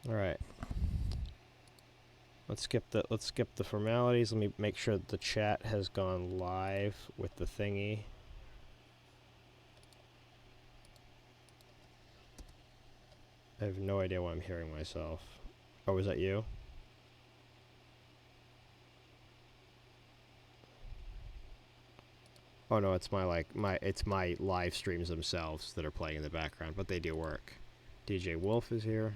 All right. Let's skip the formalities. Let me make sure that the chat has gone live with the thingy. I have no idea why I'm hearing myself. Oh, was that you? Oh no, it's my live streams themselves that are playing in the background, but they do work. DJ Wolf is here.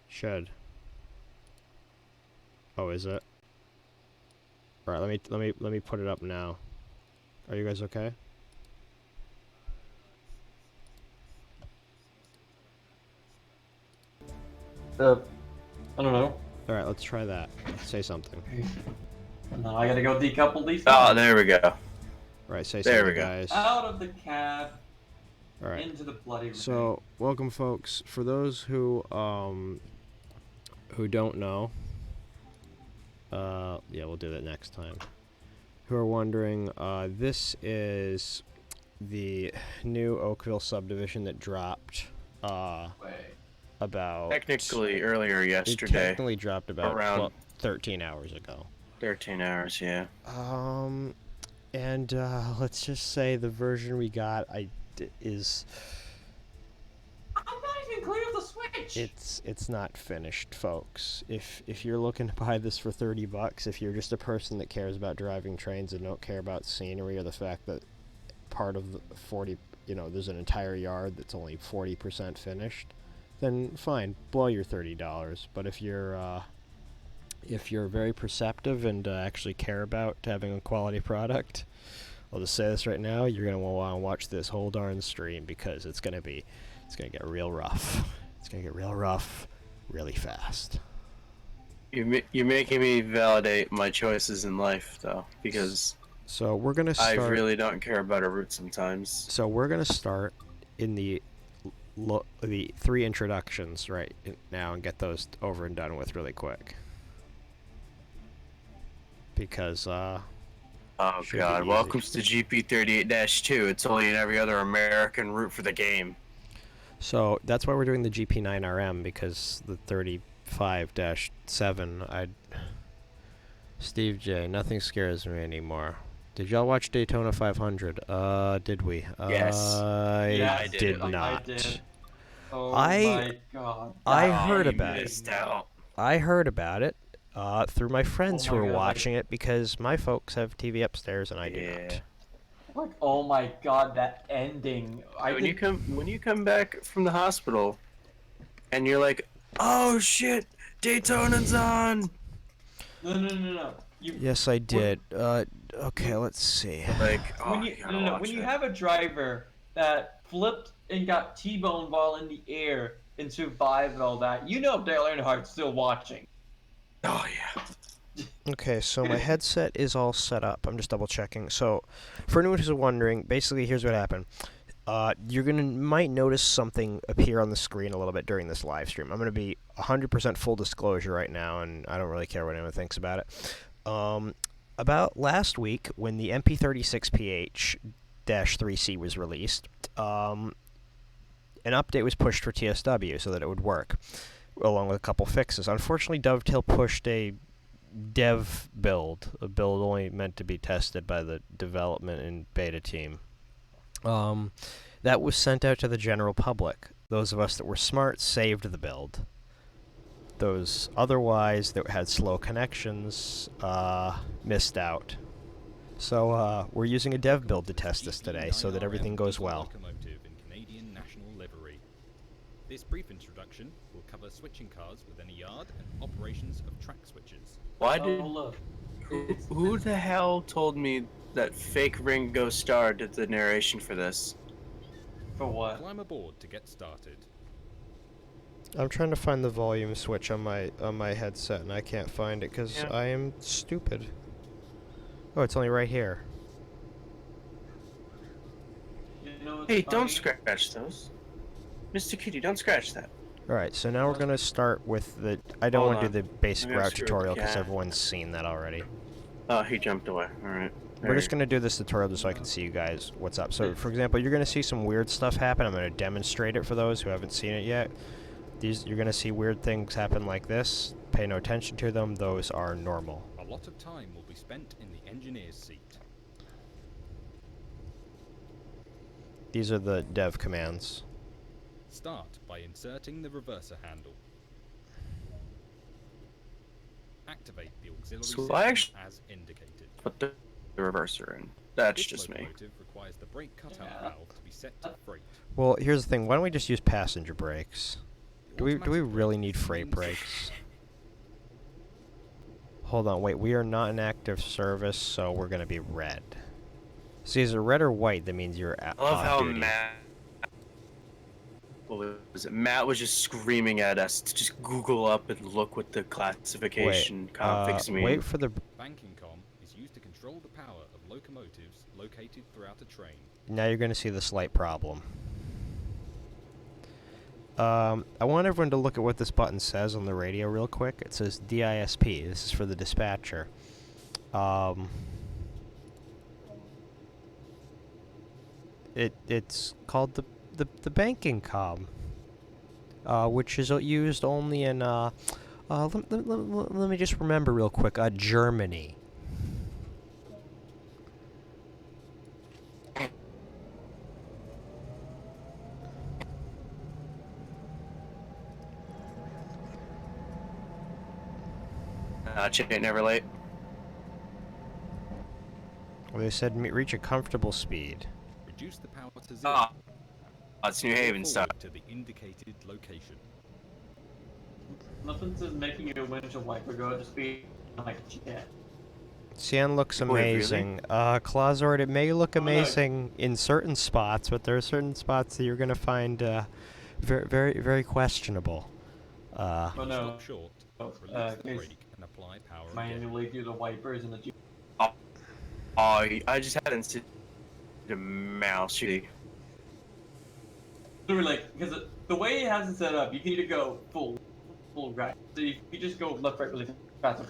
Should. Oh, is it? All right, let me put it up now. Are you guys okay? I don't know. All right, let's try that. Say something. No, I gotta go decouple these. Oh, there we go. All right, say There something, we go. guys. Out of the cab. All right. Into the bloody ring. So, welcome, folks. For those who don't know, yeah, we'll do that next time. Who are wondering, this is the new Oakville Subdivision that dropped, about... Technically, earlier It yesterday. technically dropped about around 13 hours ago. 13 hours, yeah. And, let's just say the version we got, is... I'm not even clear of the switch. It's not finished, folks. If you're looking to buy this for $30, if you're just a person that cares about driving trains and don't care about scenery or the fact that part of the 40, there's an entire yard that's only 40% finished, then fine, blow your $30. But if you're very perceptive and actually care about having a quality product, I'll just say this right now, you're gonna want to watch this whole darn stream because it's gonna get real rough. It's gonna get real rough, really fast. You're making me validate my choices in life, though, because so we're gonna start. I really don't care about a route sometimes. So we're gonna start in the 3 introductions right now and get those over and done with really quick. Because oh god, welcome to GP38-2. It's only in every other American route for the game. So that's why we're doing the GP9RM, because the 35-7, Steve J, nothing scares me anymore. Did y'all watch Daytona 500? Did we? Yes. I did. did not. I did. Oh my god. I heard about it. Missed out. I heard about it through my friends Oh who my were God, watching it because my folks have TV upstairs and I do not. Like, oh my god, that ending. When you come back from the hospital, and you're like, oh shit, Daytona's on. No. Yes, I did. Okay, let's see. Like, oh, when you have a driver that flipped and got T-boned while in the air and survived and all that, you know Dale Earnhardt's still watching. Oh yeah. Okay, so my headset is all set up. I'm just double checking. So, for anyone who's wondering, basically here's what happened. Might notice something appear on the screen a little bit during this live stream. I'm gonna be 100% full disclosure right now, and I don't really care what anyone thinks about it. About last week, when the MP36PH-3C was released, an update was pushed for TSW so that it would work, along with a couple fixes. Unfortunately, Dovetail pushed a dev build, a build only meant to be tested by the development and beta team. That was sent out to the general public. Those of us that were smart saved the build. Those otherwise that had slow connections missed out. So we're using a dev build to test this today so that everything goes well. This brief introduction will cover switching cars within a yard and operations of track switches. Why did look. who the hell told me that fake Ringo Starr did the narration for this? For what? Climb aboard to get started. I'm trying to find the volume switch on my headset and I can't find it because I am stupid. Oh, it's only right here. You know Hey, don't scratch those. Mr. Kitty, don't scratch that. Alright, so now we're going to start with the... I don't Hold want to do on. the basic I'm gonna route screw with tutorial the because cat. everyone's seen that already. Oh, he jumped away. Alright. we're just gonna do this tutorial just so I can see you guys what's up. So, for example, you're gonna see some weird stuff happen. I'm gonna demonstrate it for those who haven't seen it yet. You're gonna see weird things happen like this. Pay no attention to them. Those are normal. A lot of time will be spent in the engineer's seat. These are the dev commands. Start by inserting the reverser handle. Activate the auxiliary system as indicated. Put the reverser in. That's This just me. locomotive requires the brake cutout valve to be set to freight. Well, here's the thing. Why don't we just use passenger brakes? The Do we automatic really brake need freight means- brakes? Hold on, wait. We are not in active service, so we're gonna be red. See, is it red or white? That means you're I love how duty. Matt was just screaming at us to just Google up and look what the classification configs mean. Wait for the. Banking com is used to control the power of locomotives located throughout a train. Now you're gonna see the slight problem. I want everyone to look at what this button says on the radio real quick. It says DISP. This is for the dispatcher. It's called the banking com, which is used only in let me just remember real quick. Germany. Chain never late. Well, they said reach a comfortable speed. Reduce the power to zero. Ah, it's New Haven stuff. Forward to the indicated location. Nothing says making your windshield wiper go to speed like shit. CN looks Wait, really? amazing. Clawzord, it may look Oh, no. amazing in certain spots, but there are certain spots that you're gonna find very, very, very questionable. Oh no. Stop short. Release the Case brake and apply power again. manually do the wipers and the G. Oh, I just had to the mouse shooting. Literally, like, because the way it has it set up, you can either go full right. So you just go left, right, really fast.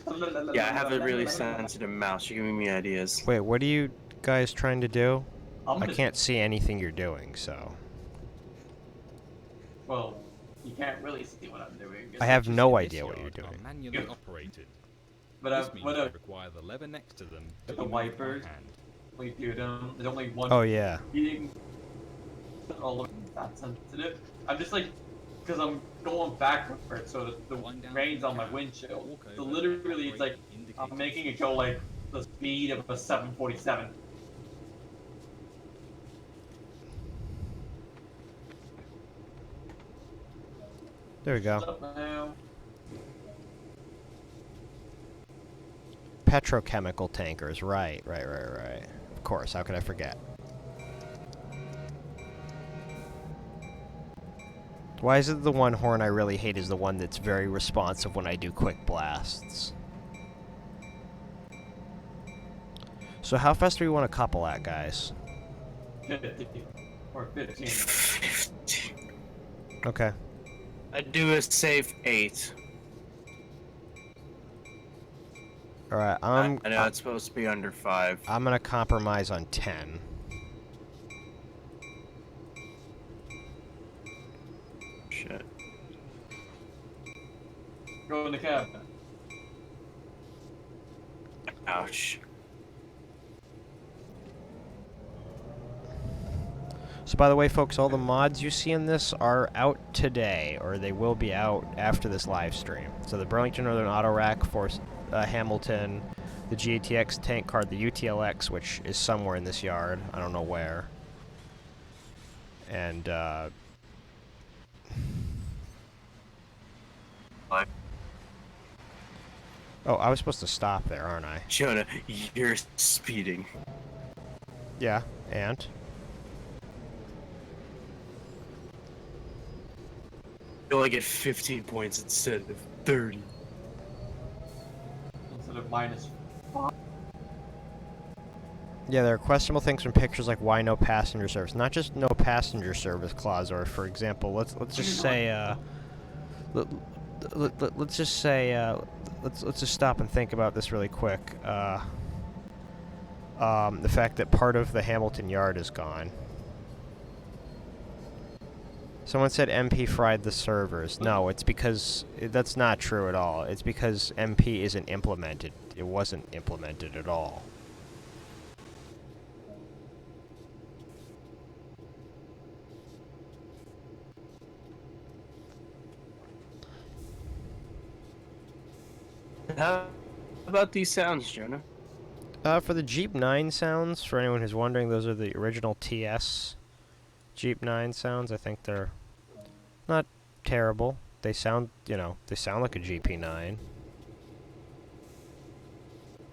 Yeah, I have a really sensitive mouse. You're giving me ideas. Wait, what are you guys trying to do? I'm I just- can't see anything you're doing, so. Well, you can't really see what I'm doing. I have no This idea what yard you're are doing. manually Yeah. operated. But This means what they require the lever next to them to with the be moved by wipers, hand. we do them. There's only one. Oh yeah. Being all of them that sensitive. I'm just like, because I'm going backwards, so the Wind down rain's the on my cab, windshield. walk So over, literally, it's like operate the I'm indicated making it go like the speed of a 747. There we go. Up now. Petrochemical tankers. Right. Of course. How could I forget? Why is it the one horn I really hate is the one that's very responsive when I do quick blasts? So how fast do we want to couple at, guys? 50 or 15. Okay. I'd do a safe 8. Alright, I know it's supposed to be under 5. I'm gonna compromise on 10. Shit. Go in the cab. Ouch. So by the way, folks, all the mods you see in this are out today, or they will be out after this live stream. So the Burlington Northern Auto Rack for Hamilton, the GATX tank card, the UTLX, which is somewhere in this yard, I don't know where, and oh, I was supposed to stop there, aren't I? Jonah, you're speeding. Yeah, and You only get 15 points instead of 30. Instead of minus. yeah, there are questionable things from pictures like why no passenger service. Not just no passenger service clause, or for example, let's just say let's just say let's just stop and think about this really quick. The fact that part of the Hamilton yard is gone. Someone said MP fried the servers. No, it's because that's not true at all. It's because MP isn't implemented. It wasn't implemented at all. How about these sounds, Jonah? For the Jeep 9 sounds, for anyone who's wondering, those are the original TS Jeep 9 sounds. I think they're not terrible. They sound, you know, they sound like a GP9.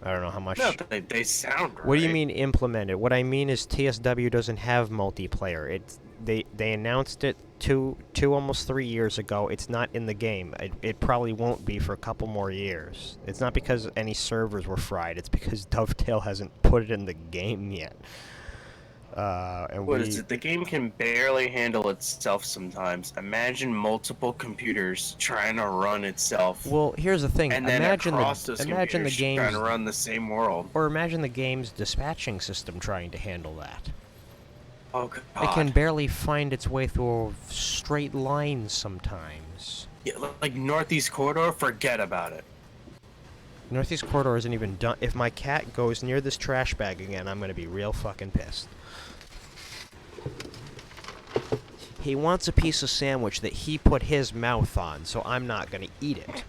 I don't know how much... No, they sound right. What do you mean implemented? What I mean is TSW doesn't have multiplayer. It's they announced it two almost 3 years ago. It's not in the game. It probably won't be for a couple more years. It's not because any servers were fried. It's because Dovetail hasn't put it in the game yet. What is it? The game can barely handle itself sometimes. Imagine multiple computers trying to run itself. Well, here's the thing. And then imagine across the those imagine the computers game's trying to run the same world. or imagine the game's dispatching system trying to handle that. Oh god. It can barely find its way through a straight line sometimes. Yeah, like Northeast Corridor, forget about it. Northeast Corridor isn't even done. If my cat goes near this trash bag again, I'm gonna be real fucking pissed. He wants a piece of sandwich that he put his mouth on, so I'm not gonna eat it.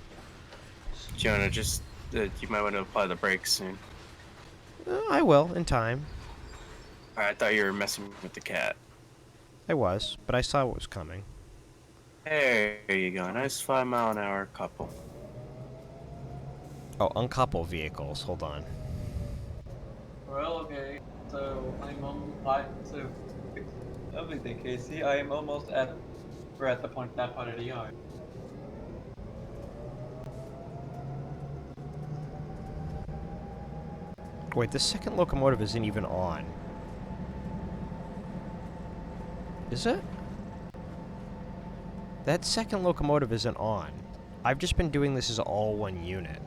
Jonah, just you might want to apply the brakes soon. I will, in time. I thought you were messing with the cat. I was, but I saw what was coming. There you go. Nice 5-mile-an-hour couple. Oh, uncouple vehicles. Hold on. Well, okay. So I'm on so everything, Casey. I am almost at. We're at the point that part of the yard. Wait, the second locomotive isn't even on. Is it? That second locomotive isn't on. I've just been doing this as all one unit.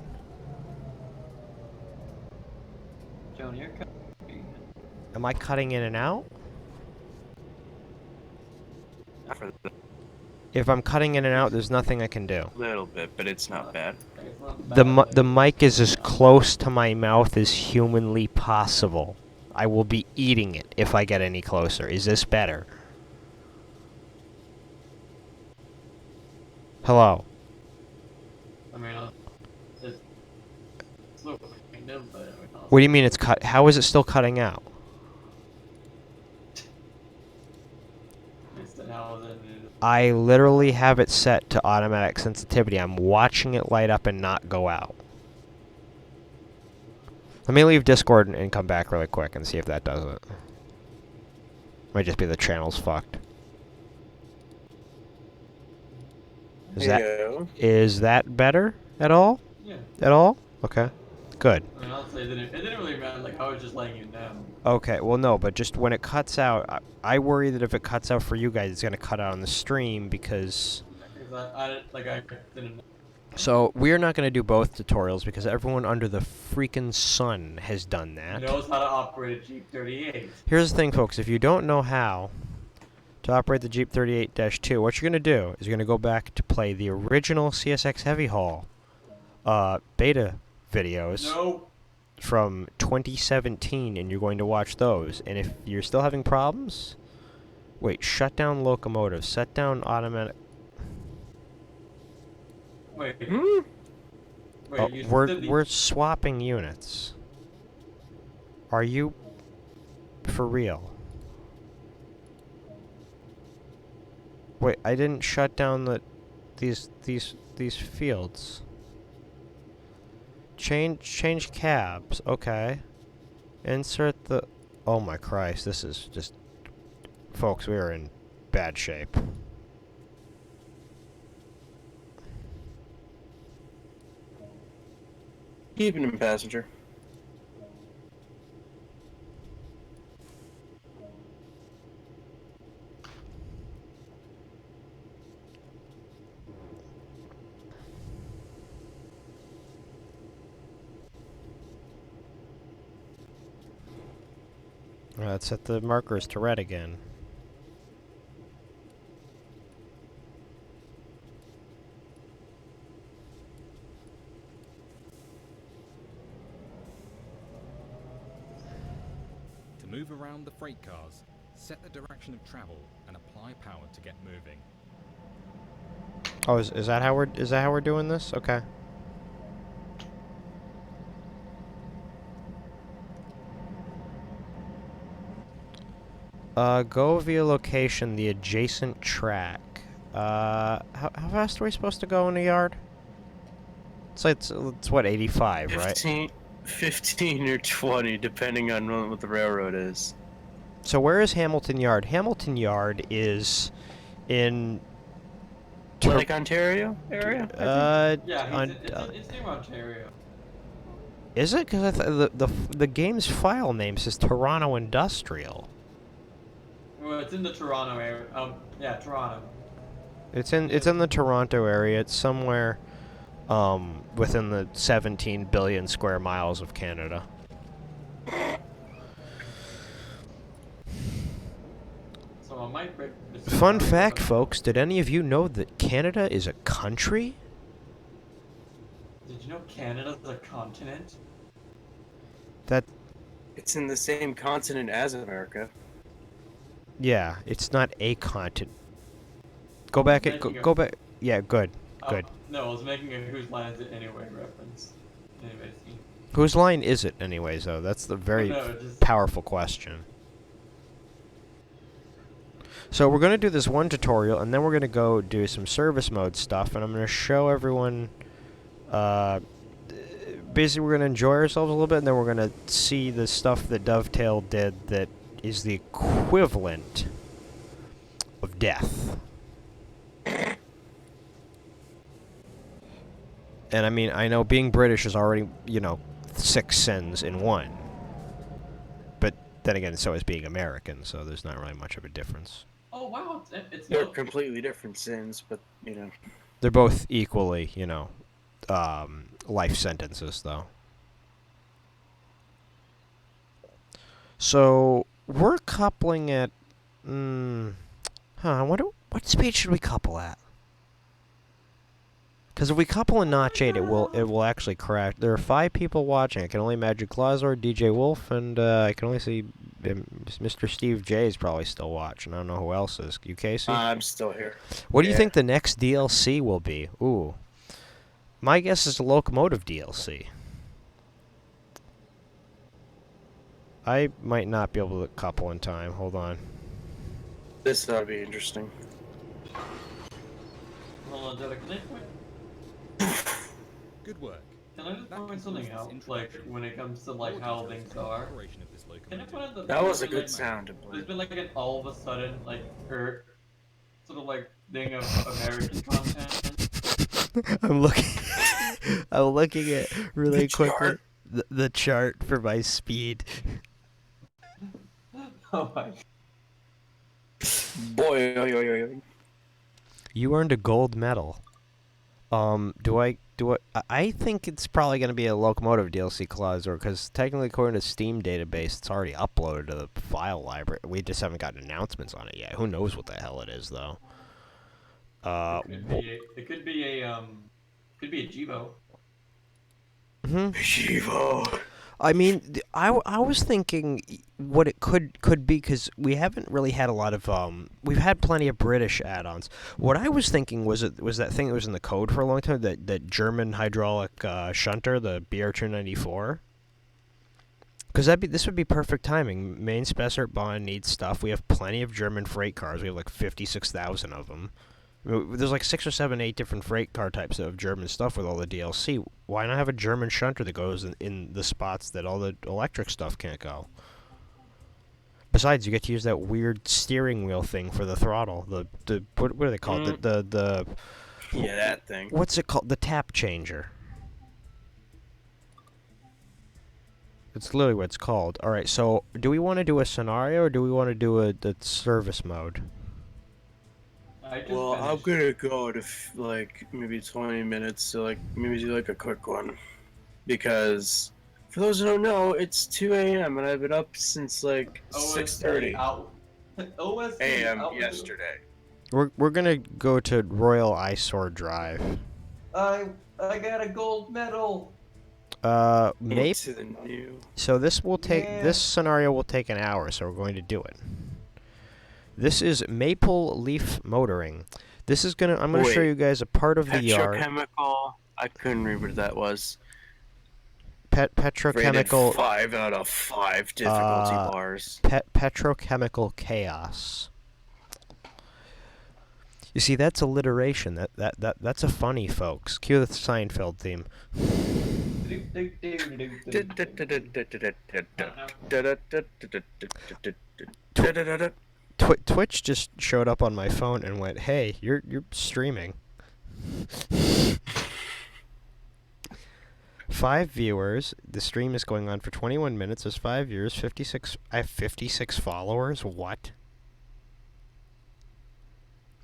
Joan, you're cutting. Am I cutting in and out? Not for the If I'm cutting in and out, there's nothing I can do. little bit, but it's not bad. It's not bad. The mic is as close to my mouth as humanly possible. I will be eating it if I get any closer. Is this better? Hello. I mean, it's still kind of, but What do you mean it's cut? How is it still cutting out? it's now then. I literally have it set to automatic sensitivity. I'm watching it light up and not go out. Let me leave Discord and come back really quick and see if that does it. Might just be the channel's fucked. Is that better at all? Yeah. At all? Okay. Good. I mean, honestly, it didn't really matter. Like, I was just letting you know. Okay, well, no, but just when it cuts out, I worry that if it cuts out for you guys, it's going to cut out on the stream because... Because I didn't know. So, we're not going to do both tutorials because everyone under the freaking sun has done that. Knows how to operate a Jeep 38. Here's the thing, folks. If you don't know how to operate the Jeep 38-2, what you're going to do is you're going to go back to play the original CSX Heavy Haul beta videos. No. From 2017, and you're going to watch those. And if you're still having problems, wait, shut down locomotive, set down automatic. Wait. Hmm? Wait, Oh, you we're swapping units. Are you for real? Wait, I didn't shut down these fields. Change cabs. Okay. Insert the... Oh my Christ, this is just... Folks, we are in bad shape. Keeping him passenger. Set the markers to red again. To move around the freight cars, set the direction of travel and apply power to get moving. Oh, is that how we're doing this? Okay. Go via location, the adjacent track. How fast are we supposed to go in a yard? It's like, it's what, 85, right? 15 or 20, depending on what the railroad is. So where is Hamilton Yard? Hamilton Yard is in... Lake Ontario area? Yeah, it's near Ontario. Is it? Because the game's file name says Toronto Industrial. Well, it's in the Toronto area. Yeah, Toronto. It's in the Toronto area. It's somewhere within the 17 billion square miles of Canada. So I might break this. Fun fact, folks, did any of you know that Canada is a country? Did you know Canada's a continent? It's in the same continent as America. Yeah, it's not a continent. Go back. Go back. Yeah, good. Good. No, I was making a Whose Line Is It Anyway reference. Anyways. Whose line is it, anyways, though? That's the very powerful question. So we're going to do this one tutorial, and then we're going to go do some service mode stuff, and I'm going to show everyone... basically, we're going to enjoy ourselves a little bit, and then we're going to see the stuff that Dovetail did that is the equivalent of death. And I mean, I know being British is already, 6 sins in one. But then again, so is being American, so there's not really much of a difference. Oh, wow. They're completely different sins, but, They're both equally, life sentences, though. So, we're coupling at... what speed should we couple at? Because if we couple in notch 8, it will actually crash. There are 5 people watching. I can only imagine Clazor, DJ Wolf, and I can only see Mr. Steve J is probably still watching. I don't know who else is. You, Casey? I'm still here. What do you think the next DLC will be? Ooh. My guess is a locomotive DLC. I might not be able to couple in time. Hold on. This ought to be interesting. Hold on, Derek, can I point? Good work. Can I just point something out? Like, when it comes to, like, how things are? Can I point out that was a good sound. There's been, like, an all of a sudden, like, sort of, like, thing of American content. I'm looking at really quickly the chart for my speed. Oh my. Boy. You earned a gold medal. I think it's probably going to be a locomotive DLC clause, or because technically according to Steam database, it's already uploaded to the file library. We just haven't gotten announcements on it yet. Who knows what the hell it is, though? It could be a Jivo. Jivo. I mean, I was thinking what it could be, because we haven't really had a lot of we've had plenty of British add-ons. What I was thinking was that thing that was in the code for a long time, that German hydraulic shunter, the BR294. Because this would be perfect timing. Main Spessart Bond needs stuff. We have plenty of German freight cars. We have like 56,000 of them. There's like 6 or 7, 8 different freight car types of German stuff with all the DLC. Why not have a German shunter that goes in the spots that all the electric stuff can't go? Besides, you get to use that weird steering wheel thing for the throttle. What do they call it? The Yeah, that thing. What's it called? The tap changer. It's literally what it's called. All right, so do we want to do a scenario, or do we want to do the service mode? Well, I'm gonna go to like maybe 20 minutes to like maybe do like a quick one, because For those who don't know, it's 2 a.m. and I've been up since like OSA 6:30 out. OSA a.m. out. yesterday. We're gonna go to Royal Eyesore Drive. I got a gold medal. Maybe. Into the new. So this will take Yeah. this scenario will take an hour, so we're going to do it. This is Maple Leaf Motoring. This is gonna. I'm gonna show Wait. you guys a part of the yard. Petrochemical. I couldn't read what that was. Petrochemical. Rated 5 out of 5 difficulty bars. Petrochemical chaos. You see, that's alliteration. That's a funny, folks. Cue the Seinfeld theme. Twitch just showed up on my phone and went, "Hey, you're streaming." 5 viewers. The stream is going on for 21 minutes. There's 5 viewers. 56. I have 56 followers. What?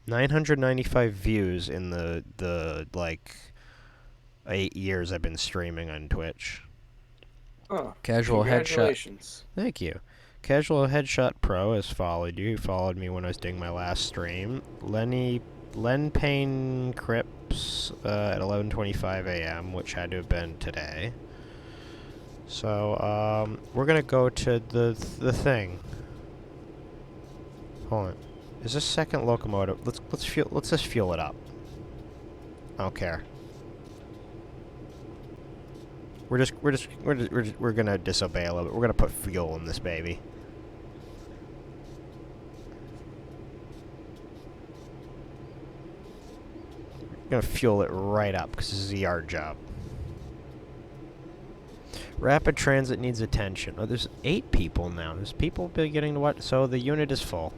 995 views in the like 8 years I've been streaming on Twitch. Oh, Casual Headshot. congratulations. Thank you. Casual Headshot Pro has followed you. He followed me when I was doing my last stream. Len Payne Crips at 11:25 a.m., which had to have been today. So we're gonna go to the thing. Hold on. Is this second locomotive? Let's just fuel it up. I don't care. We're gonna disobey a little bit. We're gonna put fuel in this baby. We're gonna fuel it right up because this is a yard job. Rapid transit needs attention. Oh, there's 8 people now. There's people beginning to watch. So the unit is full.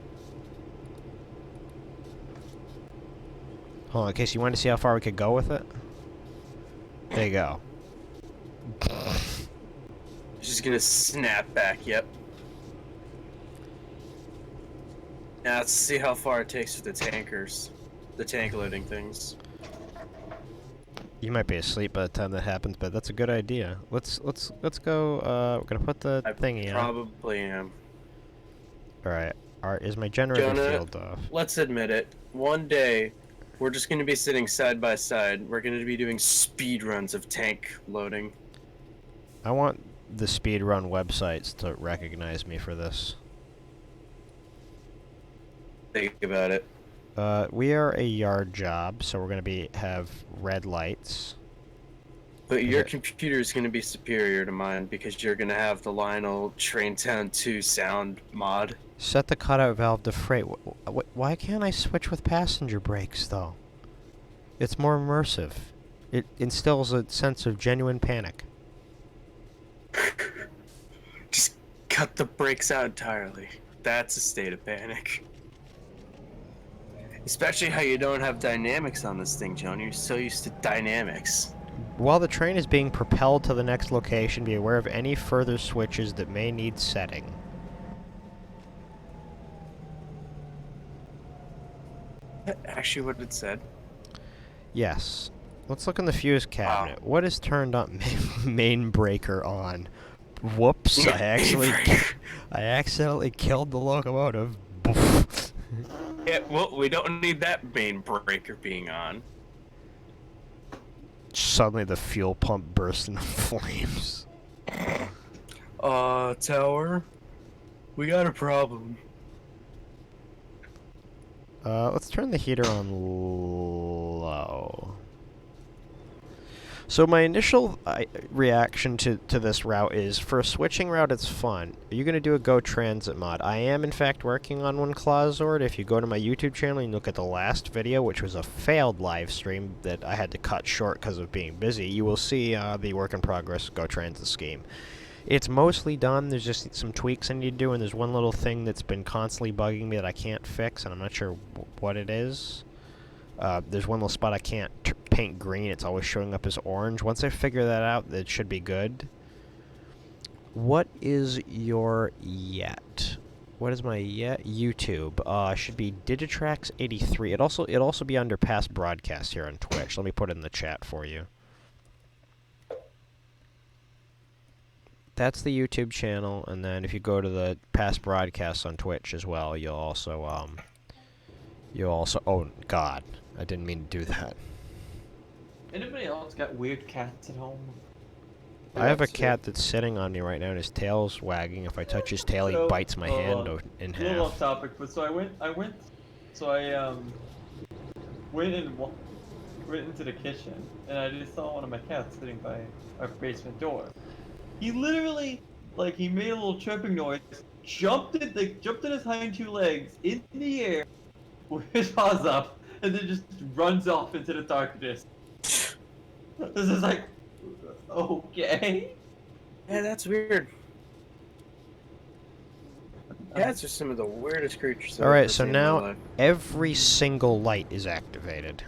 Hold on, in case you wanted to see how far we could go with it. There you go. Just gonna snap back, yep. Now let's see how far it takes for the tankers. The tank loading things. You might be asleep by the time that happens, but that's a good idea. Let's go. We're gonna put the thingy on. Probably am. All right. Is my generator Jonah, field off? let's admit it. One day, we're just gonna be sitting side by side. We're gonna be doing speed runs of tank loading. I want the speedrun websites to recognize me for this. Think about it. We are a yard job, so we're gonna have red lights. But your computer is going to be superior to mine because you're going to have the Lionel Traintown 2 sound mod. Set the cutout valve to freight. Why can't I switch with passenger brakes, though? It's more immersive. It instills a sense of genuine panic. Just cut the brakes out entirely. That's a state of panic. Especially how you don't have dynamics on this thing, Joan. You're so used to dynamics. While the train is being propelled to the next location, be aware of any further switches that may need setting. Actually, what it said. Yes. Let's look in the fuse cabinet. What is turned on? Main breaker on. Whoops! I accidentally killed the locomotive. Yeah, well, we don't need that main breaker being on. Suddenly, the fuel pump bursts into flames. Tower, we got a problem. Let's turn the heater on low. So my initial reaction to this route is, for a switching route, it's fun. Are you going to do a Go Transit mod? I am, in fact, working on one, Clawzord. If you go to my YouTube channel and look at the last video, which was a failed live stream that I had to cut short because of being busy, you will see the work-in-progress Go Transit scheme. It's mostly done. There's just some tweaks I need to do, and there's one little thing that's been constantly bugging me that I can't fix, and I'm not sure what it is. There's one little spot I can't paint green. It's always showing up as orange. Once I figure that out, it should be good. What is your yet? What is my yet? YouTube. Should be Digitrax83. It'll also be under past broadcasts here on Twitch. Let me put it in the chat for you. that's the YouTube channel, and then if you go to the past broadcasts on Twitch as well, you'll also oh God, I didn't mean to do that. Anybody else got weird cats at home? I have a That's cat that's sitting on me right now, and his tail's wagging. If I touch his tail, he So, bites my hand in A little half. off topic, but so I went went into the kitchen, and I just saw one of my cats sitting by our basement door. He literally, like, he made a little chirping noise, jumped in his hind two legs in the air, with his paws up, and then just runs off into the darkness. This is like, okay. Yeah, that's weird. Cats are some of the weirdest creatures I've All right, ever so seen in my now life. every single light is activated.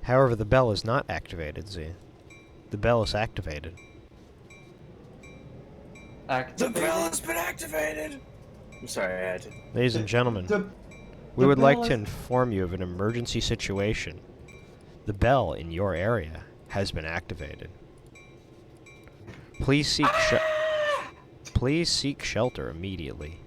However, the bell is not activated, Z. The bell is activated. The bell has been activated! I'm sorry, I had to. Ladies and gentlemen, we the would like bell to is- inform you of an emergency situation. The bell in your area has been activated. Please seek shelter immediately.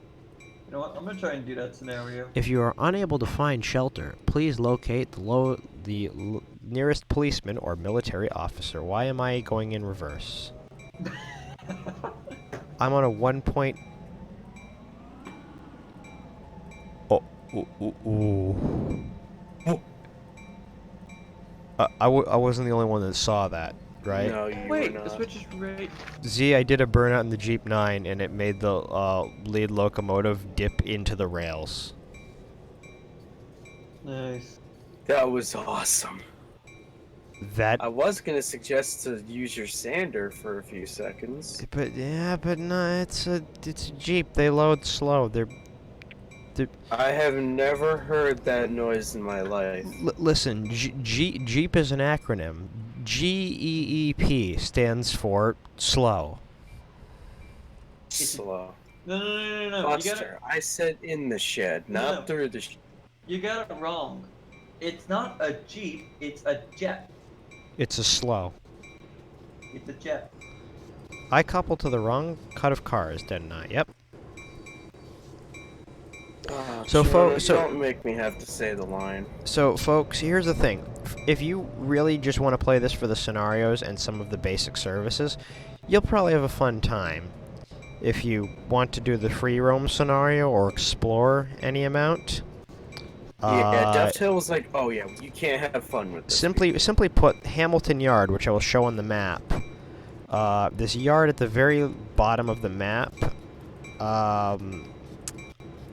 You know what? I'm gonna try and do that scenario. If you are unable to find shelter, please locate the nearest policeman or military officer. Why am I going in reverse? I'm on a 1 point... Oh, ooh. I wasn't the only one that saw that, right? No, you Wait, were the not. switch is right. Z, I did a burnout in the Jeep 9, and it made the lead locomotive dip into the rails. Nice. That was awesome. That... I was gonna suggest to use your sander for a few seconds. But no, it's a Jeep. They load slow. They're I have never heard that noise in my life. listen. Jeep is an acronym. GEEP stands for slow. Slow. No. You Buster, I said in the shed, not No. through the you got it wrong. It's not a Jeep. It's a jet. It's a slow. It's a jet. I coupled to the wrong cut of cars, didn't I? Yep. Oh, So, Jonah, so- don't make me have to say the line. So, folks, here's the thing. If you really just want to play this for the scenarios and some of the basic services, you'll probably have a fun time. If you want to do the free roam scenario or explore any amount, Yeah, Dovetail was like, oh yeah, you can't have fun with this. simply put, Hamilton Yard, which I will show on the map. This yard at the very bottom of the map.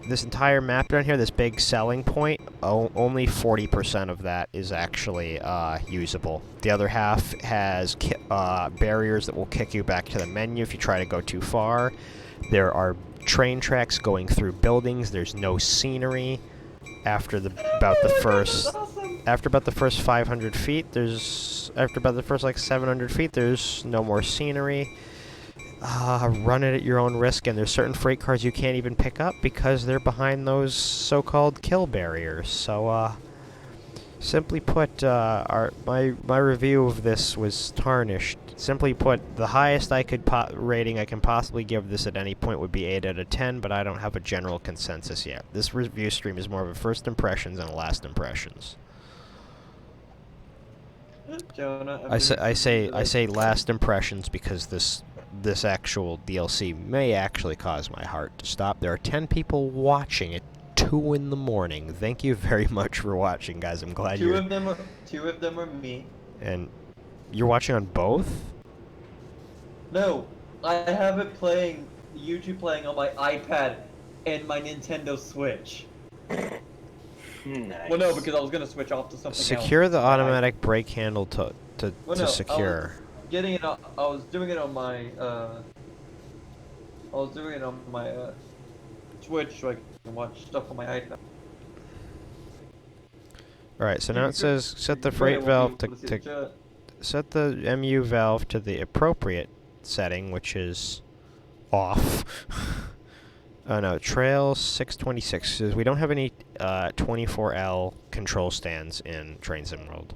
This entire map down here, this big selling point, only 40% of that is actually usable. The other half has barriers that will kick you back to the menu if you try to go too far. There are train tracks going through buildings. There's no scenery. After about the first 500 feet, after about the first like 700 feet, there's no more scenery. Run it at your own risk, and there's certain freight cars you can't even pick up because they're behind those so-called kill barriers. So, simply put, my review of this was tarnished. Simply put, the highest rating I can possibly give this at any point would be 8 out of 10, but I don't have a general consensus yet. This review stream is more of a first impressions and a last impressions. Jonah, I say last impressions because this actual DLC may actually cause my heart to stop. There are 10 people watching at 2 in the morning. Thank you very much for watching, guys. I'm glad Two of them are me. And you're watching on both? No, I have it playing, YouTube playing on my iPad and my Nintendo Switch. Nice. Well, no, because I was gonna switch off to something else. Secure the automatic brake handle to Well, no, secure. Getting it. I was doing it on my. Switch so I can watch stuff on my iPad. Alright, so now it says set the Great, I freight won't valve be able to see the to chat. set the MU valve to the appropriate setting, which is off. Oh no, Trail 626 says we don't have any 24L control stands in Train Sim World.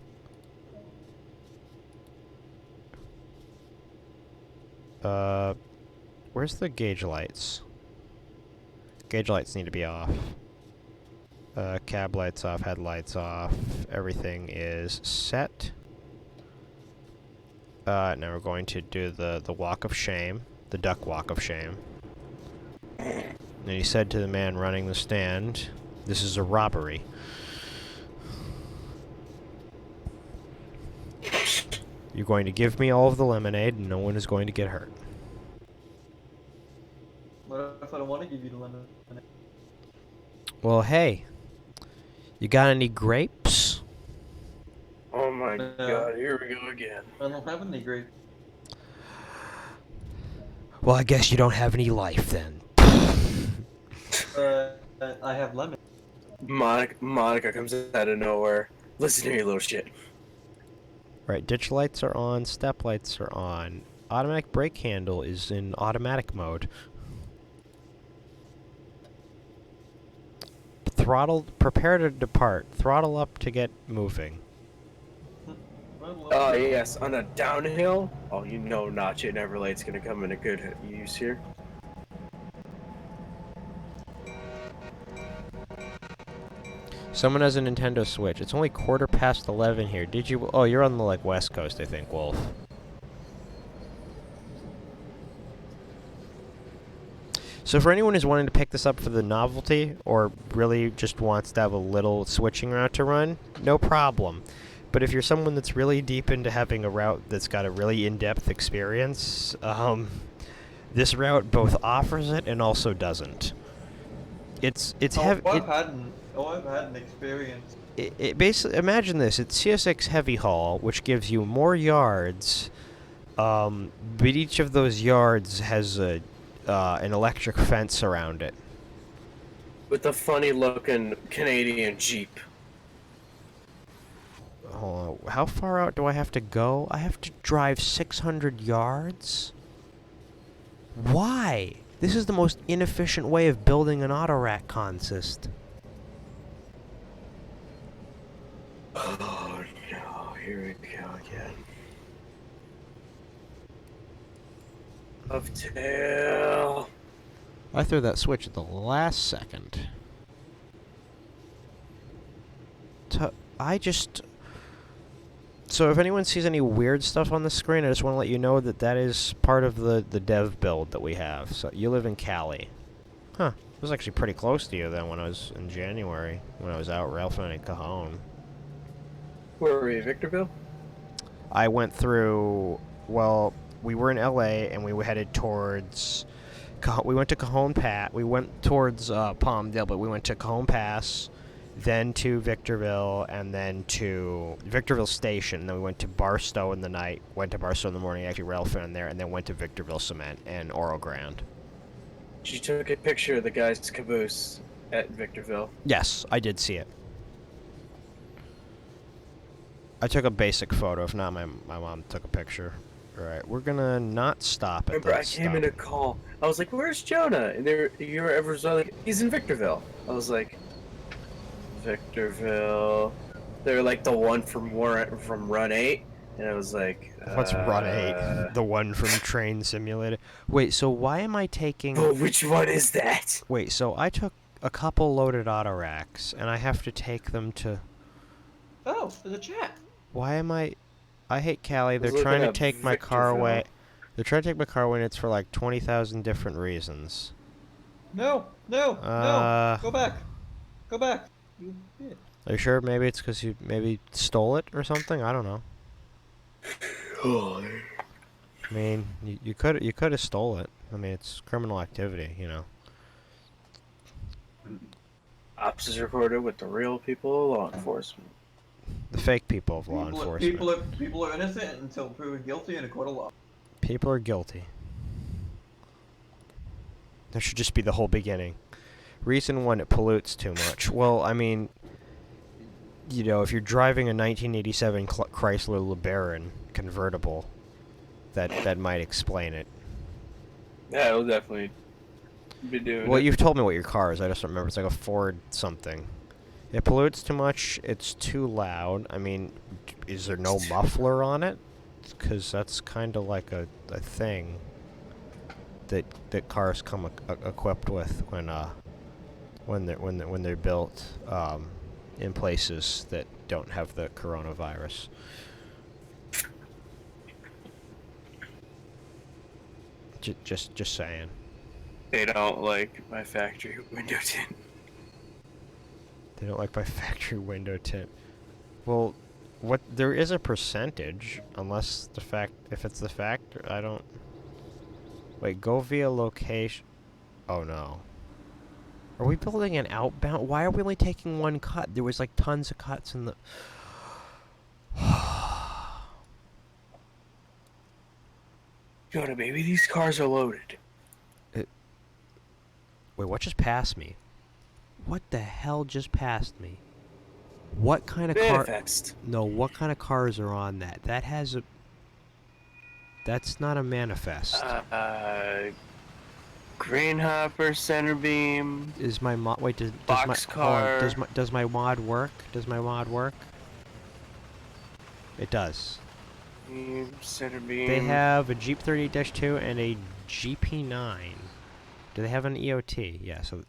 Where's the gauge lights? Gauge lights need to be off. Cab lights off, headlights off. Everything is set. Now we're going to do the walk of shame. The duck walk of shame. And he said to the man running the stand, "This is a robbery." You're going to give me all of the lemonade and no one is going to get hurt. What if I don't want to give you the lemon? Well, hey. You got any grapes? Oh my god, here we go again. I don't have any grape. Well, I guess you don't have any life then. I have lemon. Monica comes out of nowhere. Listen here, you little shit. Right, ditch lights are on, step lights are on. Automatic brake handle is in automatic mode. Throttle, prepare to depart. Throttle up to get moving. Oh yes, on a downhill. Oh, you know, Notch It Never Late's gonna come in a good use here. Someone has a Nintendo Switch. It's only 11:15 here. Did you? Oh, you're on the like West Coast, I think, Wolf. So for anyone who's wanting to pick this up for the novelty, or really just wants to have a little switching route to run, no problem. But if you're someone that's really deep into having a route that's got a really in-depth experience, this route both offers it and also doesn't. It's heavy. I've had an experience. It basically, imagine this: it's CSX heavy haul, which gives you more yards, but each of those yards has an electric fence around it. With a funny-looking Canadian Jeep. Hold on, how far out do I have to go? I have to drive 600 yards? Why? This is the most inefficient way of building an autorack consist. Oh no, here we go again. Of tail. I threw that switch at the last second. So if anyone sees any weird stuff on the screen, I just want to let you know that that is part of the dev build that we have. So you live in Cali. Huh. It was actually pretty close to you then when I was in January, when I was out Ralphing and Cajon. Where were you, Victorville? I went through, well, we were in LA and we headed towards, we went to Cajon Pass, we went towards Palmdale, but we went to Cajon Pass, then to Victorville, and then to Victorville Station, and then we went to Barstow in the night, went to Barstow in the morning, actually Ralphing in there, and then went to Victorville Cement and Oro Grande. You took a picture of the guy's caboose at Victorville. Yes, I did see it. I took a basic photo. If not, my mom took a picture. All right, we're gonna not stop at Remember, I that came in a call. I was like, "Where's Jonah?" And everyone's like, "He's in Victorville." I was like, "Victorville." They're like the one from Run 8, and I was like, What's Run 8? The one from Train Simulator. Wait, so why am I taking? Oh, which one is that? Wait, so I took a couple loaded auto racks, and I have to take them to. Oh, there's a chat. Why am I hate Cali. They're was trying to looking take at my car Victorville. away. They're trying to take my car away, and it's for like 20,000 different reasons. No, no, no. Go back. Go back. You did. Are you sure? Maybe it's because you maybe stole it or something. I don't know. I mean, you could have stole it. I mean, it's criminal activity, you know. Ops is recorded with the real people of law enforcement. The fake people of law enforcement. People are innocent until proven guilty in a court of law. People are guilty. That should just be the whole beginning. Reason 1, it pollutes too much. Well, I mean, you know, if you're driving a 1987 Chrysler LeBaron convertible, that might explain it. Yeah, it'll definitely be doing Well, it. you've told me what your car is. I just don't remember. It's like a Ford something. It pollutes too much. It's too loud. I mean, is there no muffler on it? Because that's kind of like a thing. that cars come equipped with when they're built in places that don't have the coronavirus. Just saying. They don't like my factory window tint. They don't like my factory window tint. Well, there is a percentage, unless if it's the factor, I don't. Wait, go via location. Oh no. Are we building an outbound? Why are we only taking one cut? There was like tons of cuts in the. Yoda, baby, these cars are loaded. Wait, what just passed me? What the hell just passed me? What kind of car? Manifest. No, what kind of cars are on that? That has a. That's not a manifest. Grain hopper, center beam. Is my mod? Wait, does Box my hold on, car. does my mod work? Does my mod work? It does. Center beam. They have a Jeep 38-2 and a GP9. Do they have an EOT? Yeah. So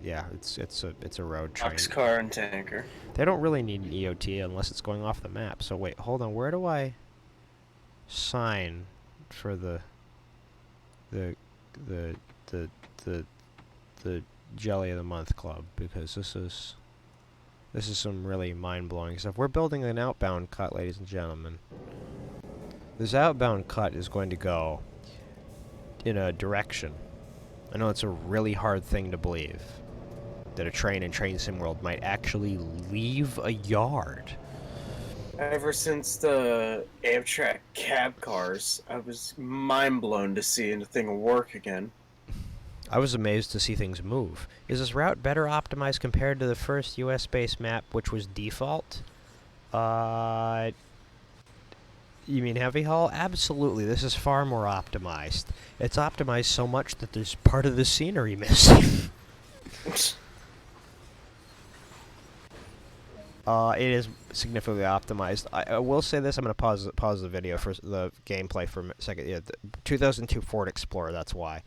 yeah, it's a road train. Box car and tanker. They don't really need an EOT unless it's going off the map. So wait, hold on. Where do I sign for the Jelly of the Month Club? Because this is some really mind-blowing stuff. We're building an outbound cut, ladies and gentlemen. This outbound cut is going to go in a direction. I know it's a really hard thing to believe, that a train in Train Sim World might actually leave a yard. Ever since the Amtrak cab cars, I was mind blown to see the thing work again. I was amazed to see things move. Is this route better optimized compared to the first US-based map, which was default? You mean heavy haul? Absolutely. This is far more optimized. It's optimized so much that there's part of the scenery missing. It is significantly optimized. I will say this. I'm going to pause the video for the gameplay for a second. Yeah, the 2002 Ford Explorer, that's why.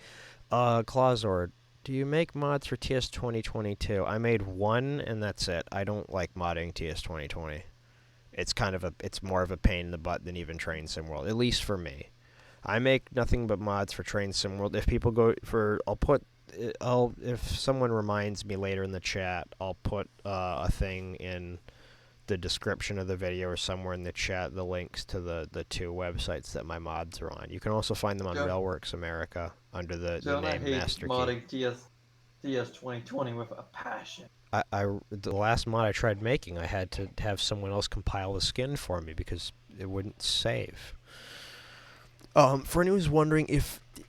Clausord, do you make mods for TS 2022? I made one, and that's it. I don't like modding TS 2020. It's more of a pain in the butt than even Train Sim World, at least for me. I make nothing but mods for Train Sim World. If people go for, if someone reminds me later in the chat, I'll put a thing in the description of the video or somewhere in the chat, the links to the two websites that my mods are on. You can also find them on Railworks America under the name Master Key. Modding TS 2020 with a passion. The last mod I tried making, I had to have someone else compile the skin for me because it wouldn't save. For anyone who's wondering,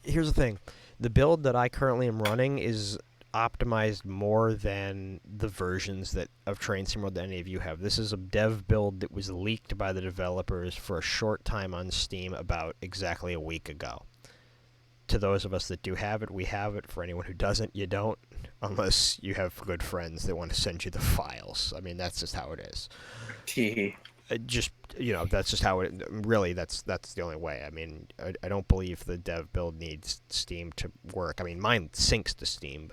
here's the thing, the build that I currently am running is optimized more than the versions of Train Sim World that any of you have. This is a dev build that was leaked by the developers for a short time on Steam about exactly a week ago. To those of us that do have it, we have it. For anyone who doesn't, you don't, unless you have good friends that want to send you the files. I mean, that's just how it is. That's just how it. Really, that's the only way. I mean, I don't believe the dev build needs Steam to work. I mean, mine syncs to Steam,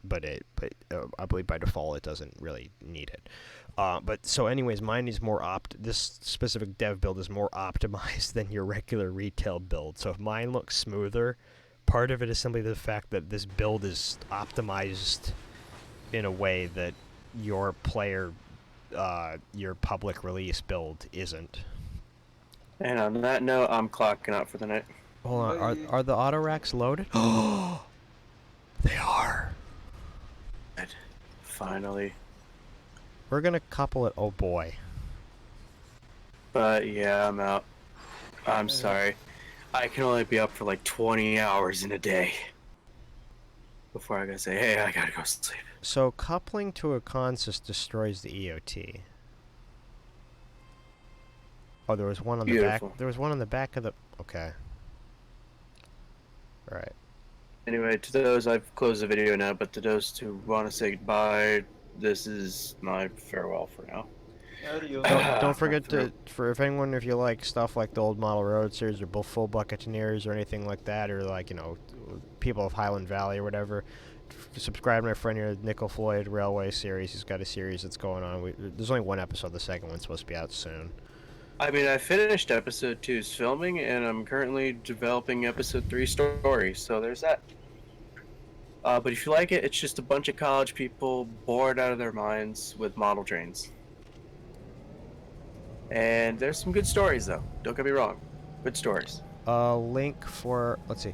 but I believe by default it doesn't really need it. But so, anyways, mine is more this specific dev build is more optimized than your regular retail build. So if mine looks smoother, part of it is simply the fact that this build is optimized in a way that your public release build isn't. And on that note, I'm clocking out for the night. Hold on, are the auto racks loaded? Oh, they are. Finally. We're gonna couple it. Oh boy. But yeah, I'm out. I'm sorry. I can only be up for like 20 hours in a day before I gotta say, hey, I gotta go sleep. So coupling to a consist destroys the EOT. Oh, there was one on the back. There was one on the back of the. Okay. All right. Anyway, to those, I've closed the video now, but to those who want to say goodbye, this is my farewell for now. Adios. Don't forget if you like stuff like the old model road series or full Buccaneers or anything like that, or like, you know, people of Highland Valley or whatever, subscribe to my friend here, Nickel Floyd Railway series. He's got a series that's going on. There's only one episode. The second one's supposed to be out soon. I mean, I finished episode 2's filming, and I'm currently developing episode 3 story, so there's that. But if you like it, it's just a bunch of college people bored out of their minds with model trains. And there's some good stories, though. Don't get me wrong. Good stories. Link for, let's see.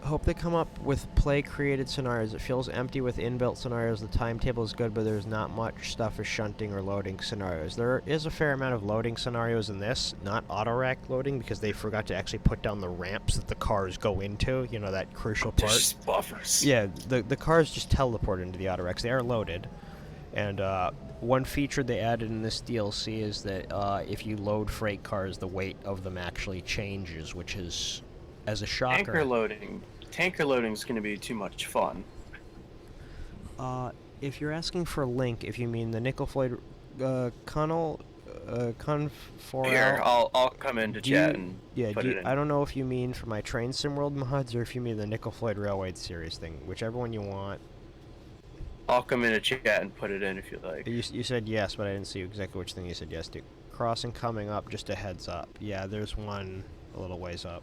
I hope they come up with play-created scenarios. It feels empty with inbuilt scenarios. The timetable is good, but there's not much stuff for shunting or loading scenarios. There is a fair amount of loading scenarios in this, not auto-rack loading, because they forgot to actually put down the ramps that the cars go into, you know, that crucial part. Just buffers. Yeah, the cars just teleport into the auto-racks. They are loaded. And one feature they added in this DLC is that if you load freight cars, the weight of them actually changes, which is, as a shocker... Tanker loading is going to be too much fun. If you're asking for Link, if you mean the Nickel Floyd Confor... Here, I'll come into chat and put it in. I don't know if you mean for my Train Sim World mods or if you mean the Nickel Floyd Railway series thing. Whichever one you want. I'll come into chat and put it in if you like. You said yes, but I didn't see exactly which thing you said yes to. Crossing coming up, just a heads up. Yeah, there's one a little ways up.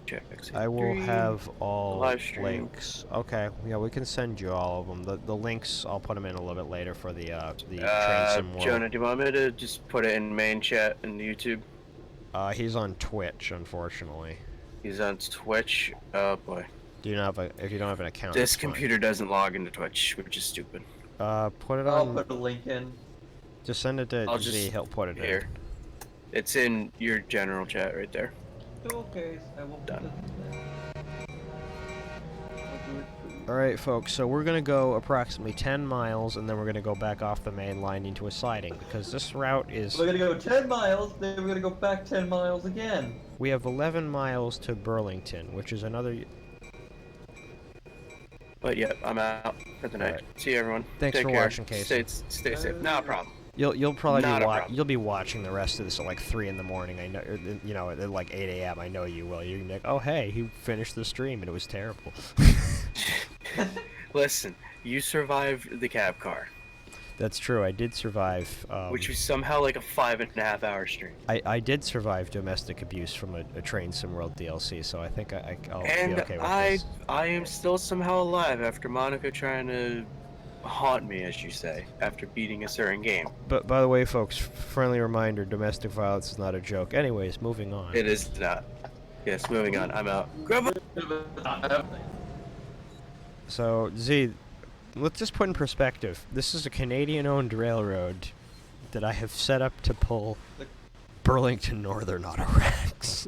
Check. I will have all live stream. links. Okay, yeah, we can send you all of them. The links, I'll put them in a little bit later for the Train Sim World. Jonah, do you want me to just put it in main chat in YouTube? He's on Twitch, unfortunately. He's on Twitch. Oh boy. Do you not have if you don't have an account? This computer doesn't log into Twitch, which is stupid. Put it I'll on. put a link in. Just send it to Z. He'll put it here. It's in your general chat right there. Okay, I will put Done. it in. I'll do it for you. All right, folks. So we're gonna go approximately 10 miles, and then we're gonna go back off the main line into a siding because this route is. We're gonna go 10 miles, then we're gonna go back 10 miles again. We have 11 miles to Burlington, which is another. But yeah, I'm out for the night. Right. See you, everyone. Thanks Take for care. watching, Casey. Stay safe. Not a problem. You'll probably Not be a problem. you'll be watching the rest of this at like 3 in the morning. I know, you know, at like 8 a.m. I know you will. You're gonna be like, oh hey, he finished the stream and it was terrible. Listen, you survived the cab car, That's true. I did survive. which was somehow like a 5.5 hour stream. I did survive domestic abuse from a Train Sim World DLC, so I think I'll And be okay with this. I am still somehow alive after Monica trying to haunt me, as you say, after beating a certain game. But by the way, folks, friendly reminder: domestic violence is not a joke. Anyways, moving on. It is not. Yes, moving on. I'm out. So Z, let's just put in perspective. This is a Canadian-owned railroad that I have set up to pull Burlington Northern auto racks.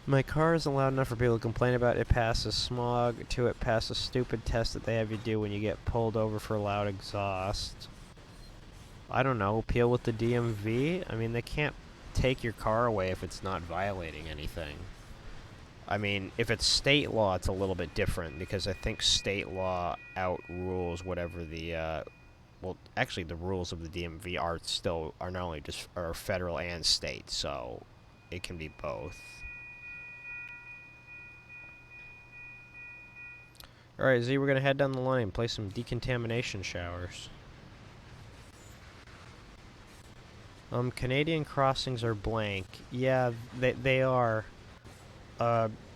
My car isn't loud enough for people to complain about. It passes smog. It passes a stupid test that they have you do when you get pulled over for loud exhaust. I don't know. Appeal with the DMV? I mean, they can't take your car away if it's not violating anything. I mean, if it's state law, it's a little bit different because I think state law outrules whatever the, well, actually the rules of the DMV are not only just are federal and state, so it can be both. Alright, Z, we're gonna head down the line and play some decontamination showers. Canadian crossings are blank. Yeah, they are.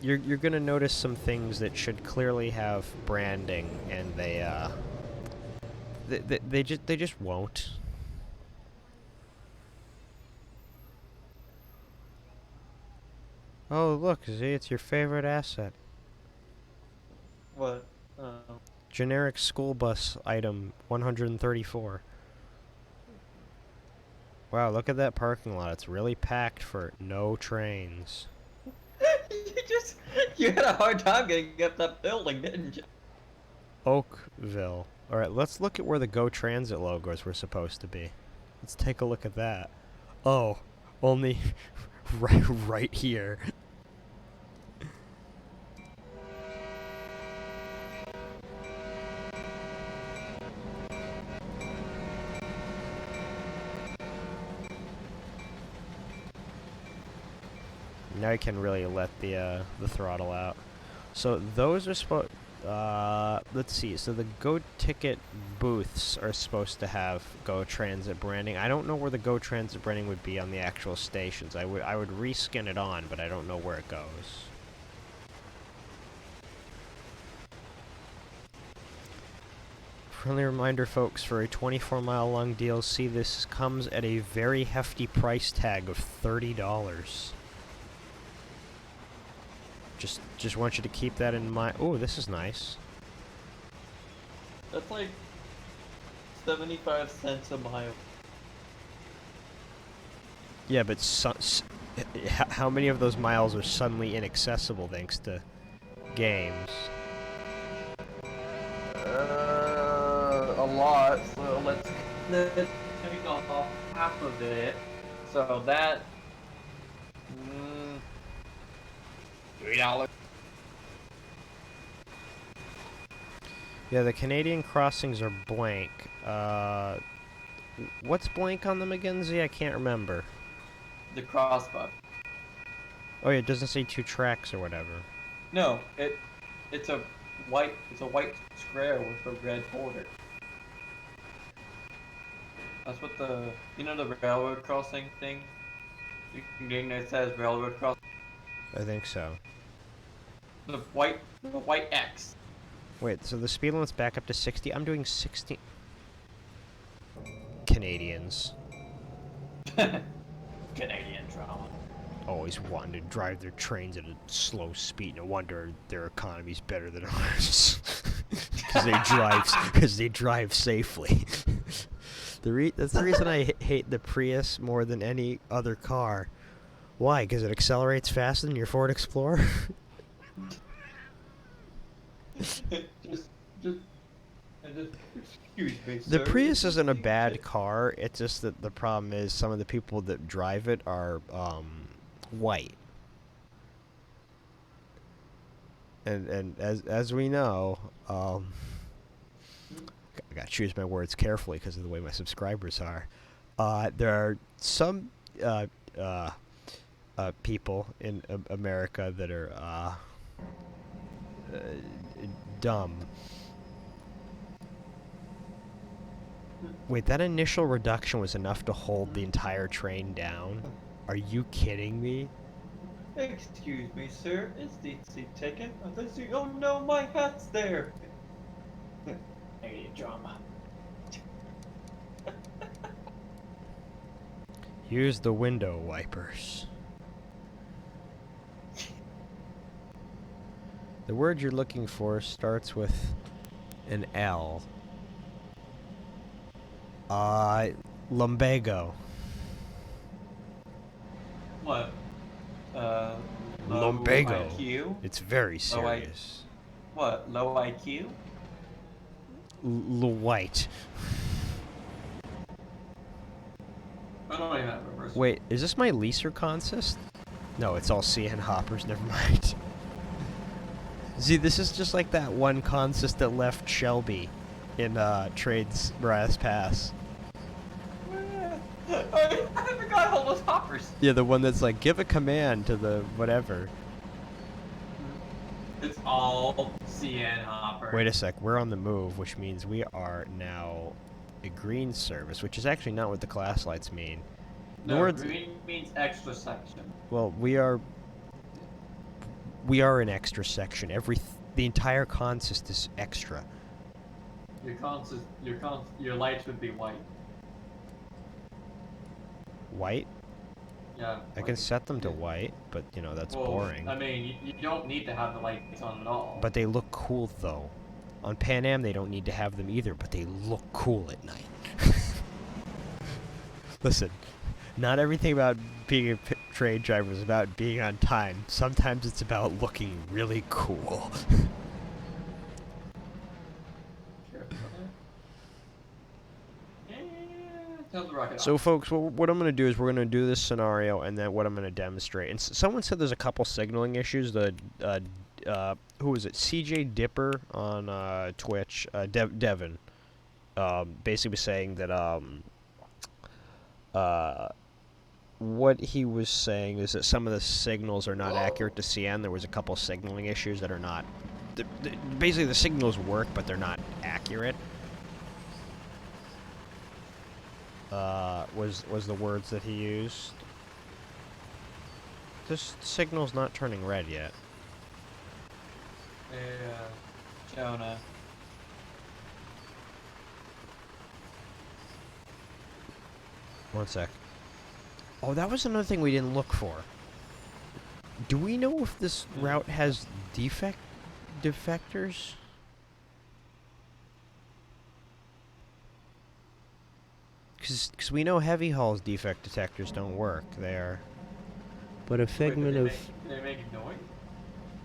You're gonna notice some things that should clearly have branding, and they just won't. Oh, look, Z, it's your favorite asset. What? Generic school bus item 134. Wow, look at that parking lot. It's really packed for no trains. You had a hard time getting up that building, didn't you? Oakville. Alright, let's look at where the Go Transit logos were supposed to be. Let's take a look at that. Oh, only right here. Now you can really let the throttle out. So those are supposed. Let's see. So the Go Ticket booths are supposed to have Go Transit branding. I don't know where the Go Transit branding would be on the actual stations. I would reskin it on, but I don't know where it goes. Friendly reminder, folks, for a 24-mile-long DLC, this comes at a very hefty price tag of $30. Just want you to keep that in mind. Oh, this is nice. That's like 75 cents a mile. Yeah, but how many of those miles are suddenly inaccessible thanks to games? A lot. So let's take off half of it. So that $3. Yeah, the Canadian crossings are blank. What's blank on them again, Z? I can't remember. The crossbar. Oh yeah, it doesn't say 2 tracks or whatever. No, it's a white square with a red border. That's what the the railroad crossing thing. That says railroad crossing. I think so. The white X. Wait, so the speed limit's back up to 60? I'm doing 60... Canadians. Canadian drama. Always wanting to drive their trains at a slow speed. No wonder their economy's better than ours. Because they drive safely. That's the reason I hate the Prius more than any other car. Why? Because it accelerates faster than your Ford Explorer? Excuse me, The sir. Prius isn't a bad car. It's just that the problem is some of the people that drive it are white. And as we know, I gotta choose my words carefully because of the way my subscribers are. There are some people in America that are dumb. Wait, that initial reduction was enough to hold the entire train down? Are you kidding me? Excuse me, sir. Is the seat taken? Oh no, my hat's there. Canadian drama. Use the window wipers. The word you're looking for starts with an L. Lumbago. What? Lumbago. Low IQ? It's very Low I- serious. What? Low IQ? White. I don't even remember. Wait, is this my leaser consist? No, it's all CN hoppers, never mind. See, this is just like that one consist that left Shelby in Trades Brass Pass. I forgot all those hoppers. Yeah, the one that's like, give a command to the whatever. It's all CN hopper. Wait a sec, we're on the move, which means we are now a green service, which is actually not what the class lights mean. No, green means extra section. Well, we are an extra section. The entire consist is extra. Your lights would be white. White? Yeah. I can set them to white, but that's Well, boring. I mean, you don't need to have the lights on at all. But they look cool though. On Pan Am they don't need to have them either, but they look cool at night. Listen, not everything about being a train driver is about being on time. Sometimes it's about looking really cool. So folks, what I'm going to do is we're going to do this scenario, and then what I'm going to demonstrate. And someone said there's a couple signaling issues. Who is it? CJ Dipper on Twitch, Devin, basically was saying that what he was saying is that some of the signals are not accurate to CN. There was a couple signaling issues that are not... basically, the signals work, but they're not accurate. Was the words that he used. This signal's not turning red yet. Yeah, Jonah. One sec. Oh, that was another thing we didn't look for. Do we know if this route has defectors? Because we know heavy hauls defect detectors don't work there. But a figment of... Can they make noise?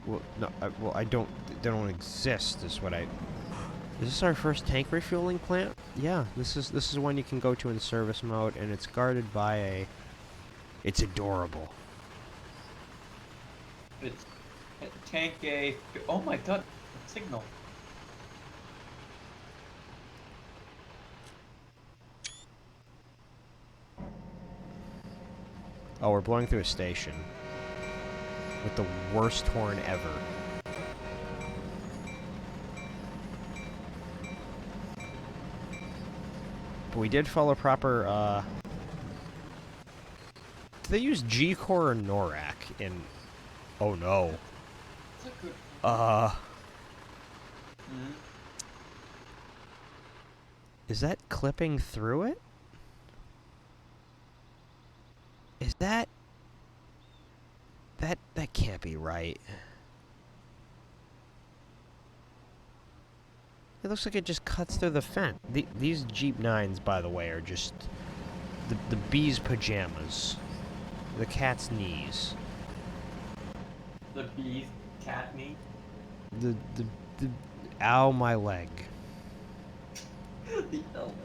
Well, no, I don't... They don't exist, is what I... Is this our first tank refueling plant? Yeah, this is one you can go to in service mode, and it's guarded by a... It's adorable. It's tank A. Oh my god, signal. Oh, we're blowing through a station. With the worst horn ever. But we did follow proper, Do they use G-Core or NORAC in... Oh no. That's a good. Is that clipping through it? Is that... That can't be right. It looks like it just cuts through the fence. These Jeep 9s, by the way, are just... The bee's pajamas. The cat's knees. The bee's cat knee. The ow, my leg. The element.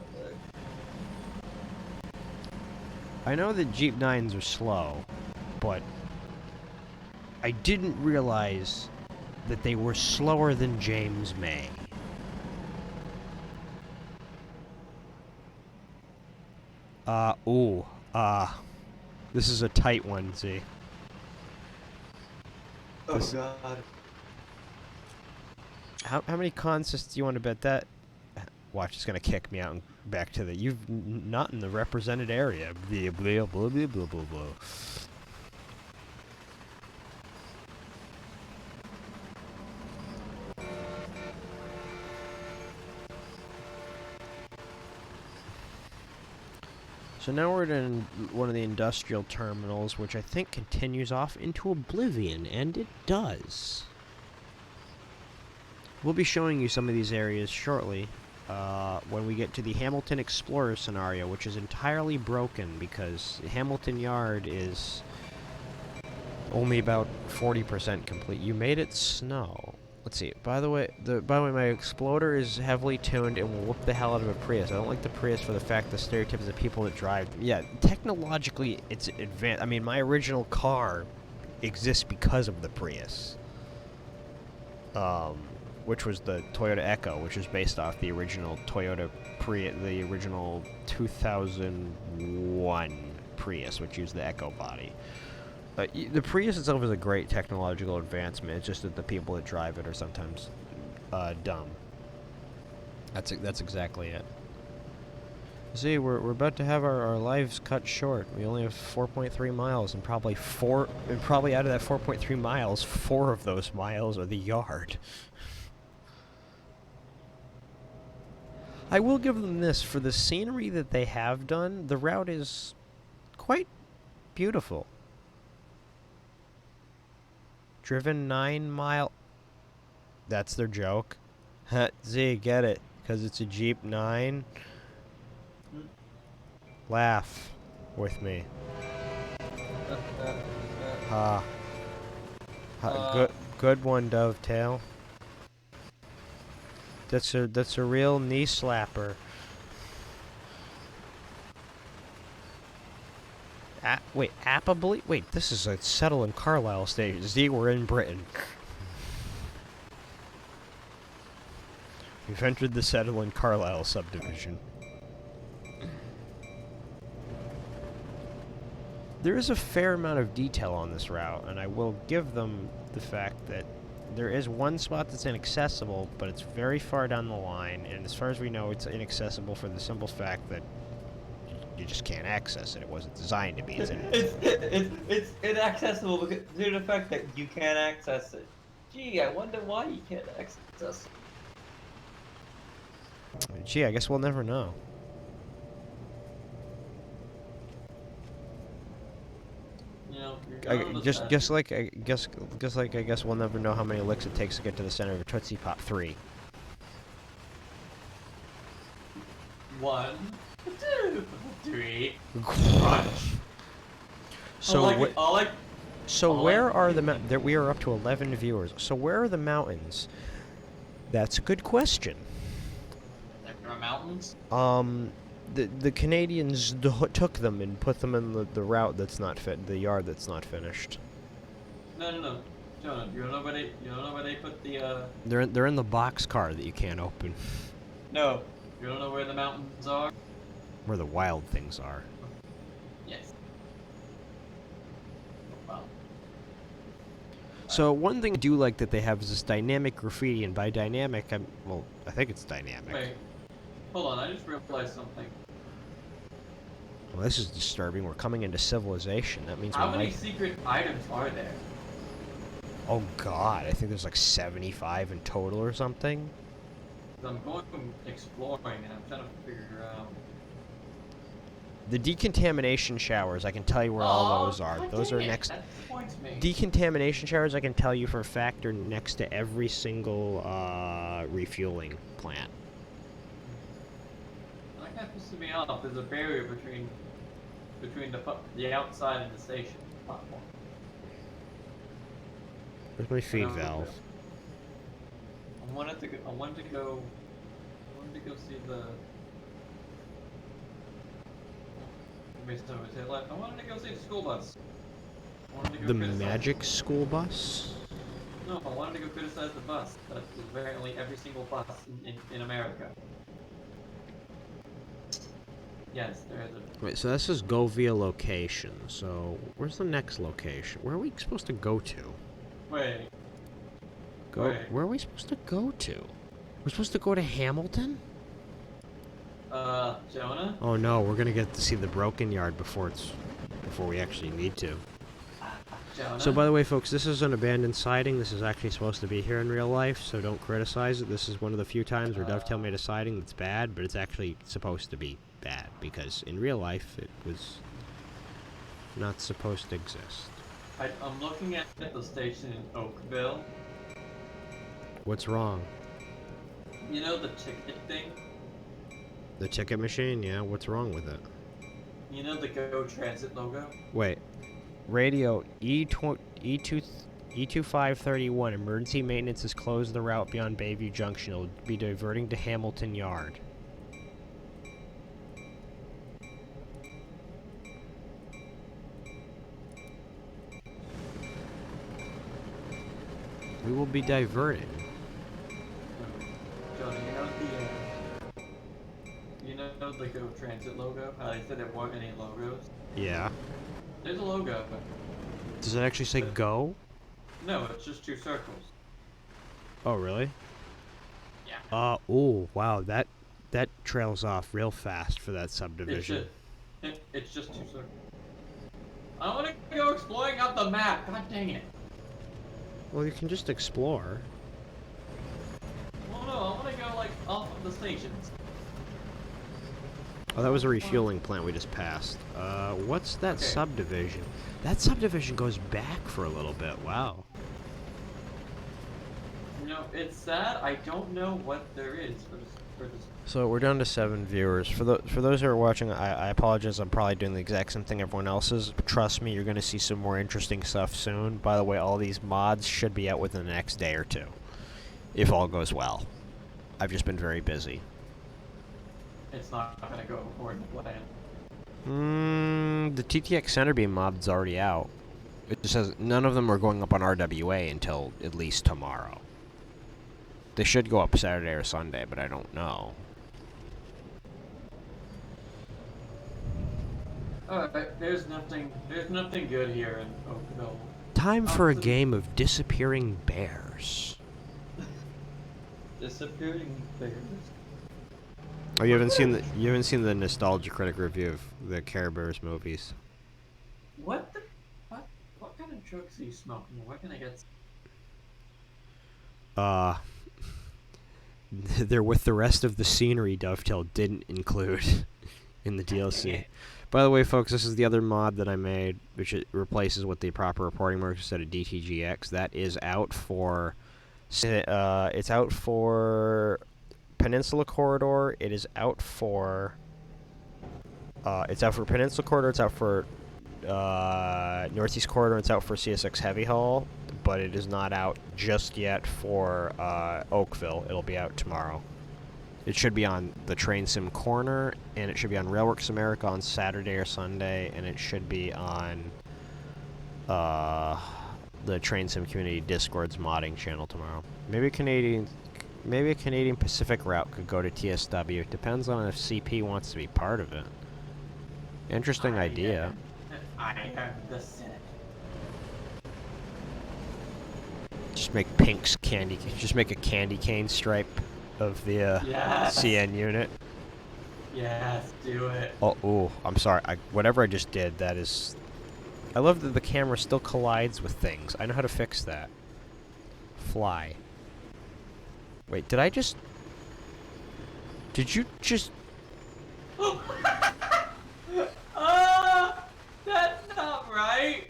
I know that Jeep 9s are slow, but I didn't realize that they were slower than James May. This is a tight one, see? Oh god. How many consists do you want to bet that? Watch, it's gonna kick me out and back to the... You've not in the represented area. Blah, blah, blah, blah, blah, blah, blah. So now we're in one of the industrial terminals, which I think continues off into oblivion, and it does. We'll be showing you some of these areas shortly, when we get to the Hamilton Explorer scenario, which is entirely broken because Hamilton Yard is only about 40% complete. You made it snow. Let's see. By the way, my Exploder is heavily tuned and will whoop the hell out of a Prius. I don't like the Prius for the fact the stereotypes of people that drive them. Yeah, technologically, it's advanced. I mean, my original car exists because of the Prius. Which was the Toyota Echo, which is based off the original Toyota Prius, the original 2001 Prius, which used the Echo body. The Prius itself is a great technological advancement. It's just that the people that drive it are sometimes dumb. That's exactly it. See, we're about to have our lives cut short. We only have 4.3 miles, and probably out of that 4.3 miles, 4 of those miles are the yard. I will give them this. For the scenery that they have done, the route is quite beautiful. Driven 9 mile... That's their joke. Z, get it. Because it's a Jeep 9. Laugh with me. Good one, Dovetail. That's a real knee slapper. Wait, Appably? Wait, this is a Settle in Carlisle station. Z, we're in Britain. We've entered the Settle in Carlisle subdivision. There is a fair amount of detail on this route, and I will give them the fact that there is one spot that's inaccessible, but it's very far down the line, and as far as we know, it's inaccessible for the simple fact that you just can't access it. It wasn't designed to be. It's inaccessible because due to the fact that you can't access it. Gee, I wonder why you can't access it. Gee, I guess we'll never know. You know, Just like I guess we'll never know how many licks it takes to get to the center of a Tootsie Pop 3. 1, 2, 3. So where are the mountains? We are up to 11 viewers. So where are the mountains? That's a good question. There are mountains? The Canadians took them and put them in the route that's not the yard that's not finished. No. Jonah, you don't know where they put the They're in the box car that you can't open. No. You don't know where the mountains are? Where the wild things are. Yes. Well. So one thing I do like that they have is this dynamic graffiti, and by dynamic, I think it's dynamic. Wait. Hold on, I just realized something. Well, this is disturbing. We're coming into civilization. That means How many secret items are there? Oh God, I think there's like 75 in total or something. I'm going exploring and I'm trying to figure out. The decontamination showers, I can tell you where all those are. Those are next. That disappoints me. Decontamination showers, I can tell you for a fact, are next to every single refueling plant. That kind of pisses me off. There's a barrier between the outside and the station platform. Where's my feed valve? I wanted to go see the. I wanted to go see the school bus. The magic school bus? No, I wanted to go criticize the bus. That's apparently every single bus in America. Yes, there is a... Wait, so this is go via location. So, where's the next location? Where are we supposed to go to? Wait. Where are we supposed to go to? We're supposed to go to Hamilton? Jonah? Oh no, we're gonna get to see the broken yard before we actually need to. Jonah? So by the way, folks, this is an abandoned siding. This is actually supposed to be here in real life, so don't criticize it. This is one of the few times where Dovetail made a siding that's bad, but it's actually supposed to be bad, because in real life it was not supposed to exist. I'm looking at the station in Oakville. What's wrong? You know the ticket thing? The ticket machine? Yeah, what's wrong with it? You know the Go Transit logo? Wait. Radio E2531, emergency maintenance has closed the route beyond Bayview Junction. It will be diverting to Hamilton Yard. We will be diverting. Jonah, you know the Go Transit logo? How they said there weren't any logos? Yeah. There's a logo. Does it actually say go? No, it's just 2 circles. Oh, really? Yeah. Oh, wow, that trails off real fast for that subdivision. It's just 2 circles. I want to go exploring out the map. God dang it. Well, you can just explore. Well, no, I want to go like off of the stations. Oh, that was a refueling plant we just passed. What's that subdivision? That subdivision goes back for a little bit. Wow. You know, it's sad. I don't know what there is for this. So we're down to 7 viewers. For those who are watching, I apologize. I'm probably doing the exact same thing everyone else is. But trust me, you're going to see some more interesting stuff soon. By the way, all these mods should be out within the next day or 2, if all goes well. I've just been very busy. It's not going to go according to plan. The TTX Centerbeam mod's already out. It just says none of them are going up on RWA until at least tomorrow. They should go up Saturday or Sunday, but I don't know. Alright, there's nothing good here in Oakville. Time for a so- game of disappearing bears. Disappearing bears? Oh, you haven't seen the Nostalgia Critic review of the Care Bears movies. What kind of drugs are you smoking? Where can I get They're with the rest of the scenery Dovetail didn't include in the DLC. By the way, folks, this is the other mod that I made, which it replaces what the proper reporting marks instead of DTGX. That is out for... it's out for Peninsula Corridor. It is out for... it's out for Peninsula Corridor. It's out for Northeast Corridor. It's out for CSX Heavy Haul. But it is not out just yet for Oakville. It'll be out tomorrow. It should be on the Train Sim Corner, and it should be on Railworks America on Saturday or Sunday, and it should be on the Train Sim Community Discord's modding channel tomorrow. Maybe a Canadian Pacific route could go to TSW. It depends on if CP wants to be part of it. Interesting idea. I have the Senate. Just make Pink's candy. Just make a candy cane stripe of the Yes. CN unit. Yes, do it. Oh, ooh, I'm sorry. Whatever I just did, that is... I love that the camera still collides with things. I know how to fix that. Fly. Wait, did I just... Did you just... That's not right.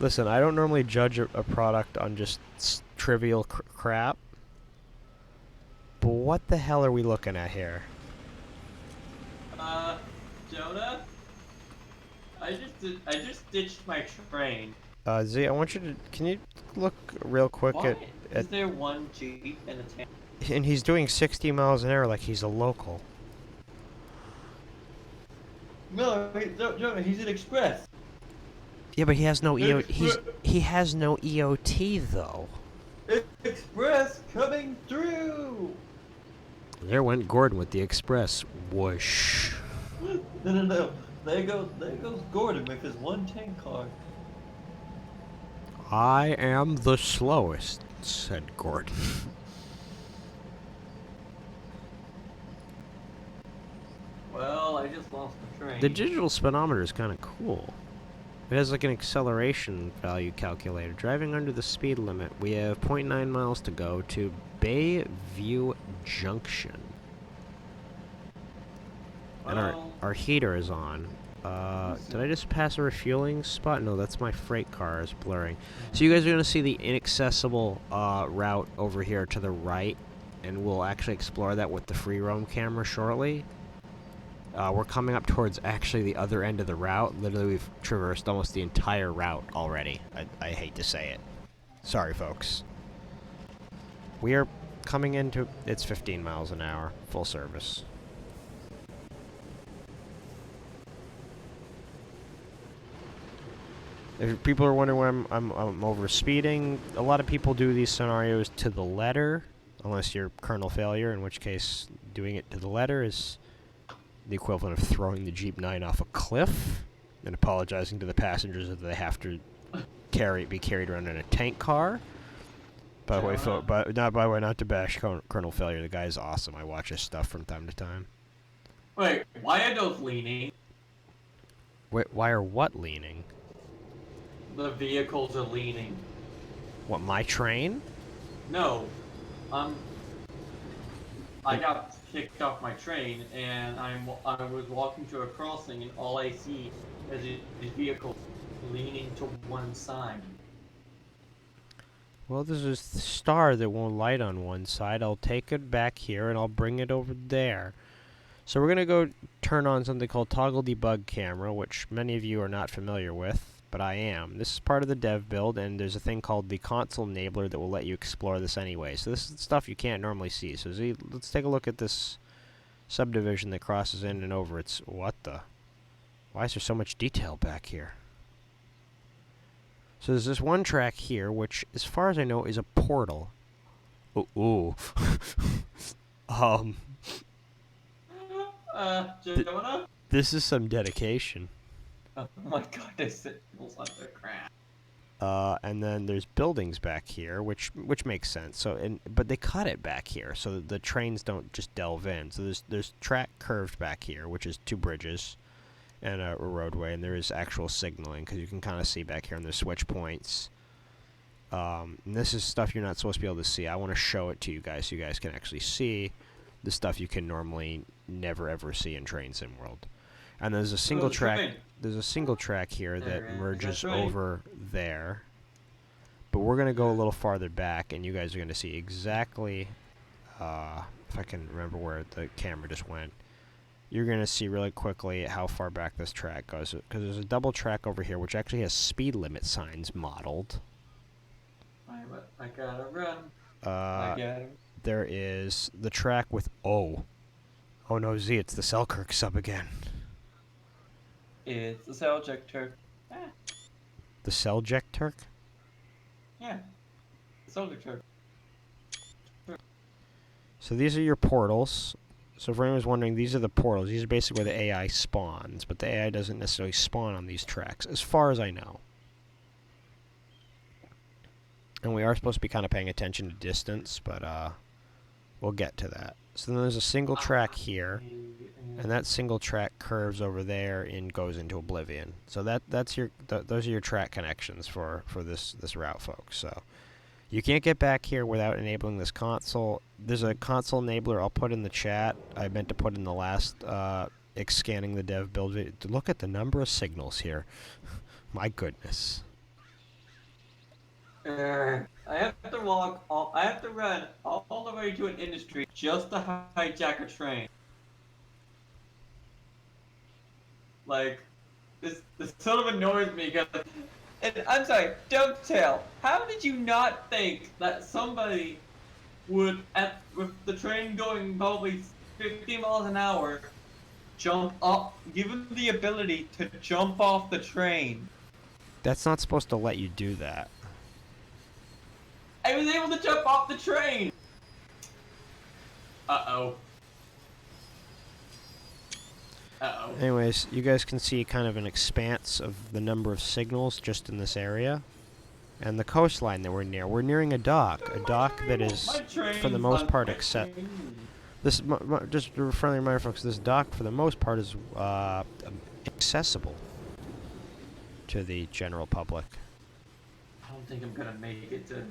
Listen, I don't normally judge a product on just trivial crap. But what the hell are we looking at here? Jonah? I just ditched my train. Z, I want you to... Can you look real quick Why at... is there one Jeep and a tank? And he's doing 60 miles an hour like he's a local. No, Jonah, he's an express. Yeah, but he has no he has no EOT though. Express coming through. There went Gordon with the express. Whoosh. No. There goes Gordon with his one tank car. I am the slowest, said Gordon. Well, I just lost my train. The digital speedometer is kind of cool. It has like an acceleration value calculator. Driving under the speed limit, we have 0.9 miles to go to Bayview Junction. And our heater is on. Did I just pass a refueling spot? No, that's my freight car is blurring. So you guys are going to see the inaccessible route over here to the right, and we'll actually explore that with the free roam camera shortly. We're coming up towards actually the other end of the route. Literally, we've traversed almost the entire route already. I hate to say it. Sorry, folks. We are coming into... It's 15 miles an hour. Full service. If people are wondering why I'm over speeding, a lot of people do these scenarios to the letter, unless you're kernel failure, in which case doing it to the letter is the equivalent of throwing the Jeep 9 off a cliff and apologizing to the passengers that they have to be carried around in a tank car. By the way, not to bash kernel failure. The guy is awesome. I watch his stuff from time to time. Wait, why are those leaning? Wait, why are what leaning? The vehicles are leaning. What, my train? No. I got kicked off my train, and I was walking to a crossing, and all I see is these vehicles leaning to one side. Well, there's a star that won't light on one side. I'll take it back here, and I'll bring it over there. So we're going to go turn on something called Toggle Debug Camera, which many of you are not familiar with, but I am. This is part of the dev build, and there's a thing called the console enabler that will let you explore this anyway. So this is stuff you can't normally see. So Z, let's take a look at this subdivision that crosses in and over. It's... what the... why is there so much detail back here? So there's this one track here, which, as far as I know, is a portal. Ooh. um, Jonah? this is some dedication. Oh my god, there's signals underground. And then there's buildings back here, which makes sense. So, but they cut it back here, so the trains don't just delve in. So there's track curved back here, which is 2 bridges and a roadway, and there is actual signaling because you can kind of see back here, and there's switch points. And this is stuff you're not supposed to be able to see. I want to show it to you guys so you guys can actually see the stuff you can normally never ever see in Train Sim World. And there's a single track. train. There's a single track here There that is a merges train. over there. But we're gonna go a little farther back, and you guys are gonna see exactly. If I can remember where the camera just went, you're gonna see really quickly how far back this track goes. Because there's a double track over here, which actually has speed limit signs modeled. I gotta run. I gotta. There is the track with oh no, Z, it's the Selkirk sub again. It's the Seljuk Turk. Ah, The Seljuk Turk? yeah. The Seljuk Turk. So these are your portals. So for anyone's wondering, these are the portals. These are basically where the AI spawns, but the AI doesn't necessarily spawn on these tracks, as far as I know. And we are supposed to be kind of paying attention to distance, but we'll get to that. So then there's a single track here, and that single track curves over there and goes into oblivion. So that's your those are your track connections for this route, folks. So you can't get back here without enabling this console. There's a console enabler I'll put in the chat. I meant to put in the last scanning the dev build video. Look at the number of signals here. My goodness. I have to walk. I have to run all the way to an industry just to hijack a train. Like, this sort of annoys me because. And I'm sorry, Dovetail. How did you not think that somebody would, with the train going probably 50 miles an hour, jump up, given the ability to jump off the train? That's not supposed to let you do that. I was able to jump off the train! Uh-oh. Uh-oh. Anyways, you guys can see kind of an expanse of the number of signals just in this area. And the coastline that we're near. We're nearing a dock that is, for the most part, this just a friendly reminder, folks. This dock, for the most part, is accessible to the general public. I don't think I'm gonna make it to.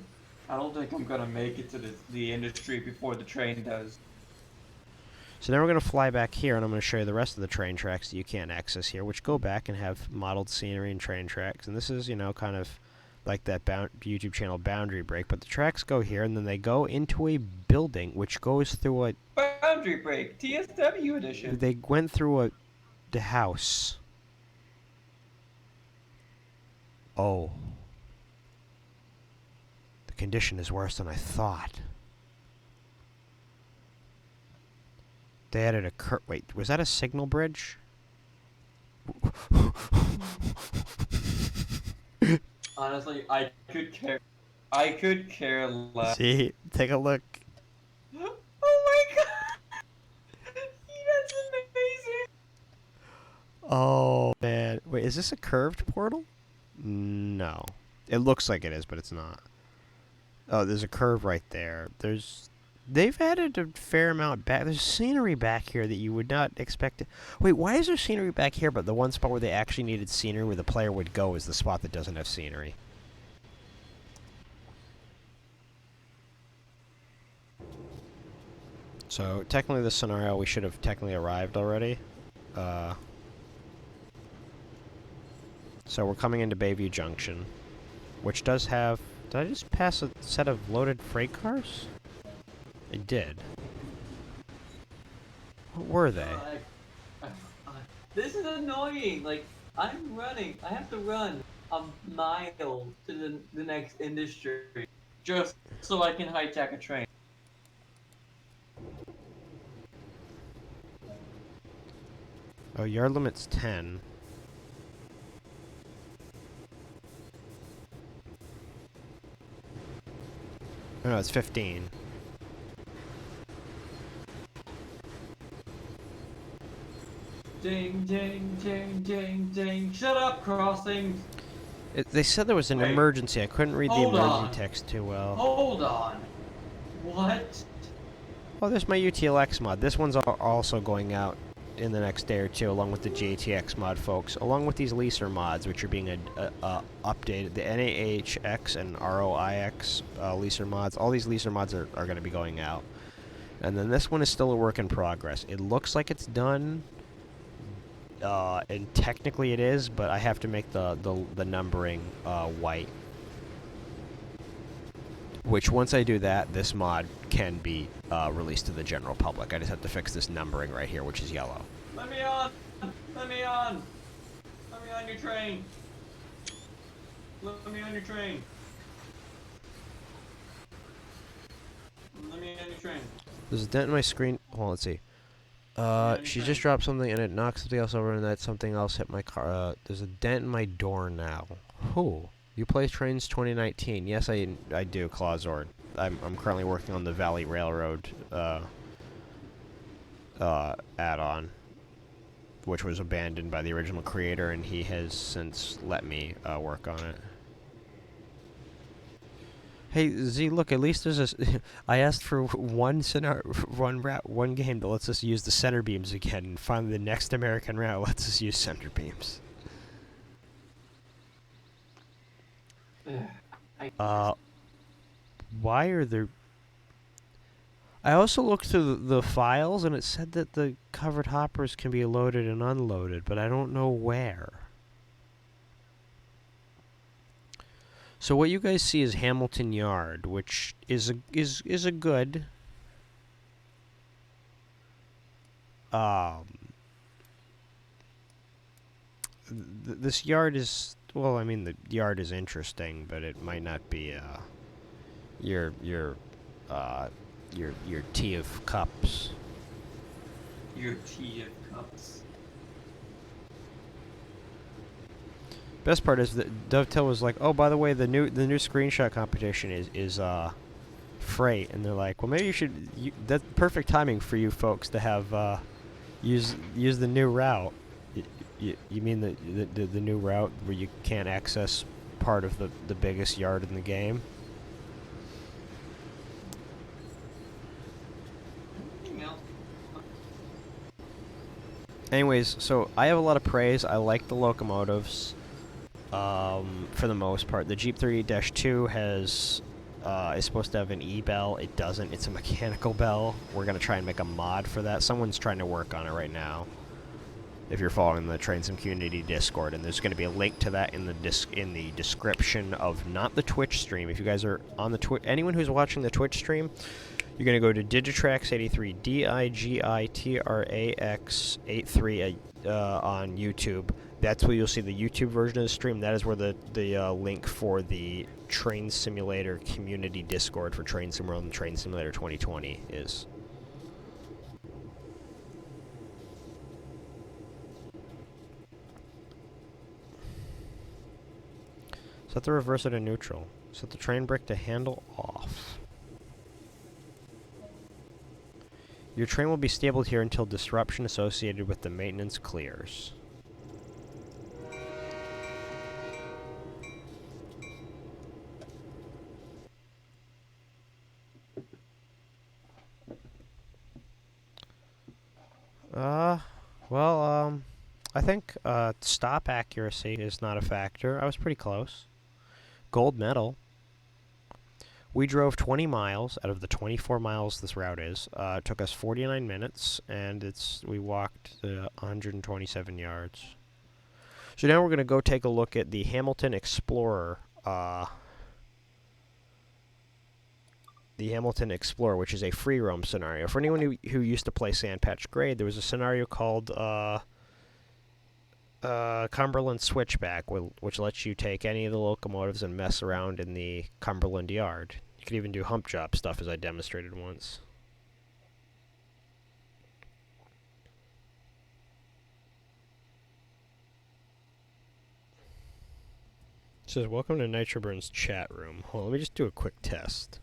I don't think I'm gonna make it to the industry before the train does. So now we're going to fly back here, and I'm going to show you the rest of the train tracks that you can't access here, which go back and have modeled scenery and train tracks. And this is, you know, kind of like that YouTube channel Boundary Break. But the tracks go here, and then they go into a building, which goes through a... Boundary Break, TSW edition. They went through the house. Oh. The condition is worse than I thought. They added a wait, was that a signal bridge? Honestly, I could care. I could care less. See, take a look. Oh my god! That's amazing! Oh man, wait, is this a curved portal? No, it looks like it is, but it's not. Oh, there's a curve right there. They've added a fair amount back. There's scenery back here that you would not expect to... Wait, why is there scenery back here, but the one spot where they actually needed scenery, where the player would go, is the spot that doesn't have scenery? So, technically this scenario, we should have technically arrived already. So we're coming into Bayview Junction, which does have... Did I just pass a set of loaded freight cars? I did. What were they? This is annoying. Like, I'm running. I have to run a mile to the next industry just so I can hijack a train. Oh, yard limit's 10. Oh, no, it's 15. Ding, ding, ding, ding, ding. Shut up, crossings. They said there was an Wait. emergency. I couldn't read the Hold emergency on. text too well. Hold on. What? Oh, there's my UTLX mod. This one's also going out in the next day or two, along with the JTX mod, folks. Along with these leaser mods, which are being updated. The NAHX and ROIX leaser mods. All these leaser mods are going to be going out. And then this one is still a work in progress. It looks like it's done. And technically it is, but I have to make the numbering white. Which, once I do that, this mod can be released to the general public. I just have to fix this numbering right here, which is yellow. Let me on! Let me on! Let me on your train! Let me on your train! Let me on your train. There's a dent in my screen. Hold on, let's see. She just dropped something and it knocked something else over, and that something else hit my car. There's a dent in my door now. Who? You play Trains 2019? Yes, I do, Clawzord. I'm currently working on the Valley Railroad add-on, which was abandoned by the original creator, and he has since let me work on it. Hey Z, look, at least there's a. I asked for one game that lets us use the center beams again, and finally the next American route lets us use center beams. Why are there... I also looked through the files, and it said that the covered hoppers can be loaded and unloaded, but I don't know where. So what you guys see is Hamilton Yard, which is a good... this yard is... Well, I mean, the yard is interesting, but it might not be your tea of cups. Your tea of cups. Best part is that Dovetail was like, "Oh, by the way, the new screenshot competition is freight," and they're like, "Well, maybe you should. That's perfect timing for you folks to have use the new route." You mean the new route where you can't access part of the biggest yard in the game? Anyways, so I have a lot of praise. I like the locomotives, for the most part. The Jeep 30-2 has is supposed to have an E-bell. It doesn't. It's a mechanical bell. We're gonna try and make a mod for that. Someone's trying to work on it right now. If you're following the Train Sim Community Discord, and there's going to be a link to that in the description of not the Twitch stream. If you guys are on the anyone who's watching the Twitch stream, you're going to go to Digitrax83, Digitrax83 on YouTube. That's where you'll see the YouTube version of the stream. That is where the link for the Train Simulator Community Discord for Train Sim World and Train Simulator 2020 is. Set the reverser to neutral. Set the train brake to handle off. Your train will be stabled here until disruption associated with the maintenance clears. I think stop accuracy is not a factor. I was pretty close. Gold medal. We drove 20 miles out of the 24 miles this route is. It took us 49 minutes, and we walked 127 yards. So now we're going to go take a look at the Hamilton Explorer. The Hamilton Explorer, which is a free roam scenario. For anyone who used to play Sandpatch Grade, there was a scenario called Cumberland Switchback, which lets you take any of the locomotives and mess around in the Cumberland Yard. You could even do hump job stuff, as I demonstrated once. It says, "Welcome to Nitroburn's chat room." Hold on, let me just do a quick test.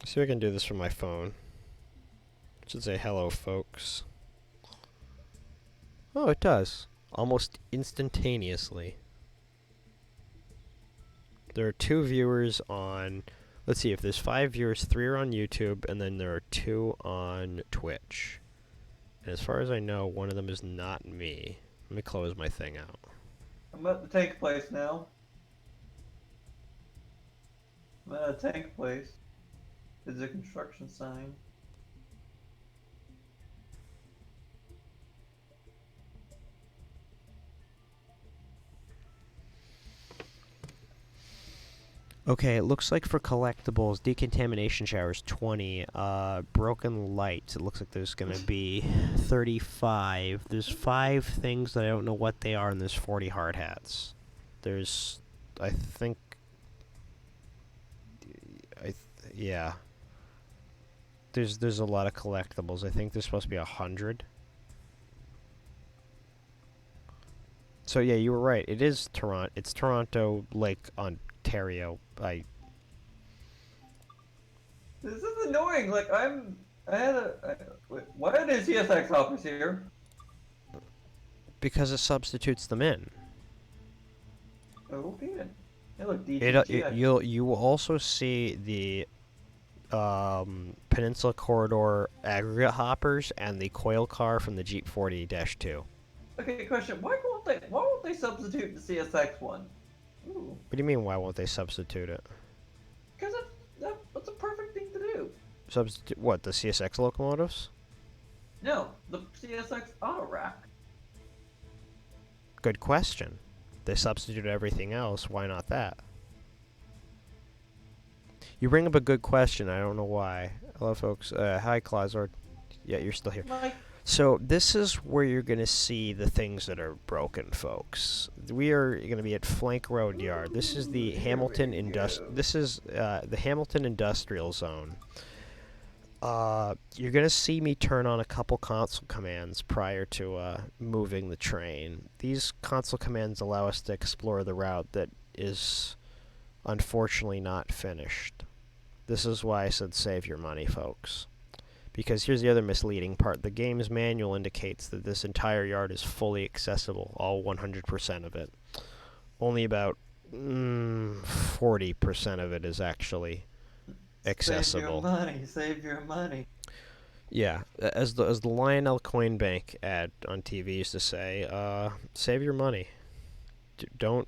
See if I can do this from my phone. It should say hello, folks. Oh, it does. Almost instantaneously. There are 2 viewers on... Let's see, if there's 5 viewers, 3 are on YouTube, and then there are 2 on Twitch. And as far as I know, one of them is not me. Let me close my thing out. I'm at the tank place now. I'm at a tank place. There's a construction sign. Okay, it looks like for collectibles, decontamination showers 20, broken lights, it looks like there's gonna be 35. There's 5 things that I don't know what they are, and there's 40 hard hats. There's, I think, yeah. There's a lot of collectibles. I think there's supposed to be 100. So yeah, you were right. It is Toronto. It's Toronto, Lake Ontario. This is annoying. Like wait, why are there CSX hoppers here? Because it substitutes them in. Oh, okay. They look DTG. You will also see the Peninsula Corridor aggregate hoppers and the coil car from the Jeep 40-2. Okay, question. Why won't they substitute the CSX one? Ooh. What do you mean, why won't they substitute it? Because that's a perfect thing to do. Substitute what, the CSX locomotives? No, the CSX auto rack. Good question. They substituted everything else, why not that? You bring up a good question, I don't know why. Hello, folks. Hi, Clausord. Yeah, you're still here. Like, So, this is where you're going to see the things that are broken, folks. We are going to be at Flank Road Yard. This is the Hamilton the Hamilton Industrial Zone. You're going to see me turn on a couple console commands prior to moving the train. These console commands allow us to explore the route that is unfortunately not finished. This is why I said save your money, folks. Because here's the other misleading part. The game's manual indicates that this entire yard is fully accessible, all 100% of it. Only about 40% of it is actually accessible. Save your money. Yeah, as the Lionel Coin Bank ad on TV used to say, save your money. Don't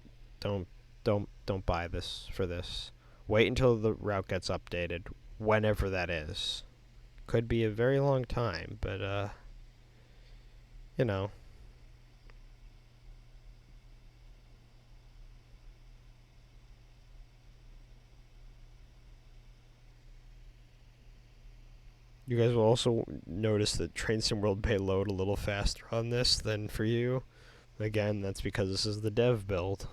buy this for this. Wait until the route gets updated, whenever that is. Could be a very long time, but you know. You guys will also notice that Train Sim World may load a little faster on this than for you. Again, that's because this is the dev build.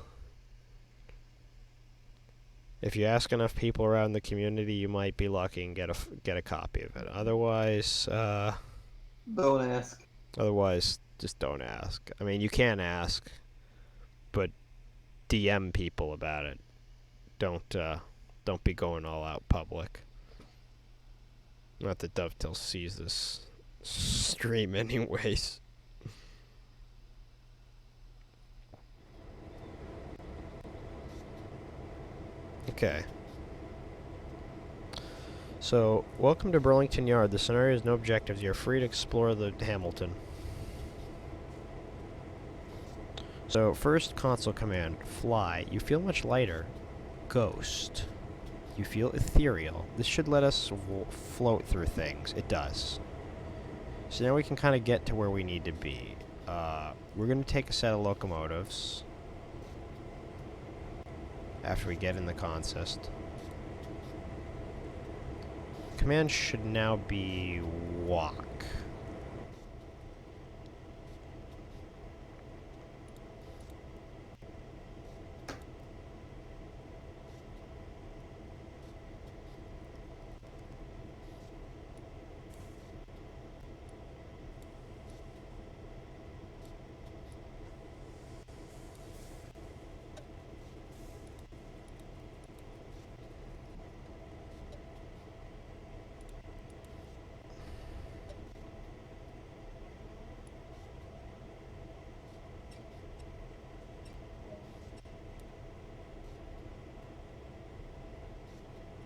If you ask enough people around the community, you might be lucky and get a copy of it. Otherwise, Don't ask. Otherwise, just don't ask. I mean, you can ask, but DM people about it. Don't be going all out public. Not that Dovetail sees this stream anyways. Okay. So, welcome to Burlington Yard. The scenario has no objectives. You're free to explore the Hamilton. So, first console command, fly. You feel much lighter. Ghost. You feel ethereal. This should let us float through things. It does. So now we can kind of get to where we need to be. We're going to take a set of locomotives after we get in the consist. Command should now be walk.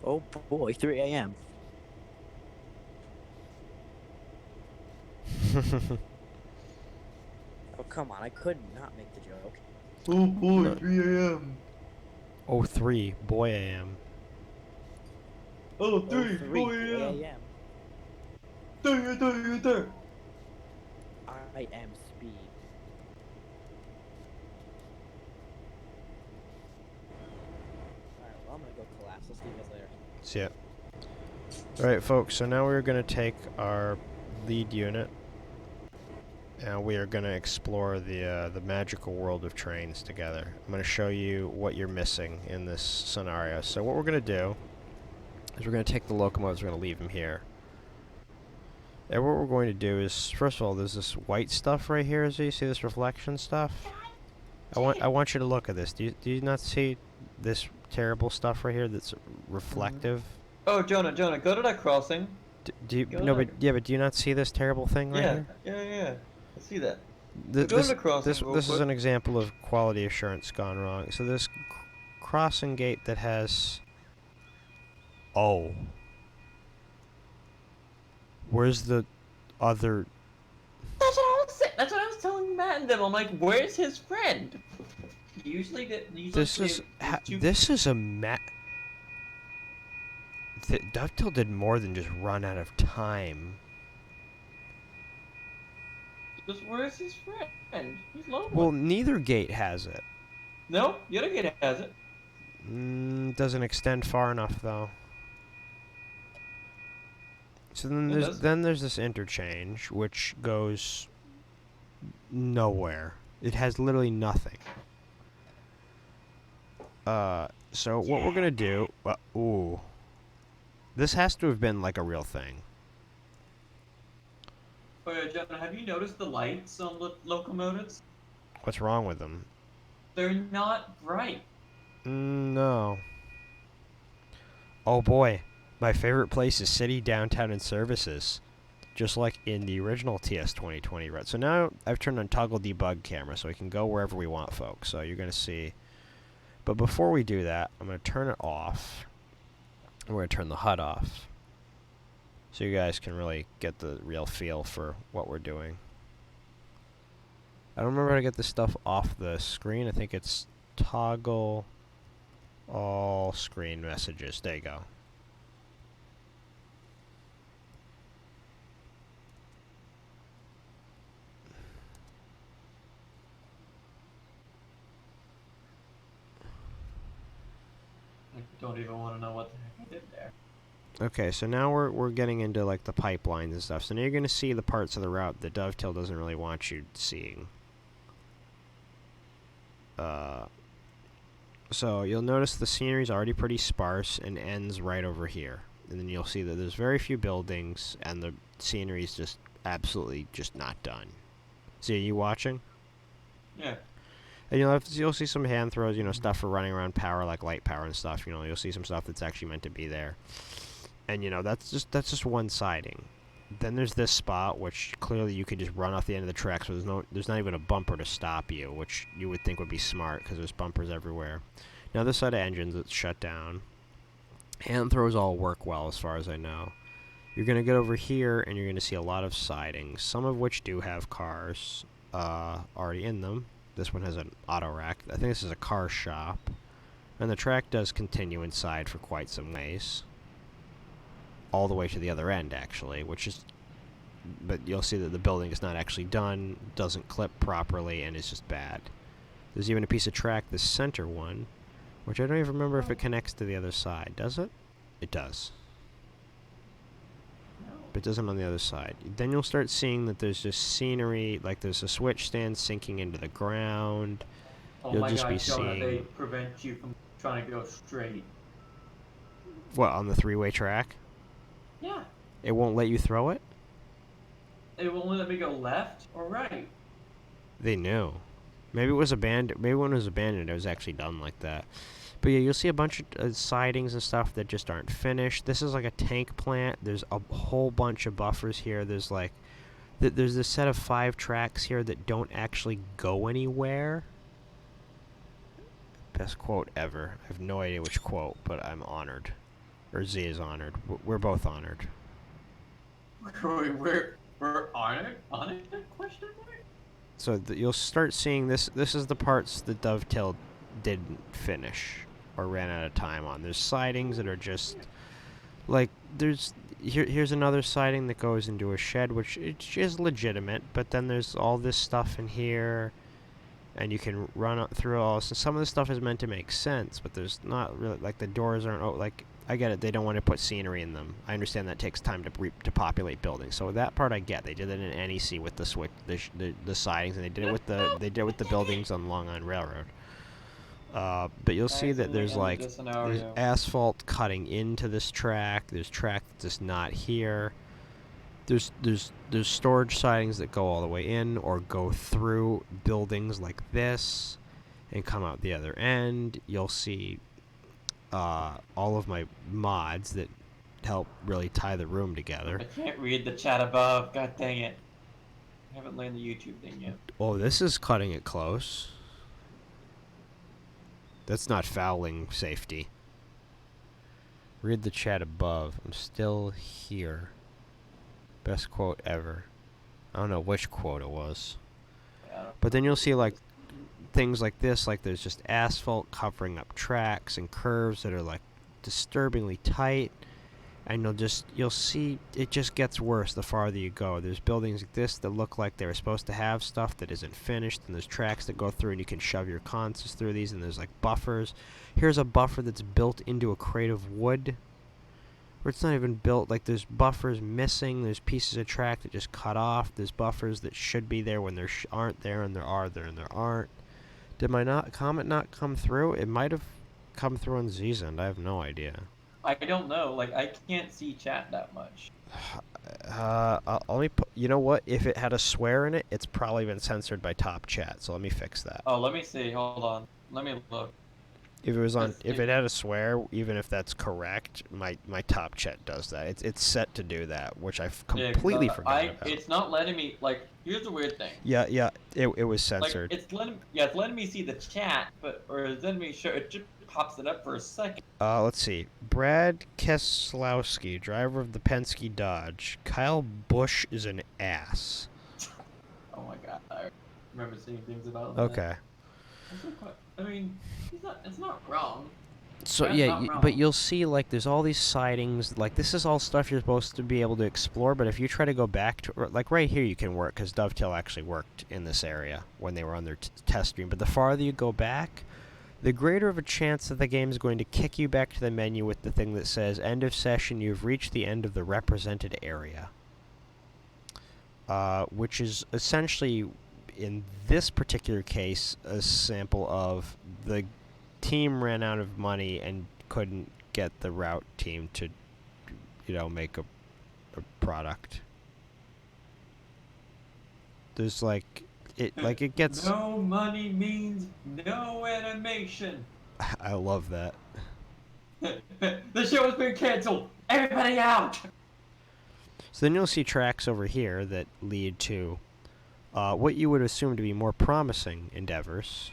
Oh boy, 3 a.m. Oh come on, I could not make the joke. Oh boy, No. 3 a.m. Oh, 3, boy AM. Oh, Oh 3, 3 boy, boy a.m. a.m. There. I am speed. Alright, well I'm gonna go collapse. I'll see you guys later. See ya. Alright, folks, so now we're going to take our lead unit and we are going to explore the magical world of trains together. I'm going to show you what you're missing in this scenario. So what we're going to do is we're going to take the locomotives, we're going to leave them here. And what we're going to do is, first of all, there's this white stuff right here. So you see this reflection stuff? I want you to look at this. Do you not see this terrible stuff right here that's reflective? Oh, Jonah, go to that crossing. Do you Go no, there. but yeah, but do you not see this terrible thing right here? Yeah. I see that. Th Go to this the crossing this real this is quick. an example of quality assurance gone wrong. So this crossing gate that has, oh, where's the other? That's what I was telling Matt and them. I'm like, where's his friend? Usually This is this is a Dovetail did more than just run out of time. Just where's his friend? He's lonely. Well, neither gate has it. No, the other kid has it. Doesn't extend far enough though. So then It does. there's this interchange which goes nowhere. It has literally nothing. So what we're gonna do? Ooh, this has to have been like a real thing. Oh yeah, Jonah, have you noticed the lights on locomotives? What's wrong with them? They're not bright. No. Oh boy, my favorite place is city, downtown, and services. Just like in the original TS 2020, right? So now I've turned on toggle debug camera so we can go wherever we want, folks. So you're going to see. But before we do that, I'm going to turn it off. And we're going to turn the HUD off. So you guys can really get the real feel for what we're doing. I don't remember how to get this stuff off the screen. I think it's toggle all screen messages. There you go. I don't even want to know what the heck I did there. Okay, so now we're getting into like the pipelines and stuff. So now you're going to see the parts of the route that Dovetail doesn't really want you seeing. So you'll notice the scenery is already pretty sparse and ends right over here. And then you'll see that there's very few buildings and the scenery is just absolutely just not done. See, are you watching? Yeah. And you'll see some hand throws, you know, stuff for running around power like light power and stuff. You know, you'll see some stuff that's actually meant to be there. And you know, that's just one siding. Then there's this spot which clearly you could just run off the end of the track, so there's not even a bumper to stop you, which you would think would be smart because there's bumpers everywhere. Now this side of engines, it's shut down. Hand throws all work well as far as I know. You're gonna get over here and you're gonna see a lot of sidings, some of which do have cars already in them. This one has an auto rack. I think this is a car shop. And the track does continue inside for quite some ways. All the way to the other end, actually, which is... But you'll see that the building is not actually done, doesn't clip properly, and is just bad. There's even a piece of track, the center one, which I don't even remember if it connects to the other side. Does it? It does. But it doesn't on the other side. Then you'll start seeing that there's just scenery, like there's a switch stand sinking into the ground. Oh You'll my just god, be Jonah, seeing... they prevent you from trying to go straight. What, on the three-way track? Yeah. It won't let you throw it? It will only let me go left or right. They knew. Maybe it was abandoned. Maybe when it was abandoned, it was actually done like that. But yeah, you'll see a bunch of sidings and stuff that just aren't finished. This is like a tank plant. There's a whole bunch of buffers here. There's like... There's this set of 5 tracks here that don't actually go anywhere. Best quote ever. I have no idea which quote, but I'm honored. Or Z is honored. We're both honored. We're on it? Question mark? So you'll start seeing this. This is the parts that Dovetail didn't finish or ran out of time on. There's sidings that are just like here's another siding that goes into a shed, which is legitimate. But then there's all this stuff in here, and you can run through all. So some of this stuff is meant to make sense, but there's not really, like, the doors aren't like. I get it. They don't want to put scenery in them. I understand that takes time to populate buildings. So that part I get. They did it in NEC with the the sidings, and they did it with the buildings on Long Island Railroad. But you'll see that there's there's asphalt cutting into this track. There's track that's just not here. There's storage sidings that go all the way in or go through buildings like this and come out the other end. You'll see all of my mods that help really tie the room together. I can't read the chat above. God dang it. I haven't learned the YouTube thing yet. Oh, this is cutting it close. That's not fouling safety. Read the chat above. I'm still here. Best quote ever. I don't know which quote it was. But then you'll see, like, things like this, like there's just asphalt covering up tracks and curves that are, like, disturbingly tight. And you'll see it just gets worse the farther you go. There's buildings like this that look like they were supposed to have stuff that isn't finished, and there's tracks that go through and you can shove your consoles through these, and there's, like, buffers. Here's a buffer that's built into a crate of wood, or it's not even built. Like, there's buffers missing, there's pieces of track that just cut off, there's buffers that should be there when there aren't there, and there are there and there aren't. Did my comment not come through? It might have come through on Z's end. I have no idea. I don't know. Like, I can't see chat that much. Let me put, you know what? If it had a swear in it, it's probably been censored by top chat. So let me fix that. Oh, let me see. Hold on. Let me look. If it was on, if it had a swear, even if that's correct, my top chat does that. It's set to do that, which I've completely forgot about. It's not letting me. Like, here's the weird thing. Yeah. It was censored. Like, it's letting me see the chat, or it's letting me show. It just pops it up for a second. Let's see. Brad Keselowski, driver of the Penske Dodge. Kyle Busch is an ass. Oh my god, I remember seeing things about that. Okay. I mean, it's not wrong. So That's yeah, not wrong. but you'll see, like, there's all these sidings. Like, this is all stuff you're supposed to be able to explore. But if you try to go back to, like, right here, you can work, because Dovetail actually worked in this area when they were on their test stream. But the farther you go back, the greater of a chance that the game is going to kick you back to the menu with the thing that says, "End of session. You've reached the end of the represented area," which is essentially, in this particular case, a sample of the team ran out of money and couldn't get the route team to, make a product. There's, like, it gets... No money means no animation. I love that. The show has been canceled. Everybody out. So then you'll see tracks over here that lead to what you would assume to be more promising endeavors,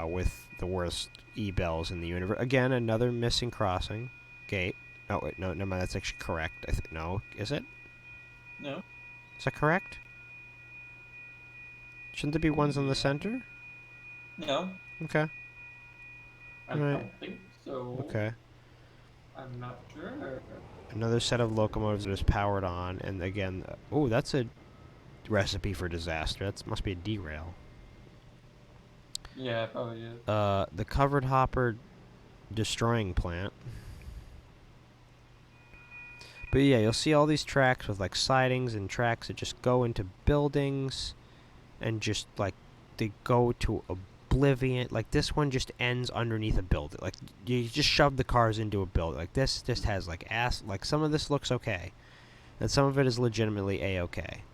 with the worst e-bells in the universe. Again, another missing crossing gate. Oh wait, no, never mind. That's actually correct. No, is it? No. Is that correct? Shouldn't there be ones in the center? No. Okay. I Alright. don't think so. Okay. I'm not sure. Another set of locomotives that is powered on, and again, oh, that's a recipe for disaster. That must be a derail. Yeah, it probably is. The covered hopper destroying plant. But yeah, you'll see all these tracks with, like, sidings and tracks that just go into buildings and just, like, they go to oblivion. Like, this one just ends underneath a building. Like, you just shove the cars into a building. Like, this just has, like, some of this looks okay, and some of it is legitimately a-okay.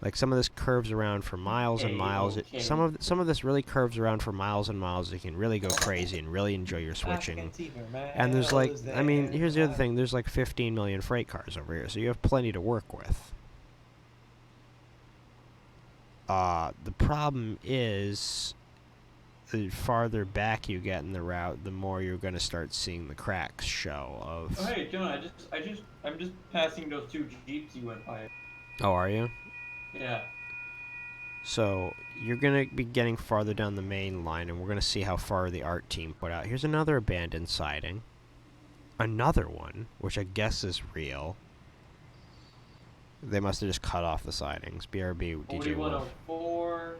Like, some of this curves around for miles and miles. A-okay. Some of this really curves around for miles and miles. You can really go crazy and really enjoy your switching. And there's, like, I mean, here's the other thing. There's, like, 15 million freight cars over here, so you have plenty to work with. The problem is the farther back you get in the route, the more you're going to start seeing the cracks show of. Oh hey, Jonah, I'm just passing those two Jeeps you went by. Oh, are you? Yeah. So you're going to be getting farther down the main line, and we're going to see how far the art team put out. Here's another abandoned siding. Another one, which I guess is real. They must have just cut off the sidings. BRB, DJ Wolf. 4104.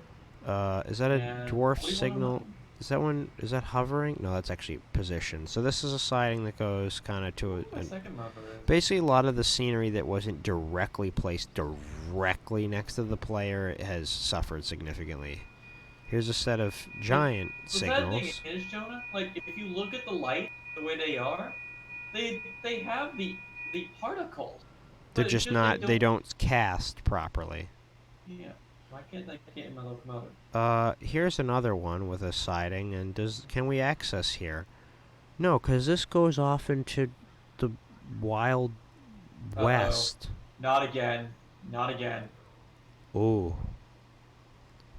Is that a and dwarf 4109. signal? Is that one? Is that hovering? No, that's actually position. So this is a siding that goes kind of to My a second mapper is. basically, a lot of the scenery that wasn't directly placed directly next to the player has suffered significantly. Here's a set of giant The sad thing signals. is, Jonah, like if you look at the light the way they are, they have the particles. They're But it's just just not. They don't cast properly. Yeah. Why can't I get in my locomotive? Here's another one with a siding, and can we access here? No, because this goes off into the wild west. Not again. Not again. Ooh.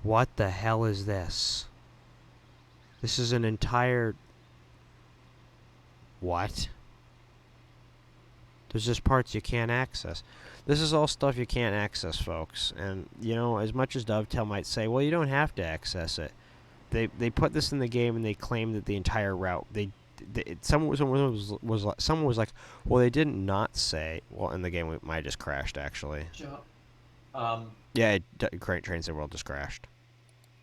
What the hell is this? This is an entire... What? There's just parts you can't access. This is all stuff you can't access, folks. And, you know, as much as Dovetail might say, well, you don't have to access it. They put this in the game and they claim that the entire route... Someone was like, well, they did not say... Well, in the game, we might have just crashed, actually. Yeah, Train Sim World just crashed.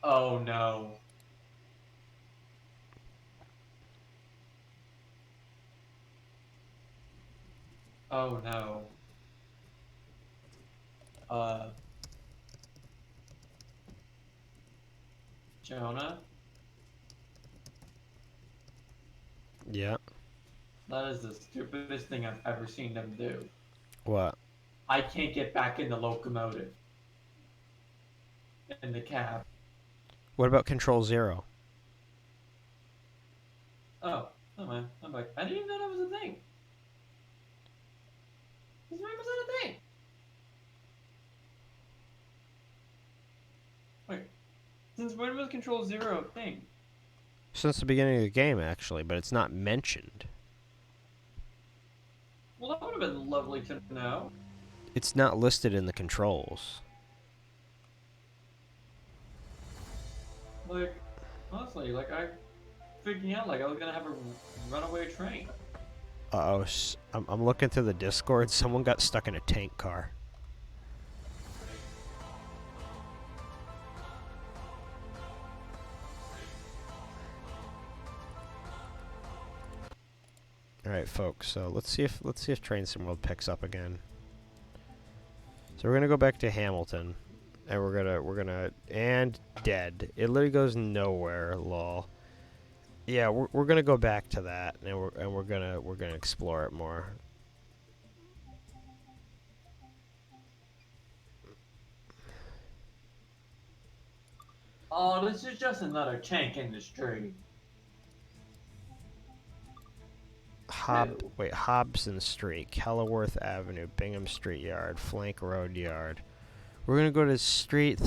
Oh no. Oh no. Jonah? Yeah. That is the stupidest thing I've ever seen them do. What? I can't get back in the locomotive. In the cab. What about Control Zero? Oh, no man. I'm like, I didn't even know that was a thing. When was that a thing? Wait. Since when was Control Zero a thing? Since the beginning of the game, actually, but it's not mentioned. Well, that would have been lovely to know. It's not listed in the controls. Like, honestly, like, I freaking out like I was gonna have a runaway train. Uh-oh, I'm looking through the Discord. Someone got stuck in a tank car. All right, folks. So let's see if Train Sim World picks up again. So we're gonna go back to Hamilton, and we're gonna and dead. It literally goes nowhere. Lol. Yeah, we're gonna go back to that, and we're gonna explore it more. Oh, this is just another tank industry. Wait, Hobson Street, Kenilworth Avenue, Bingham Street Yard, Flank Road Yard. We're gonna go to Street.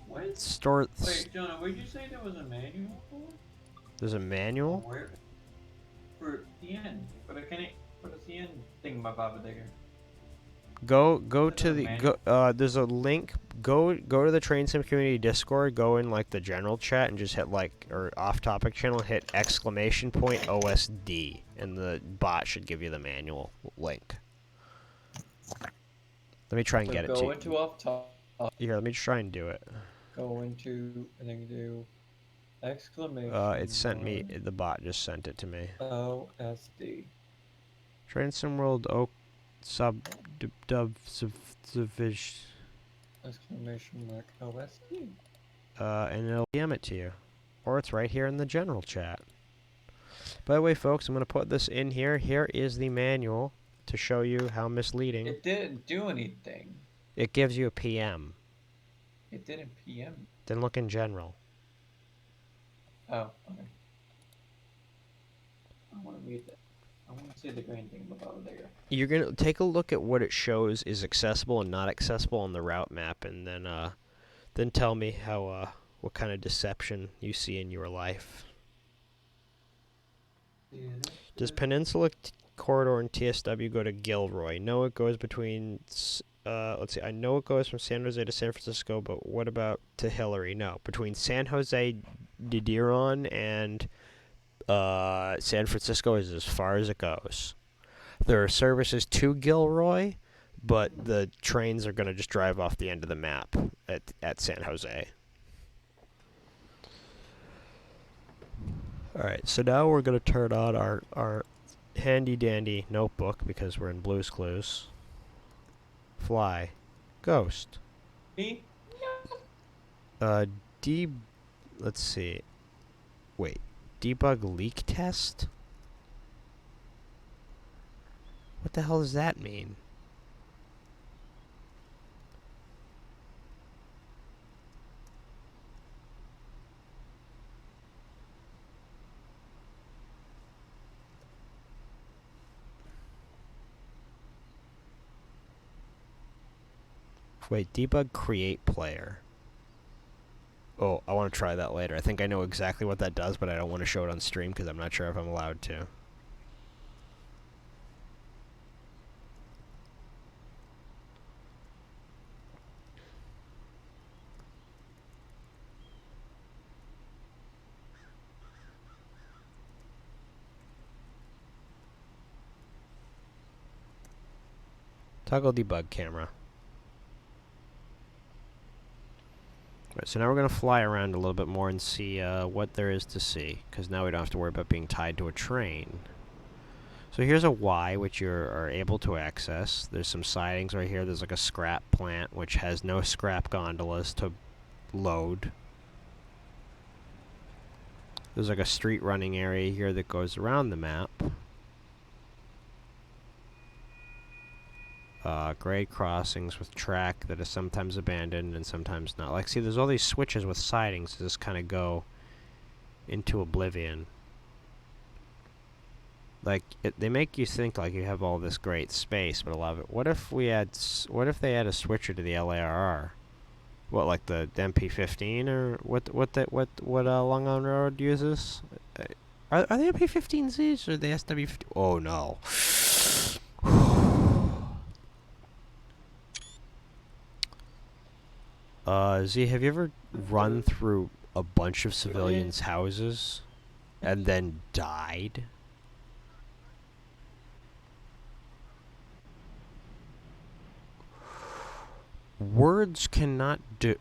What? Store. Wait, Jonah, where'd you say there was a manual for? There's a manual. Where? For CN. For the CN thing, digger. Go to the there's a link. Go to the Train Sim community Discord. Go in like the general chat and just hit like or off topic channel. Hit ! OSD and the bot should give you the manual link. Let me try and get it to you. Go into off top. Here, let me try and do it. Go into and then do exclamation. It sent me. The bot just sent it to me. OSD. Train Sim World Oak Subdivision. Exclamation mark OSD. And it'll DM it to you. Or it's right here in the general chat. By the way, folks, I'm going to put this in here. Here is the manual to show you how misleading. It didn't do anything. It gives you a PM. It didn't PM. Then look in general. Oh, okay. I want to read that. I want to see the green thing about there. You're going to take a look at what it shows is accessible and not accessible on the route map, and then tell me how what kind of deception you see in your life. Does Peninsula Corridor and TSW go to Gilroy? No, it goes between... let's see. I know it goes from San Jose to San Francisco, but what about to Hillary? No. Between San Jose, Didiron, and San Francisco is as far as it goes. There are services to Gilroy, but the trains are going to just drive off the end of the map at San Jose. Alright, so now we're going to turn on our handy-dandy notebook because we're in Blue's Clues. Fly. Ghost. Me? Let's see. Wait. Debug leak test? What the hell does that mean? Wait, debug create player. Oh, I want to try that later. I think I know exactly what that does, but I don't want to show it on stream because I'm not sure if I'm allowed to. Toggle debug camera. Right, so now we're going to fly around a little bit more and see what there is to see, because now we don't have to worry about being tied to a train. So here's a Y, which you are able to access. There's some sidings right here. There's like a scrap plant, which has no scrap gondolas to load. There's like a street running area here that goes around the map. Grade crossings with track that is sometimes abandoned and sometimes not. Like, see, there's all these switches with sidings that just kind of go into oblivion. Like, they make you think like you have all this great space, but a lot of it. What if we had? What if they had a switcher to the LARR? What, like the MP15 or what Long Island Road uses? Are they MP15Zs or the SW50? Oh no. Z, have you ever run through a bunch of civilians' houses and then died? Words cannot do...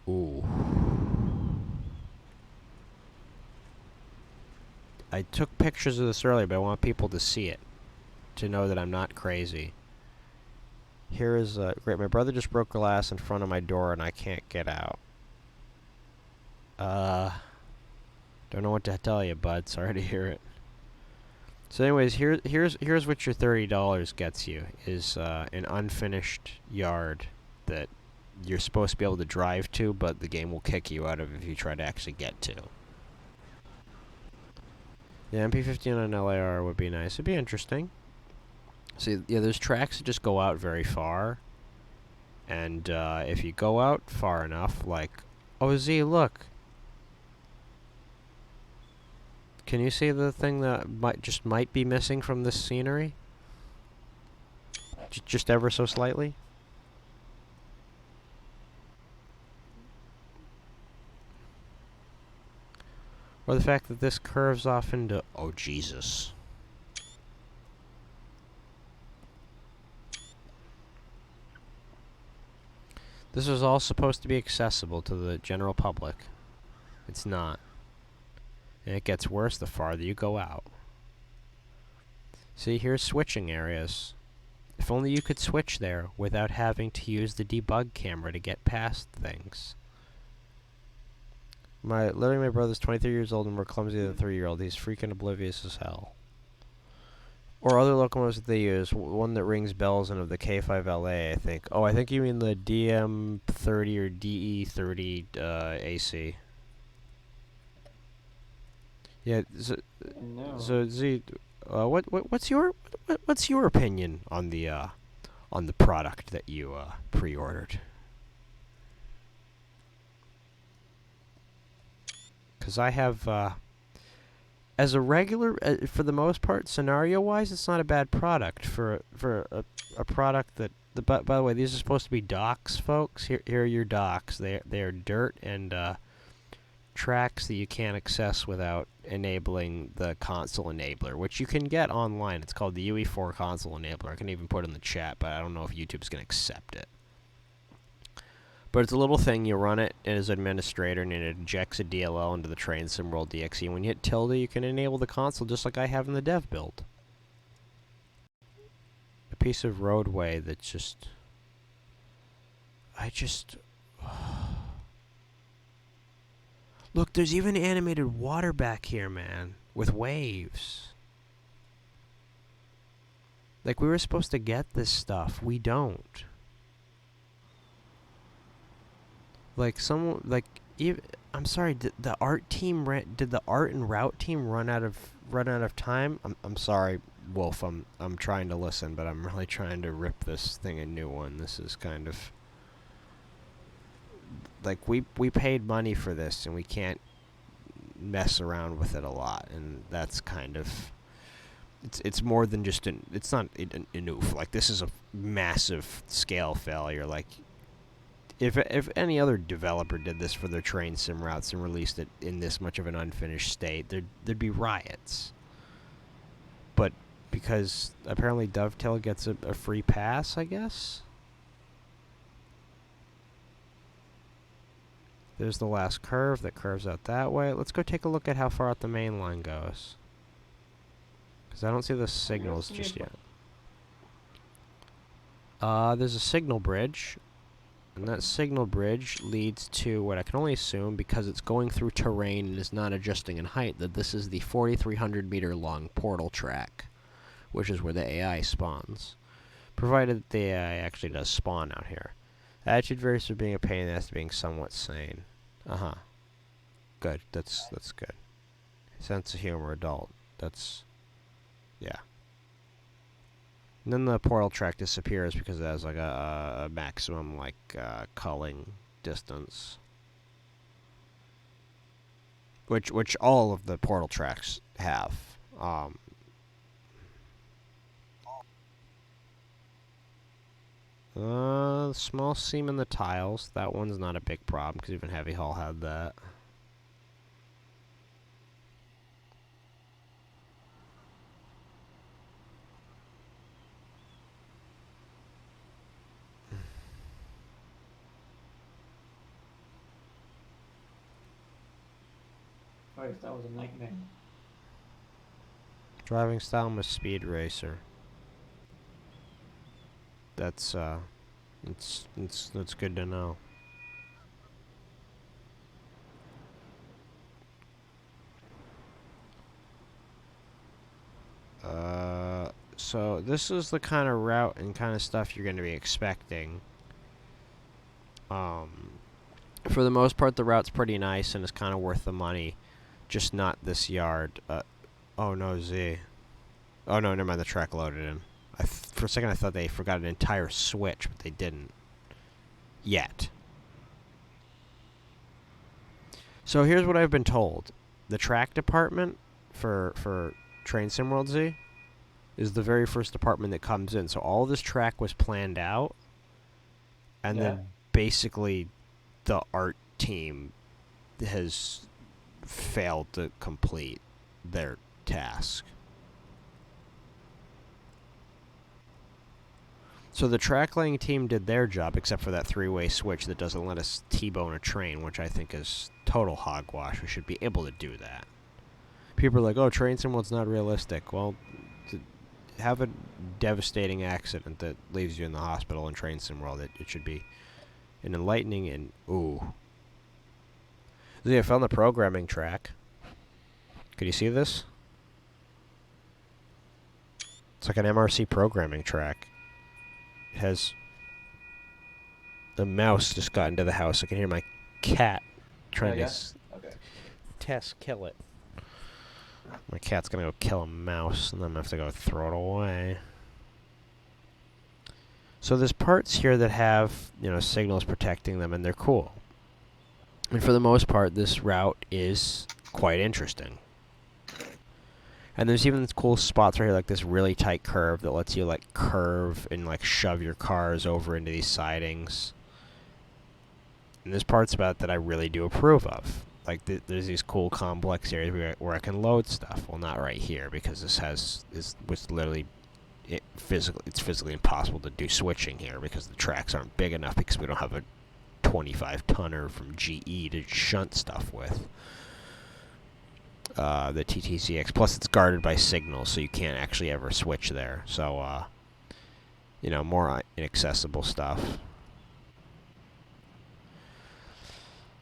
Ooh. I took pictures of this earlier, but I want people to see it, to know that I'm not crazy. Here is great. My brother just broke glass in front of my door, and I can't get out. Don't know what to tell you, bud. Sorry to hear it. So, anyways, here's what your $30 gets you: is an unfinished yard that you're supposed to be able to drive to, but the game will kick you out of if you try to actually get to. The MP15 on LAR would be nice. It'd be interesting. See, yeah, there's tracks that just go out very far. And if you go out far enough, like... Oh, Z, look! Can you see the thing that might be missing from this scenery? Just ever so slightly? Or the fact that this curves off into... Oh, Jesus. This was all supposed to be accessible to the general public. It's not. And it gets worse the farther you go out. See, here's switching areas. If only you could switch there without having to use the debug camera to get past things. Literally my brother's 23 years old and more clumsy than a 3-year-old. He's freaking oblivious as hell. Or other locomotives that they use, one that rings bells and of the K5LA, I think. Oh, I think you mean the DM30 or DE30 AC. Yeah, so Z, what's your opinion on the product that you pre-ordered? Because I have, as a regular, for the most part, scenario-wise, it's not a bad product for a product that. By the way, these are supposed to be docks, folks. Here are your docks. They are dirt and tracks that you can't access without enabling the console enabler, which you can get online. It's called the UE4 console enabler. I can even put it in the chat, but I don't know if YouTube's going to accept it. But it's a little thing. You run it as administrator, and it injects a DLL into the Train Sim World DXE. When you hit tilde, you can enable the console just like I have in the dev build. A piece of roadway that's just... Look, there's even animated water back here, man, with waves. Like, we were supposed to get this stuff. We don't. Like, I'm sorry, did the art and route team run out of time? I'm sorry, Wolf, I'm trying to listen, but I'm really trying to rip this thing a new one. This is kind of... Like, we paid money for this, and we can't mess around with it a lot, and that's kind of... It's more than just it's not an oof. Like, this is a massive scale failure. Like, if any other developer did this for their train sim routes and released it in this much of an unfinished state, there'd be riots. But because apparently Dovetail gets a free pass, I guess? There's the last curve that curves out that way. Let's go take a look at how far out the main line goes. Because I don't see the signals just yet. There's a signal bridge. And that signal bridge leads to what I can only assume, because it's going through terrain and is not adjusting in height, that this is the 4,300 meter long portal track, which is where the AI spawns. Provided that the AI actually does spawn out here. Attitude varies from being a pain in the ass to being somewhat sane. Uh-huh. Good. That's good. Sense of humor, adult. That's... yeah. And then the portal track disappears because it has like a maximum like culling distance. Which all of the portal tracks have. Small seam in the tiles. That one's not a big problem because even Heavy Haul had that. Christ, that was a nightmare. Driving style, I'm a speed racer. That's good to know. So this is the kind of route and kind of stuff you're going to be expecting. For the most part, the route's pretty nice and it's kind of worth the money. Just not this yard. Oh no, Z. Oh no, never mind, the track loaded in. For a second I thought they forgot an entire switch, but they didn't. Yet. So here's what I've been told. The track department for Train Sim World Z is the very first department that comes in. So all this track was planned out, and then basically the art team has failed to complete their task. So the track laying team did their job, except for that three-way switch that doesn't let us T-bone a train, which I think is total hogwash. We should be able to do that. People are like, oh, Train Sim World's not realistic. Well, to have a devastating accident that leaves you in the hospital in Train Sim World, it should be an enlightening and... ooh. See, I found the programming track. Could you see this? It's like an MRC programming track. It has... the mouse just got into the house. I can hear my cat trying to kill it. My cat's gonna go kill a mouse, and then I'm gonna have to go throw it away. So there's parts here that have, you know, signals protecting them, and they're cool. And for the most part, this route is quite interesting. And there's even cool spots right here, like this really tight curve that lets you like curve and like shove your cars over into these sidings. And there's parts about it that I really do approve of. Like there's these cool complex areas where I can load stuff. Well, not right here because this was literally it's physically impossible to do switching here because the tracks aren't big enough because we don't have a 25 tonner from GE to shunt stuff with. The TTCX. Plus, it's guarded by signals, so you can't actually ever switch there. So, more inaccessible stuff.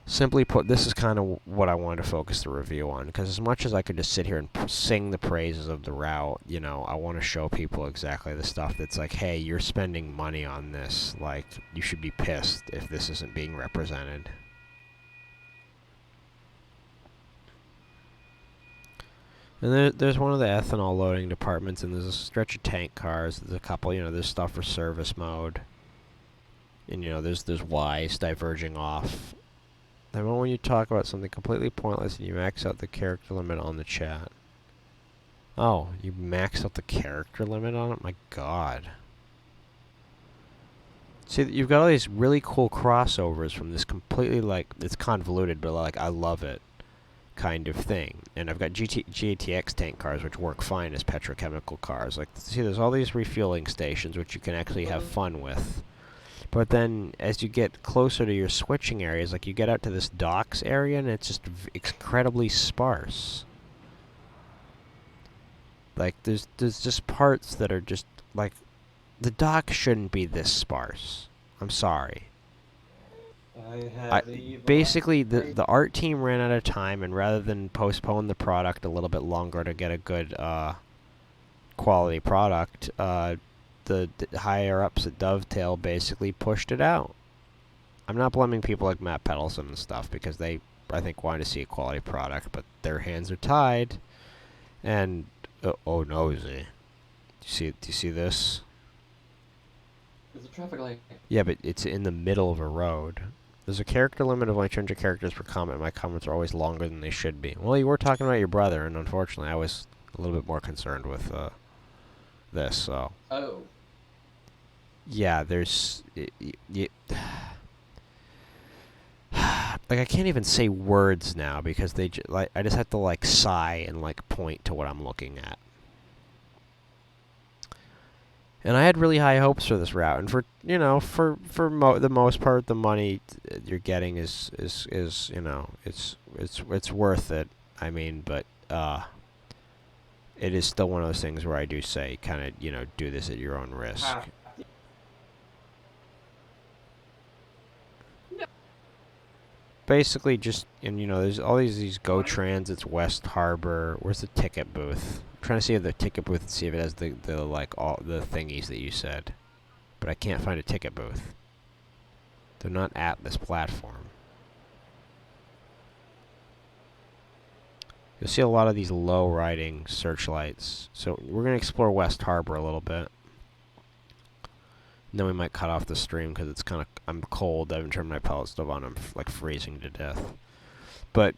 Simply put, this is kind of what I wanted to focus the review on, because as much as I could just sit here and sing the praises of the route, I want to show people exactly the stuff that's like, hey, you're spending money on this. Like, you should be pissed if this isn't being represented. And there's one of the ethanol loading departments, and there's a stretch of tank cars. There's a couple, there's stuff for service mode. And, there's Ys diverging off. The moment when you talk about something completely pointless and you max out the character limit on the chat. Oh, you maxed out the character limit on it? My god. See, you've got all these really cool crossovers from this completely, like, it's convoluted, but, like, I love it kind of thing. And I've got GATX tank cars, which work fine as petrochemical cars. Like, see, there's all these refueling stations, which you can actually have fun with. But then, as you get closer to your switching areas, like, you get out to this docks area, and it's just incredibly sparse. Like, there's just parts that are just, like, the dock shouldn't be this sparse. I'm sorry. Basically, the art team ran out of time, and rather than postpone the product a little bit longer to get a good quality product, the higher-ups at Dovetail basically pushed it out. I'm not blaming people like Matt Pedelson and stuff, because they, I think, wanted to see a quality product, but their hands are tied. And, oh, nosy. Do you see this? There's a traffic light. Yeah, but it's in the middle of a road. There's a character limit of like 200 characters per comment. My comments are always longer than they should be. Well, you were talking about your brother, and unfortunately, I was a little bit more concerned with this. So. Oh. Yeah, there's. Like, I can't even say words now because I just have to like sigh and like point to what I'm looking at. And I had really high hopes for this route, and for the most part, the money you're getting is it's worth it. I mean, but it is still one of those things where I do say, kind of, do this at your own risk. Basically, just there's all these Go Transits, West Harbor. Where's the ticket booth? I'm trying to see if the ticket booth and see if it has the like all the thingies that you said, but I can't find a ticket booth. They're not at this platform. You'll see a lot of these low riding searchlights. So we're gonna explore West Harbor a little bit. And then we might cut off the stream because it's I'm cold. I haven't turned my pellet stove on. I'm like freezing to death. But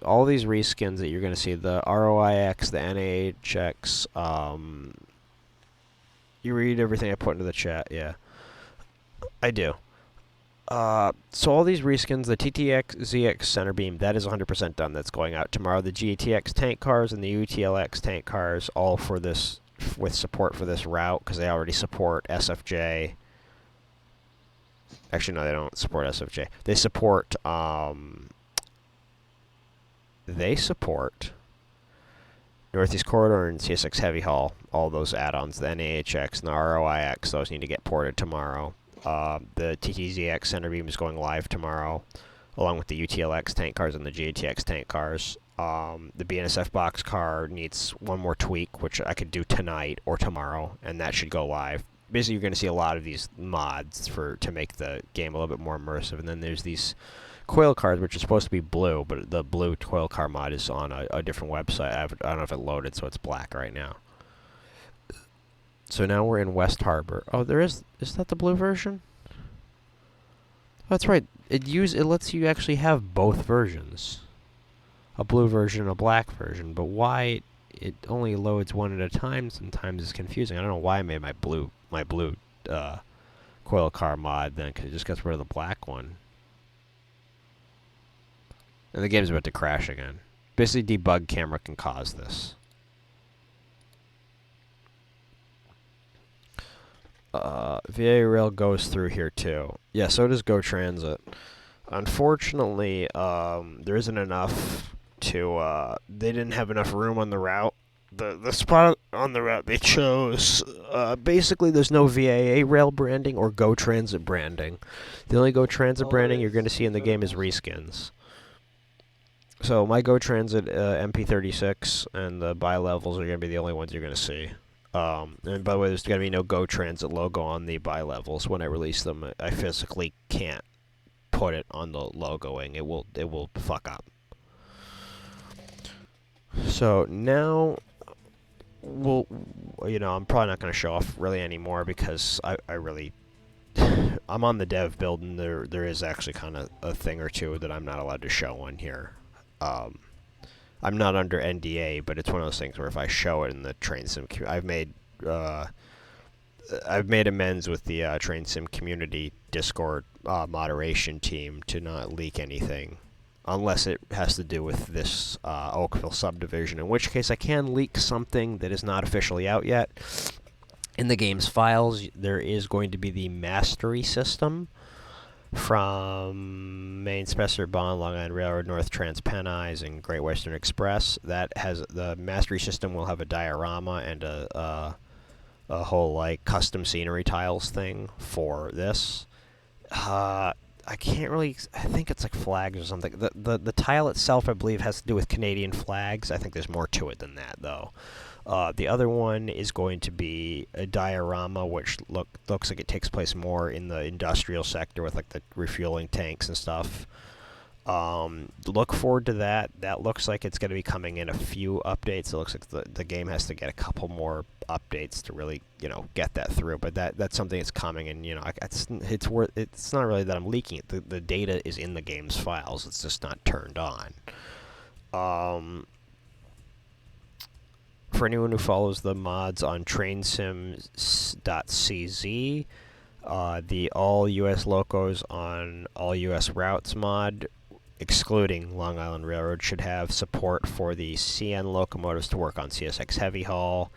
all these reskins that you're going to see, the ROIX, the NAHX, you read everything I put into the chat, yeah. I do. So all these reskins, the TTX ZX center beam, that is 100% done. That's going out tomorrow. The GATX tank cars and the UTLX tank cars, all for this, with support for this route, because they already support SFJ. Actually, no, they don't support SFJ. They support, Northeast Corridor and CSX Heavy Haul, all those add-ons, the NAHX and the ROIX, those need to get ported tomorrow. The TTZX center beam is going live tomorrow, along with the UTLX tank cars and the GATX tank cars. The BNSF box car needs one more tweak, which I could do tonight or tomorrow, and that should go live. Basically, you're going to see a lot of these mods to make the game a little bit more immersive. And then there's these coil cars, which are supposed to be blue, but the blue coil car mod is on a different website. I don't know if it loaded, so it's black right now. So now we're in West Harbor. Oh, is that the blue version? That's right. It lets you actually have both versions, a blue version and a black version. But why it only loads one at a time sometimes is confusing. I don't know why I made my blue coil car mod then, 'cause it just gets rid of the black one. And the game's about to crash again. Basically, debug camera can cause this. VA Rail goes through here too. Yeah, so does Go Transit. Unfortunately, there isn't enough to, they didn't have enough room on the route. The spot on the route they chose, basically there's no VAA rail branding or Go Transit branding. The only Go Transit branding you're going to see in the game is reskins. So my Go Transit MP36 and the bi-levels are going to be the only ones you're going to see. And by the way, there's going to be no Go Transit logo on the bi-levels. When I release them, I physically can't put it on the logoing. It will fuck up. So now, I'm probably not going to show off really anymore because I really, I'm on the dev build and there is actually kind of a thing or two that I'm not allowed to show on here. I'm not under NDA, but it's one of those things where if I show it in the Train Sim, I've made amends with the Train Sim community Discord moderation team to not leak anything, unless it has to do with this Oakville Subdivision, in which case I can leak something that is not officially out yet. In the game's files, there is going to be the mastery system from Maine Spencer Bond, Long Island Railroad, North Trans Pennines, and Great Western Express. That has the mastery system will have a diorama and a whole like custom scenery tiles thing for this. I can't really. I think it's like flags or something. The tile itself, I believe, has to do with Canadian flags. I think there's more to it than that, though. The other one is going to be a diorama, which looks like it takes place more in the industrial sector with like the refueling tanks and stuff. Look forward to that. That looks like it's going to be coming in a few updates. It looks like the game has to get a couple more updates to really, get that through. But that's something that's coming, and it's not really that I'm leaking it. The data is in the game's files. It's just not turned on. For anyone who follows the mods on trainsim.cz, the all US locos on all US routes mod, excluding Long Island Railroad, should have support for the CN locomotives to work on CSX Heavy Haul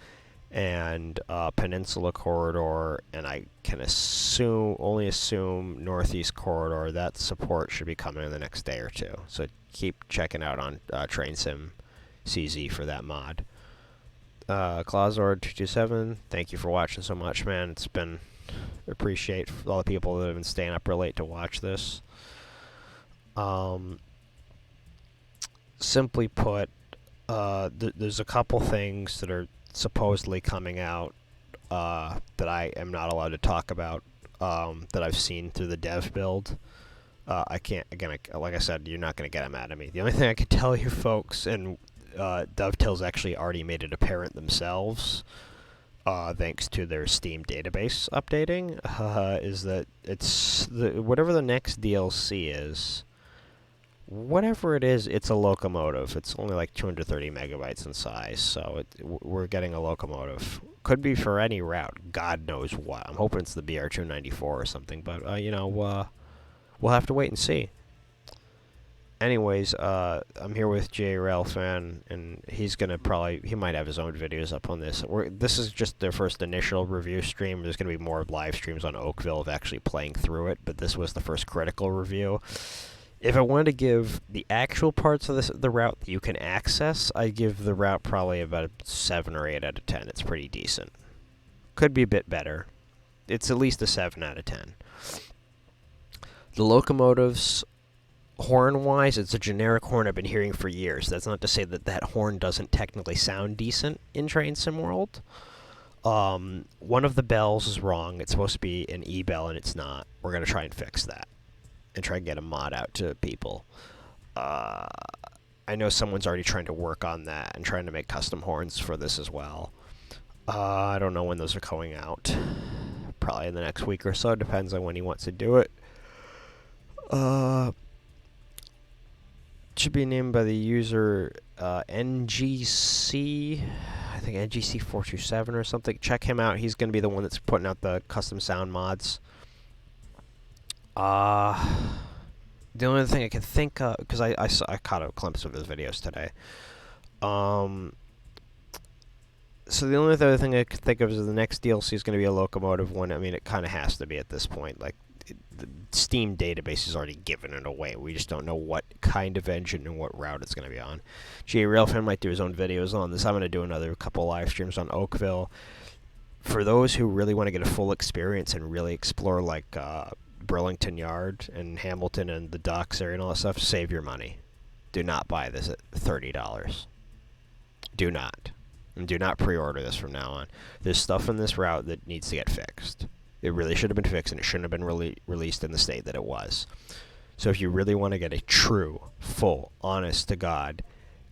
and Peninsula Corridor, and I can only assume Northeast Corridor. That support should be coming in the next day or two. So keep checking out on TrainSim.cz for that mod. Clausord227, thank you for watching so much, man. It's been, appreciate all the people that have been staying up real late to watch this. Simply put, there's a couple things that are supposedly coming out that I am not allowed to talk about that I've seen through the dev build. I can't, again, like I said, you're not going to get them out of me. The only thing I can tell you folks, and Dovetail's actually already made it apparent themselves, thanks to their Steam database updating, is that it's whatever the next DLC is, whatever it is, it's a locomotive. It's only like 230 megabytes in size, so we're getting a locomotive. Could be for any route. God knows what. I'm hoping it's the BR294 or something, but, we'll have to wait and see. Anyways, I'm here with Jay Railfan, and he's gonna he might have his own videos up on this. This is just their first initial review stream. There's gonna be more live streams on Oakville of actually playing through it, but this was the first critical review. If I wanted to give the actual parts of the route that you can access, I'd give the route probably about a 7 or 8 out of 10. It's pretty decent. Could be a bit better. It's at least a 7 out of 10. The locomotives, horn-wise, it's a generic horn I've been hearing for years. That's not to say that that horn doesn't technically sound decent in Train Sim World. One of the bells is wrong. It's supposed to be an E-bell, and it's not. We're going to try and fix that and try and get a mod out to people. I know someone's already trying to work on that and trying to make custom horns for this as well. I don't know when those are going out. Probably in the next week or so. Depends on when he wants to do it. Uh, should be named by the user NGC. I think NGC427 or something. Check him out. He's going to be the one that's putting out the custom sound mods. The only thing I can think of, because I caught a glimpse of his videos today. So the only other thing I could think of is the next DLC is going to be a locomotive one. I mean, it kind of has to be at this point. Like, the Steam database has already given it away. We just don't know what kind of engine and what route it's going to be on. G.A. Railfan might do his own videos on this. I'm going to do another couple live streams on Oakville. For those who really want to get a full experience and really explore, like, Burlington Yard and Hamilton and the docks area and all that stuff, save your money. Do not buy this at $30. Do not. And do not pre-order this from now on. There's stuff in this route that needs to get fixed. It really should have been fixed, and it shouldn't have been released in the state that it was. So if you really want to get a true, full, honest-to-God,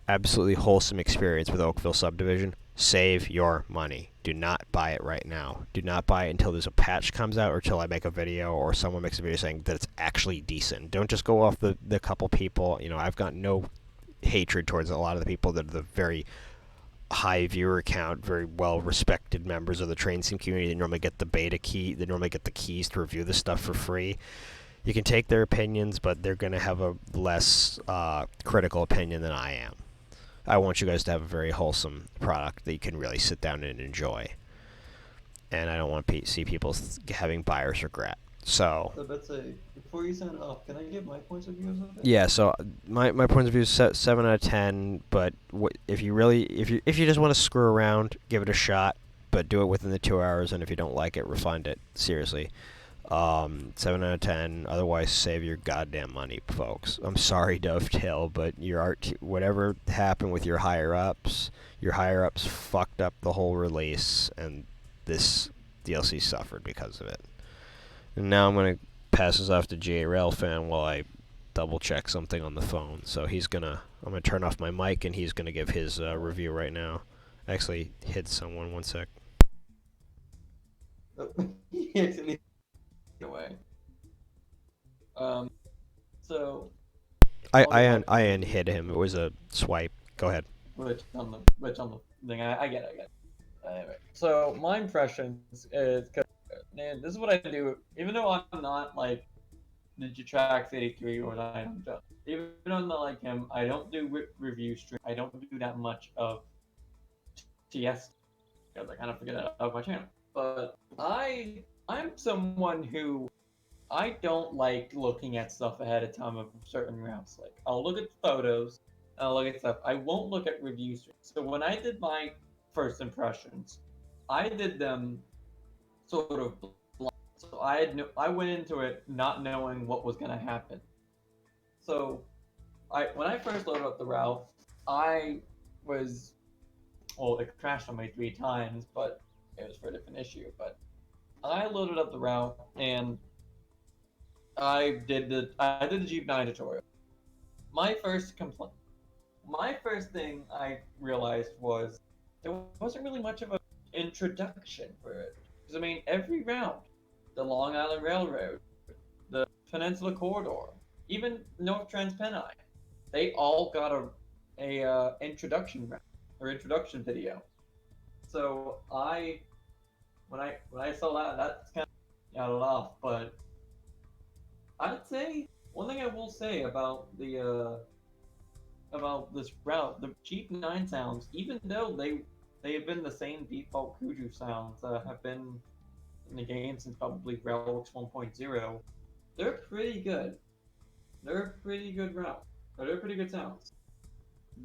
absolutely wholesome experience with Oakville Subdivision, save your money. Do not buy it right now. Do not buy it until there's a patch comes out or until I make a video or someone makes a video saying that it's actually decent. Don't just go off the couple people. You know, I've got no hatred towards a lot of the people that are the very high viewer count, very well-respected members of the train sim community that normally get the beta key, they normally get the keys to review the stuff for free. You can take their opinions, but they're going to have a less critical opinion than I am. I want you guys to have a very wholesome product that you can really sit down and enjoy. And I don't want to see people having buyer's regret. So that's before you sign off, can I give my points of view or something? yeah, so my point of view is 7 out of 10. But if you just want to screw around, give it a shot, but do it within the 2 hours. And if you don't like it, refund it. Seriously, 7 out of 10. Otherwise, save your goddamn money, folks. I'm sorry, Dovetail, but whatever happened with your higher ups fucked up the whole release, and this DLC suffered because of it. And now I'm going to pass this off to G.A. Railfan while I double-check something on the phone. So I'm going to turn off my mic, and he's going to give his review right now. I actually hit someone. One sec. He actually away. So I hit him. It was a swipe. Go ahead. which on the thing. I get it. Anyway, so my impressions is, man, this is what I do. Even though I'm not like Ninja Tracks 83 or 9, even though I'm not like him, I don't do review stream. I don't do that much of TS because I kind of forget it of my channel. But I'm someone who I don't like looking at stuff ahead of time of certain routes. Like, I'll look at photos, I'll look at stuff. I won't look at review streams. So when I did my first impressions, I did them sort of blind. So I went into it not knowing what was going to happen. So when I first loaded up the route, it crashed on me 3 times, but it was for a different issue. But I loaded up the route and I did the Jeep 9 tutorial. My first thing I realized was there wasn't really much of an introduction for it. Because I mean, every route, the Long Island Railroad, the Peninsula Corridor, even North Trans-Pennine, they all got a introduction route or introduction video. So when I saw that's kind of got it off. But I'd say one thing I will say about this route, the Jeep 9 sounds, even though they have been the same default Kuju sounds that have been in the game since probably Railworks 1.0, they're pretty good. They're a pretty good route. They're pretty good sounds.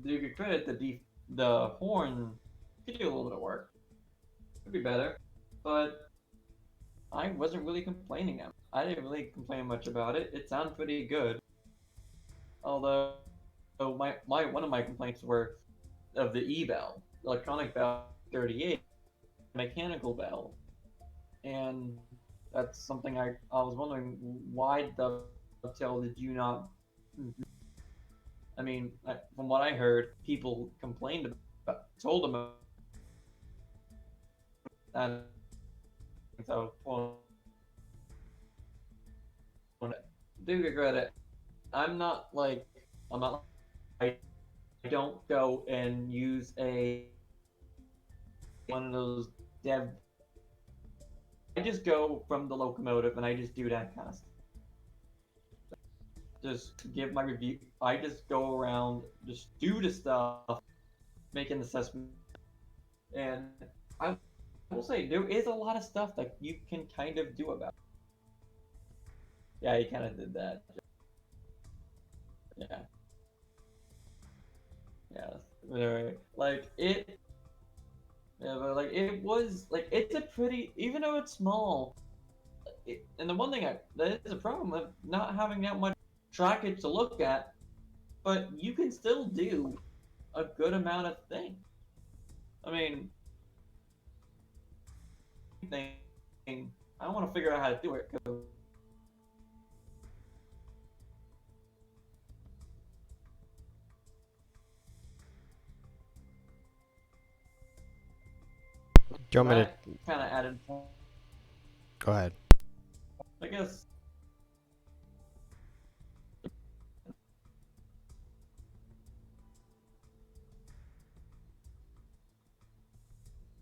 You could credit the horn could do a little bit of work. Could be better, but I wasn't really complaining. I didn't really complain much about it. It sounded pretty good. Although, one of my complaints were of the E-bell, electronic bell 38, mechanical bell, and that's something I was wondering, why Dovetail did you not? I mean, from what I heard, people complained about, told them that. So, well, do regret it. I'm not like I'm not. I don't go and use one of those dev. I just go from the locomotive and I just do that kind of stuff. Just give my review. I just go around, just do the stuff, make an assessment, and I will say there is a lot of stuff that you can kind of do about it. Yeah, he kind of did that. Yeah. Yeah. Alright. Like it. Yeah, but like it was like it's a pretty even though it's small. And the one thing that is a problem with not having that much trackage to look at, but you can still do a good amount of things. I mean, I want to figure out how to do it. Do you want me to Kind of added. go ahead? I guess.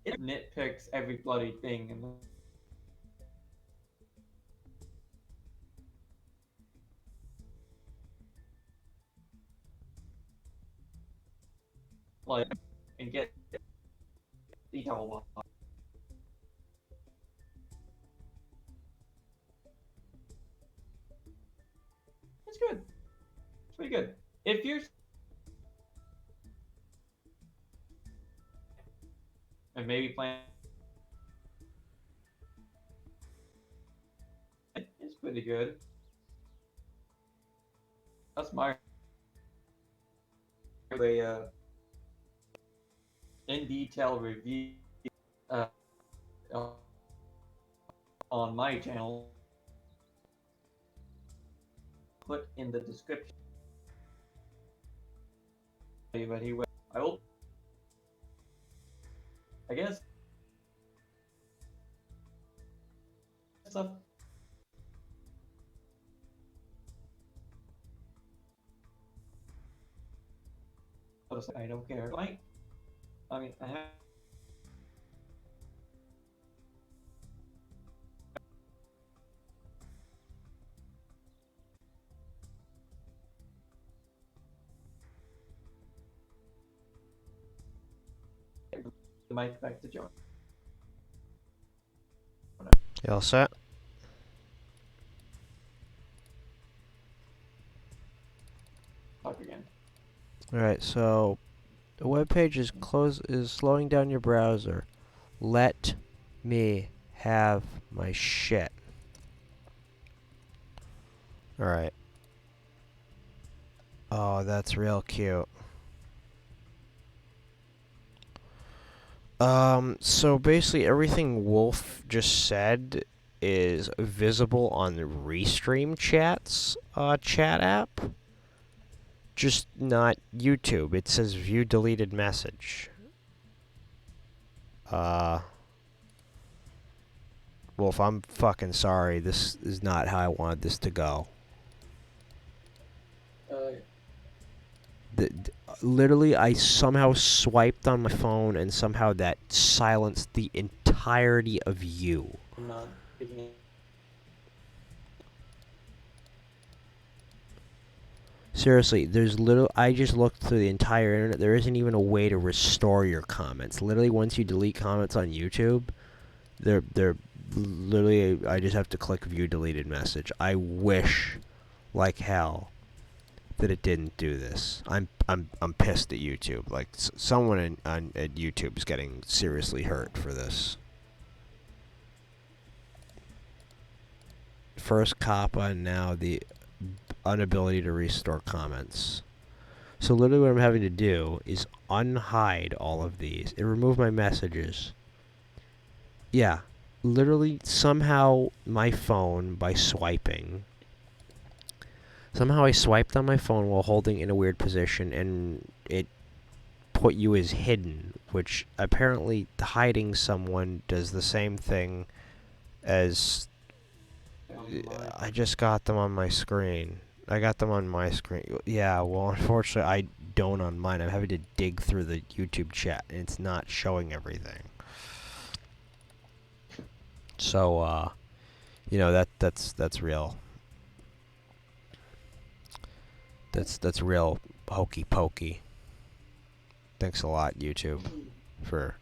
It nitpicks every bloody thing and like and get detail. It's good. It's pretty good. If you're and maybe playing, it's pretty good. That's my in detail review uh, on my channel. Put in the description. But he will. I will. I guess. Stuff. I don't care. Right? I mean, I have. The mic back to John. You all set? Talk again. Alright, so the web page is slowing down your browser. Let me have my shit. Alright. Oh, that's real cute. So basically everything Wolf just said is visible on the Restream Chat's chat app. Just not YouTube. It says view deleted message. Wolf, I'm fucking sorry. This is not how I wanted this to go. Literally, I somehow swiped on my phone and somehow that silenced the entirety of you. I'm not picking it. Seriously, I just looked through the entire internet. There isn't even a way to restore your comments. Literally, once you delete comments on YouTube, they're literally, I just have to click view deleted message. I wish like hell that it didn't do this. I'm pissed at YouTube. Like someone at YouTube is getting seriously hurt for this. First COPPA and now the inability to restore comments. So literally what I'm having to do is unhide all of these and remove my messages. Yeah, literally somehow my phone, by swiping, somehow I swiped on my phone while holding in a weird position and it put you as hidden, which apparently hiding someone does the same thing as I just got them on my screen. I got them on my screen. Yeah, well, unfortunately, I don't on mine. I'm having to dig through the YouTube chat, and it's not showing everything. So, you know, that's real. That's real hokey pokey. Thanks a lot, YouTube, for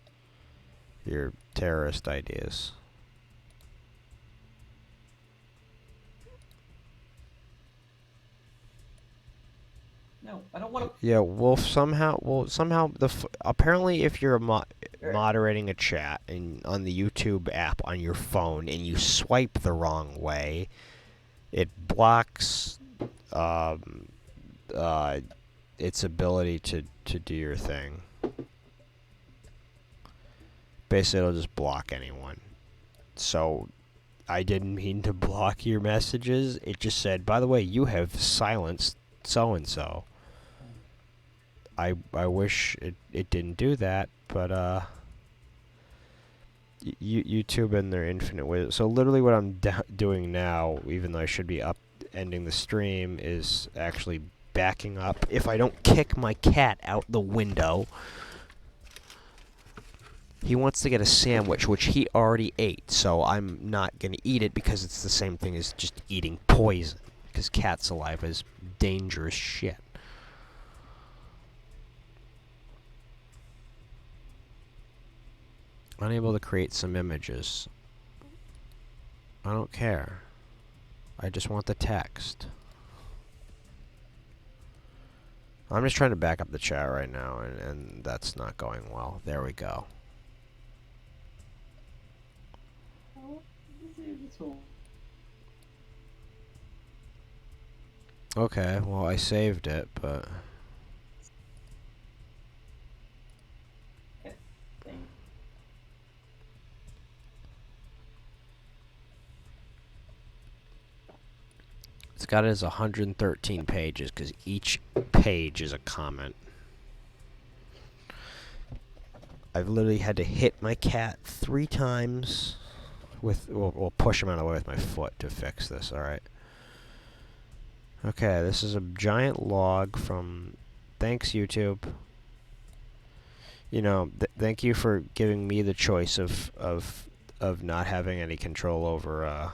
your terrorist ideas. No, I don't want to. Yeah, somehow, apparently if you're moderating a chat on the YouTube app on your phone and you swipe the wrong way, it blocks its ability to do your thing. Basically, it'll just block anyone. So, I didn't mean to block your messages. It just said, by the way, you have silenced so-and-so. I wish it didn't do that, but YouTube and their infinite ways. So literally what I'm doing now, even though I should be ending the stream, is actually backing up. If I don't kick my cat out the window, he wants to get a sandwich, which he already ate, so I'm not going to eat it because it's the same thing as just eating poison, because cat saliva is dangerous shit. Unable to create some images. I don't care. I just want the text. I'm just trying to back up the chat right now, and that's not going well. There we go. Okay, well, I saved it, but... It's got it as 113 pages, because each page is a comment. I've literally had to hit my cat 3 times with... We'll push him out of the way with my foot to fix this, alright? Okay, this is a giant log from... Thanks, YouTube. You know, thank you for giving me the choice of not having any control over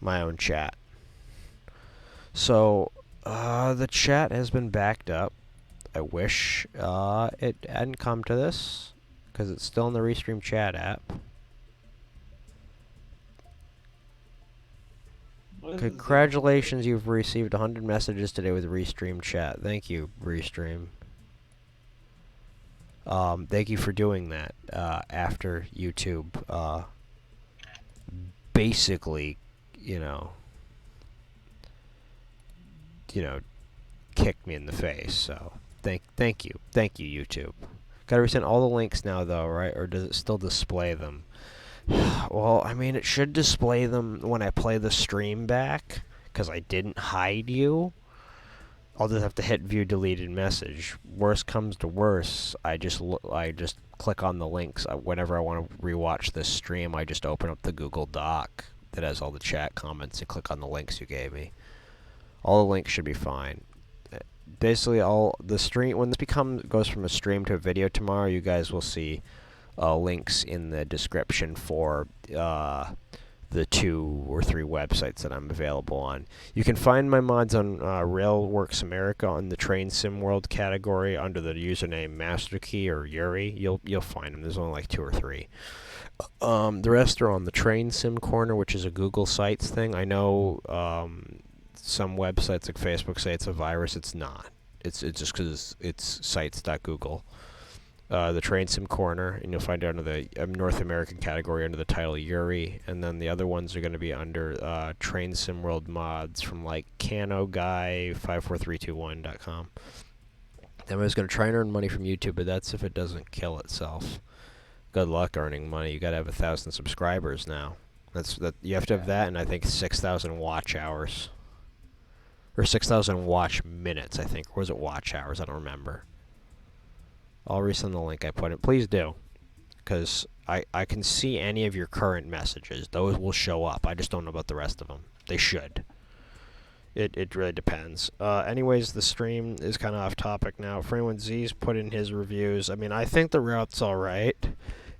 my own chat. So, the chat has been backed up. I wish it hadn't come to this, because it's still in the Restream chat app. Congratulations, you've received 100 messages today with Restream chat. Thank you, Restream. Thank you for doing that after YouTube basically, you know, kicked me in the face. So thank you, YouTube. Gotta resend all the links now, though, right? Or does it still display them? Well, I mean, it should display them when I play the stream back, because I didn't hide you. I'll just have to hit view deleted message. Worst comes to worst, I just click on the links. Whenever I want to rewatch this stream, I just open up the Google Doc that has all the chat comments and click on the links you gave me. All the links should be fine. Basically, all the stream, when this goes from a stream to a video tomorrow, you guys will see links in the description for the 2 or 3 websites that I'm available on. You can find my mods on Railworks America on the Train Sim World category under the username MasterKey or Yuri. You'll find them. There's only like 2 or 3. The rest are on the Train Sim Corner, which is a Google Sites thing. I know some websites like Facebook say it's a virus. It's not. It's just because it's sites.google. The Train Sim Corner, and you'll find it under the North American category under the title Yuri, and then the other ones are going to be under Train Sim World mods from like CanoGuy54321.com. I was going to try and earn money from YouTube, but that's if it doesn't kill itself. Good luck earning money. You got to have 1,000 subscribers now. You have to have that, and I think 6,000 watch hours. Or 6,000 watch minutes, I think. Or was it watch hours? I don't remember. I'll resend the link I put in. Please do. Because I can see any of your current messages. Those will show up. I just don't know about the rest of them. They should. It really depends. Anyways, the stream is kind of off topic now. Freeman Z's put in his reviews. I mean, I think the route's all right.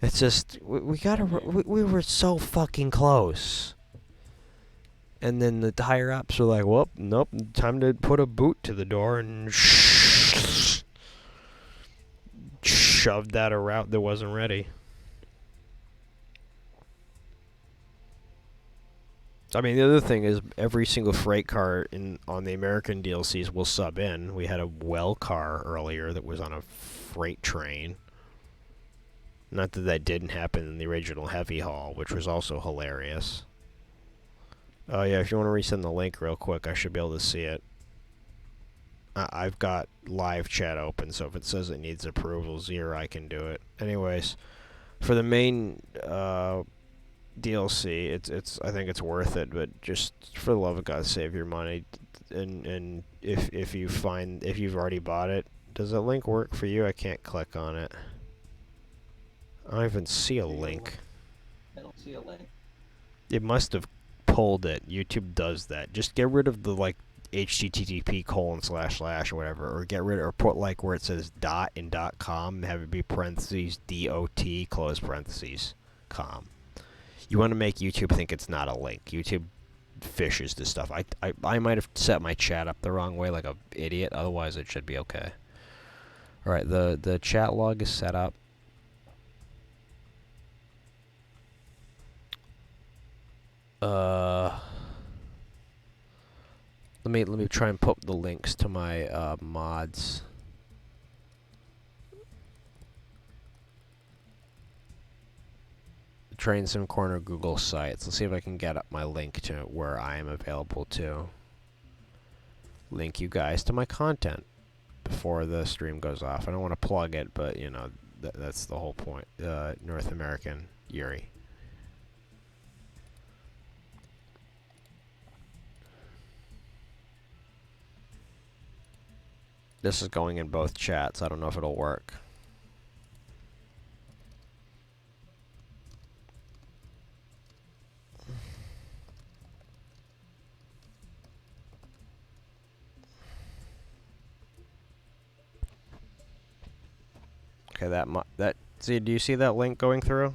It's just we were so fucking close. And then the higher ups were like, "Well, nope, time to put a boot to the door," and shoved that a route that wasn't ready. I mean, the other thing is every single freight car on the American DLCs will sub in. We had a well car earlier that was on a freight train. Not that that didn't happen in the original heavy haul, which was also hilarious. Oh yeah, if you want to resend the link real quick, I should be able to see it. I've got live chat open, so if it says it needs approval 0, I can do it. Anyways, for the main DLC, it's I think it's worth it, but just for the love of God, save your money. And if you've already bought it, does that link work for you? I can't click on it. I don't even see a link. I don't see a link. It must have pulled it. YouTube does that. Just get rid of the like http:// or whatever, or get rid or put like where it says dot in .com, have it be parentheses DOT close parentheses com. You want to make YouTube think it's not a link. YouTube fishes this stuff. I might have set my chat up the wrong way like an idiot. Otherwise, it should be okay. All right, the chat log is set up. Let me try and put the links to my mods. Train Sim Corner Google Sites. Let's see if I can get up my link to where I am available to link you guys to my content before the stream goes off. I don't want to plug it, but you know that's the whole point. North American Yuri. This is going in both chats. I don't know if it'll work. Okay, see, do you see that link going through?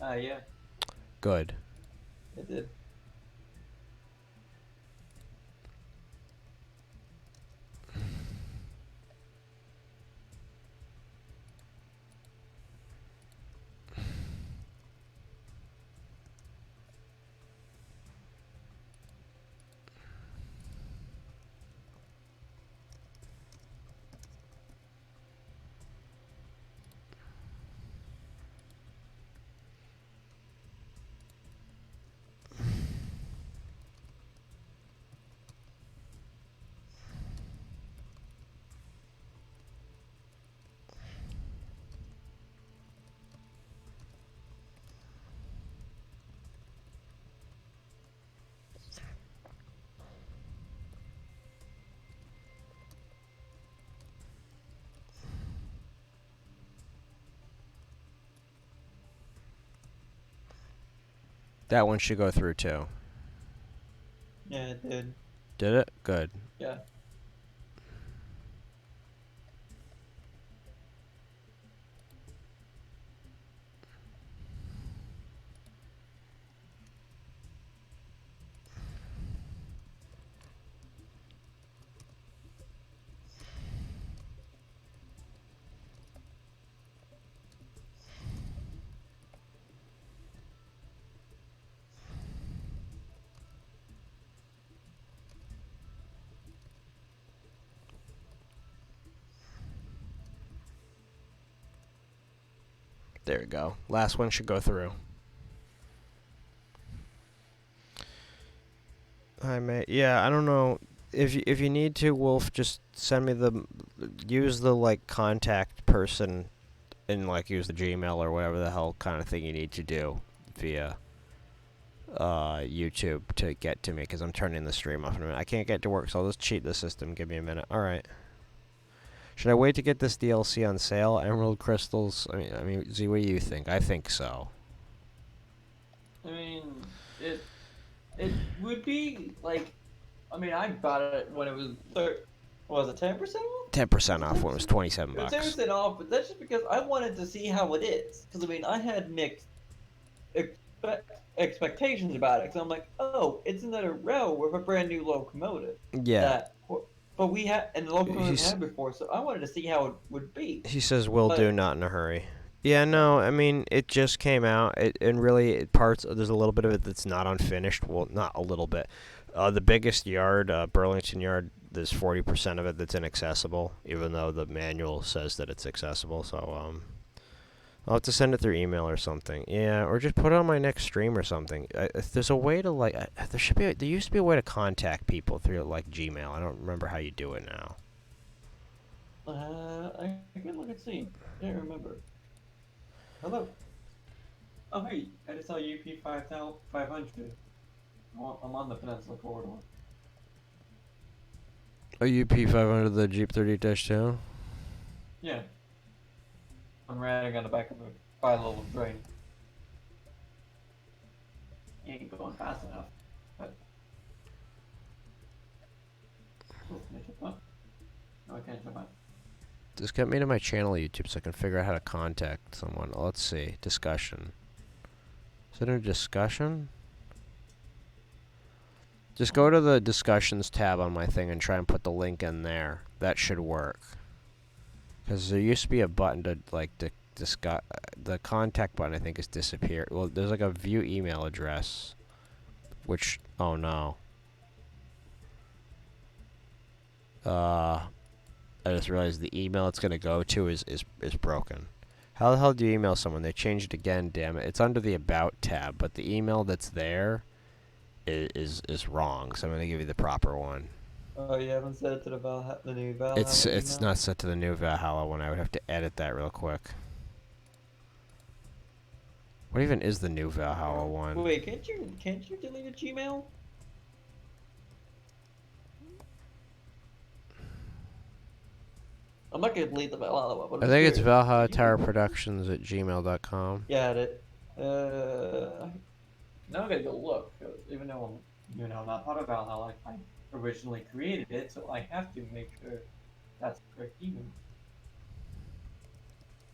Yeah, Good. it did. That one should go through too. Yeah, it did. Did it? Good. Yeah. There we go. Last one should go through. Yeah, I don't know. If you need to, Wolf, just send me use the like contact person and like use the Gmail or whatever the hell kind of thing you need to do via YouTube to get to me, because I'm turning the stream off in a minute. I can't get to work, so I'll just cheat the system. Give me a minute. All right. Should I wait to get this DLC on sale? Emerald crystals. I mean, Z, what do you think? I think so. I mean, it would be like, I mean, I bought it when it was what was it 10% off? 10% off when it was 27 It was bucks. 10% off, but that's just because I wanted to see how it is. Because I mean, I had mixed expectations about it. Because I'm like, oh, it's another row with a brand new locomotive. Yeah. But we had, and the locomotive we He's- had before, so I wanted to see how it would be. He says, "Will But- do, not in a hurry." Yeah, no, I mean, it just came out, and really, there's a little bit of it that's not unfinished. Well, not a little bit. The biggest yard, Burlington Yard, there's 40% of it that's inaccessible, even though the manual says that it's accessible. So, I'll have to send it through email or something. Yeah, or just put it on my next stream or something. If there's a way to, like, there used to be a way to contact people through, like, Gmail. I don't remember how you do it now. I can look and see. I can't remember. Hello. Oh, hey, I just saw UP 500. I'm on the Peninsula Corridor. A UP 500, the Jeep 30-2? Yeah. I'm riding on the back of by a little train. Ain't going fast enough, but. Oh, can I jump up? No, I can't jump up. Just get me to my channel YouTube so I can figure out how to contact someone. Let's see. Discussion. Is it a discussion? Just go to the discussions tab on my thing and try and put the link in there. That should work. Because there used to be a button to, like, discuss. The contact button, I think, has disappeared. Well, there's, like, a view email address. Which, oh no. I just realized the email it's going to go to is broken. How the hell do you email someone? They changed it again, damn it. It's under the About tab, but the email that's there is wrong, so I'm going to give you the proper one. Oh, you haven't set it to the new Valhalla It's email? not set to the new Valhalla one. I would have to edit that real quick. What even is the new Valhalla one? Wait, can't you delete a Gmail? I'm not gonna delete the Valhalla one. But I I'm think it's serious. Valhalla Tower Productions at gmail.com. Yeah, now I gotta go look. 'Cause even though I'm not part of Valhalla, I originally created it, so I have to make sure that's the correct email.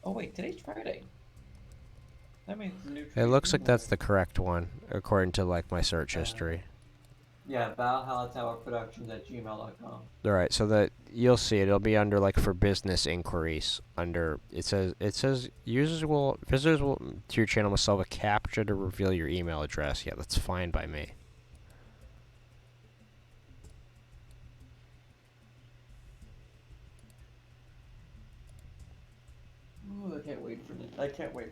Oh wait, today's Friday. That means the new. It looks like that's the correct one, according to, like, my search history. Yeah, Valhalla Tower Productions at gmail.com. Alright, so that you'll see it. It'll be under, like, for business inquiries. Under it says visitors will to your channel must solve a captcha to reveal your email address. Yeah, that's fine by me. Ooh, I can't wait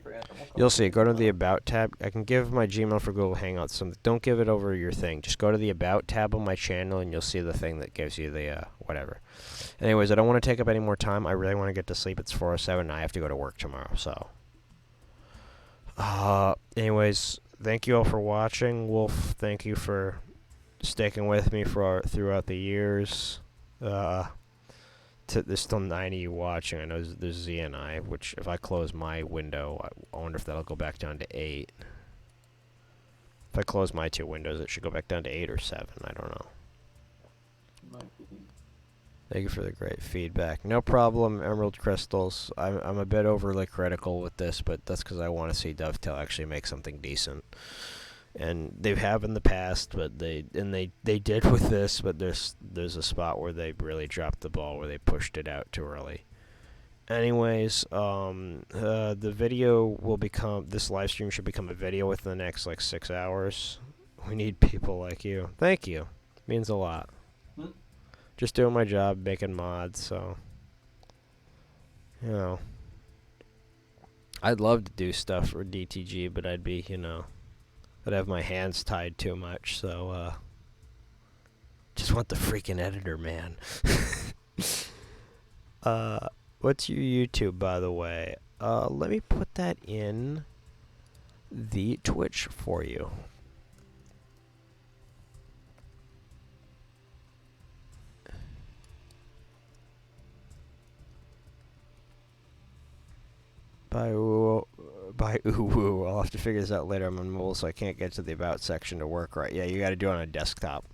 for Animal Crossing. You'll see. Go to the About tab. I can give my Gmail for Google Hangouts. Something. Don't give it over your thing. Just go to the About tab on my channel, and you'll see the thing that gives you the whatever. Anyways, I don't want to take up any more time. I really want to get to sleep. It's 4:07, and I have to go to work tomorrow. So, anyways, thank you all for watching. Wolf, thank you for sticking with me throughout the years. There's still 9 of you watching. I know there's Z and I, which if I close my window, I wonder if that'll go back down to 8. If I close my 2 windows, it should go back down to 8 or 7. I don't know. Thank you for the great feedback. No problem, Emerald Crystals. I'm a bit overly critical with this, but that's because I want to see Dovetail actually make something decent. And they have in the past, but they did with this, but there's a spot where they really dropped the ball, where they pushed it out too early. Anyways, the video will become, this live stream should become a video within the next, like, 6 hours. We need people like you. Thank you. Means a lot. Just doing my job, making mods, so, you know. I'd love to do stuff for DTG, but I'd be, I'd have my hands tied too much, so, just want the freaking editor, man. What's your YouTube, by the way? Let me put that in the Twitch for you. By Uwu. I'll have to figure this out later. I'm on mobile, so I can't get to the About section to work right. Yeah, you got to do it on a desktop.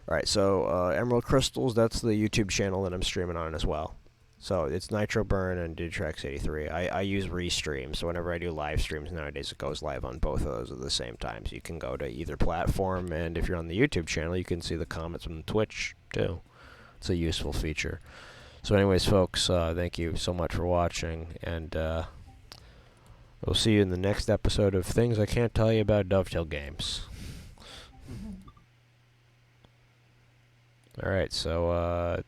Alright, so Emerald Crystals, that's the YouTube channel that I'm streaming on as well. So it's Nitro Burn and Digitrax83. I use Restream, so whenever I do live streams nowadays, it goes live on both of those at the same time. So you can go to either platform, and if you're on the YouTube channel, you can see the comments from Twitch, too. It's a useful feature. So anyways, folks, thank you so much for watching, and we'll see you in the next episode of Things I Can't Tell You About Dovetail Games. Alright, so,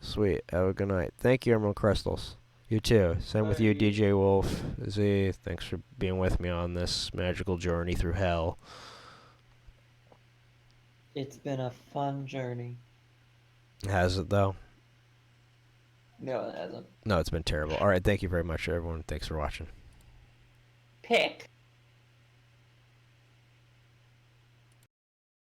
sweet. Have a good night. Thank you, Emerald Crystals. You too. Same with you, DJ Wolf. Z, thanks for being with me on this magical journey through hell. It's been a fun journey. Has it, though? No, it hasn't. No, it's been terrible. Alright, thank you very much, everyone. Thanks for watching. Pick.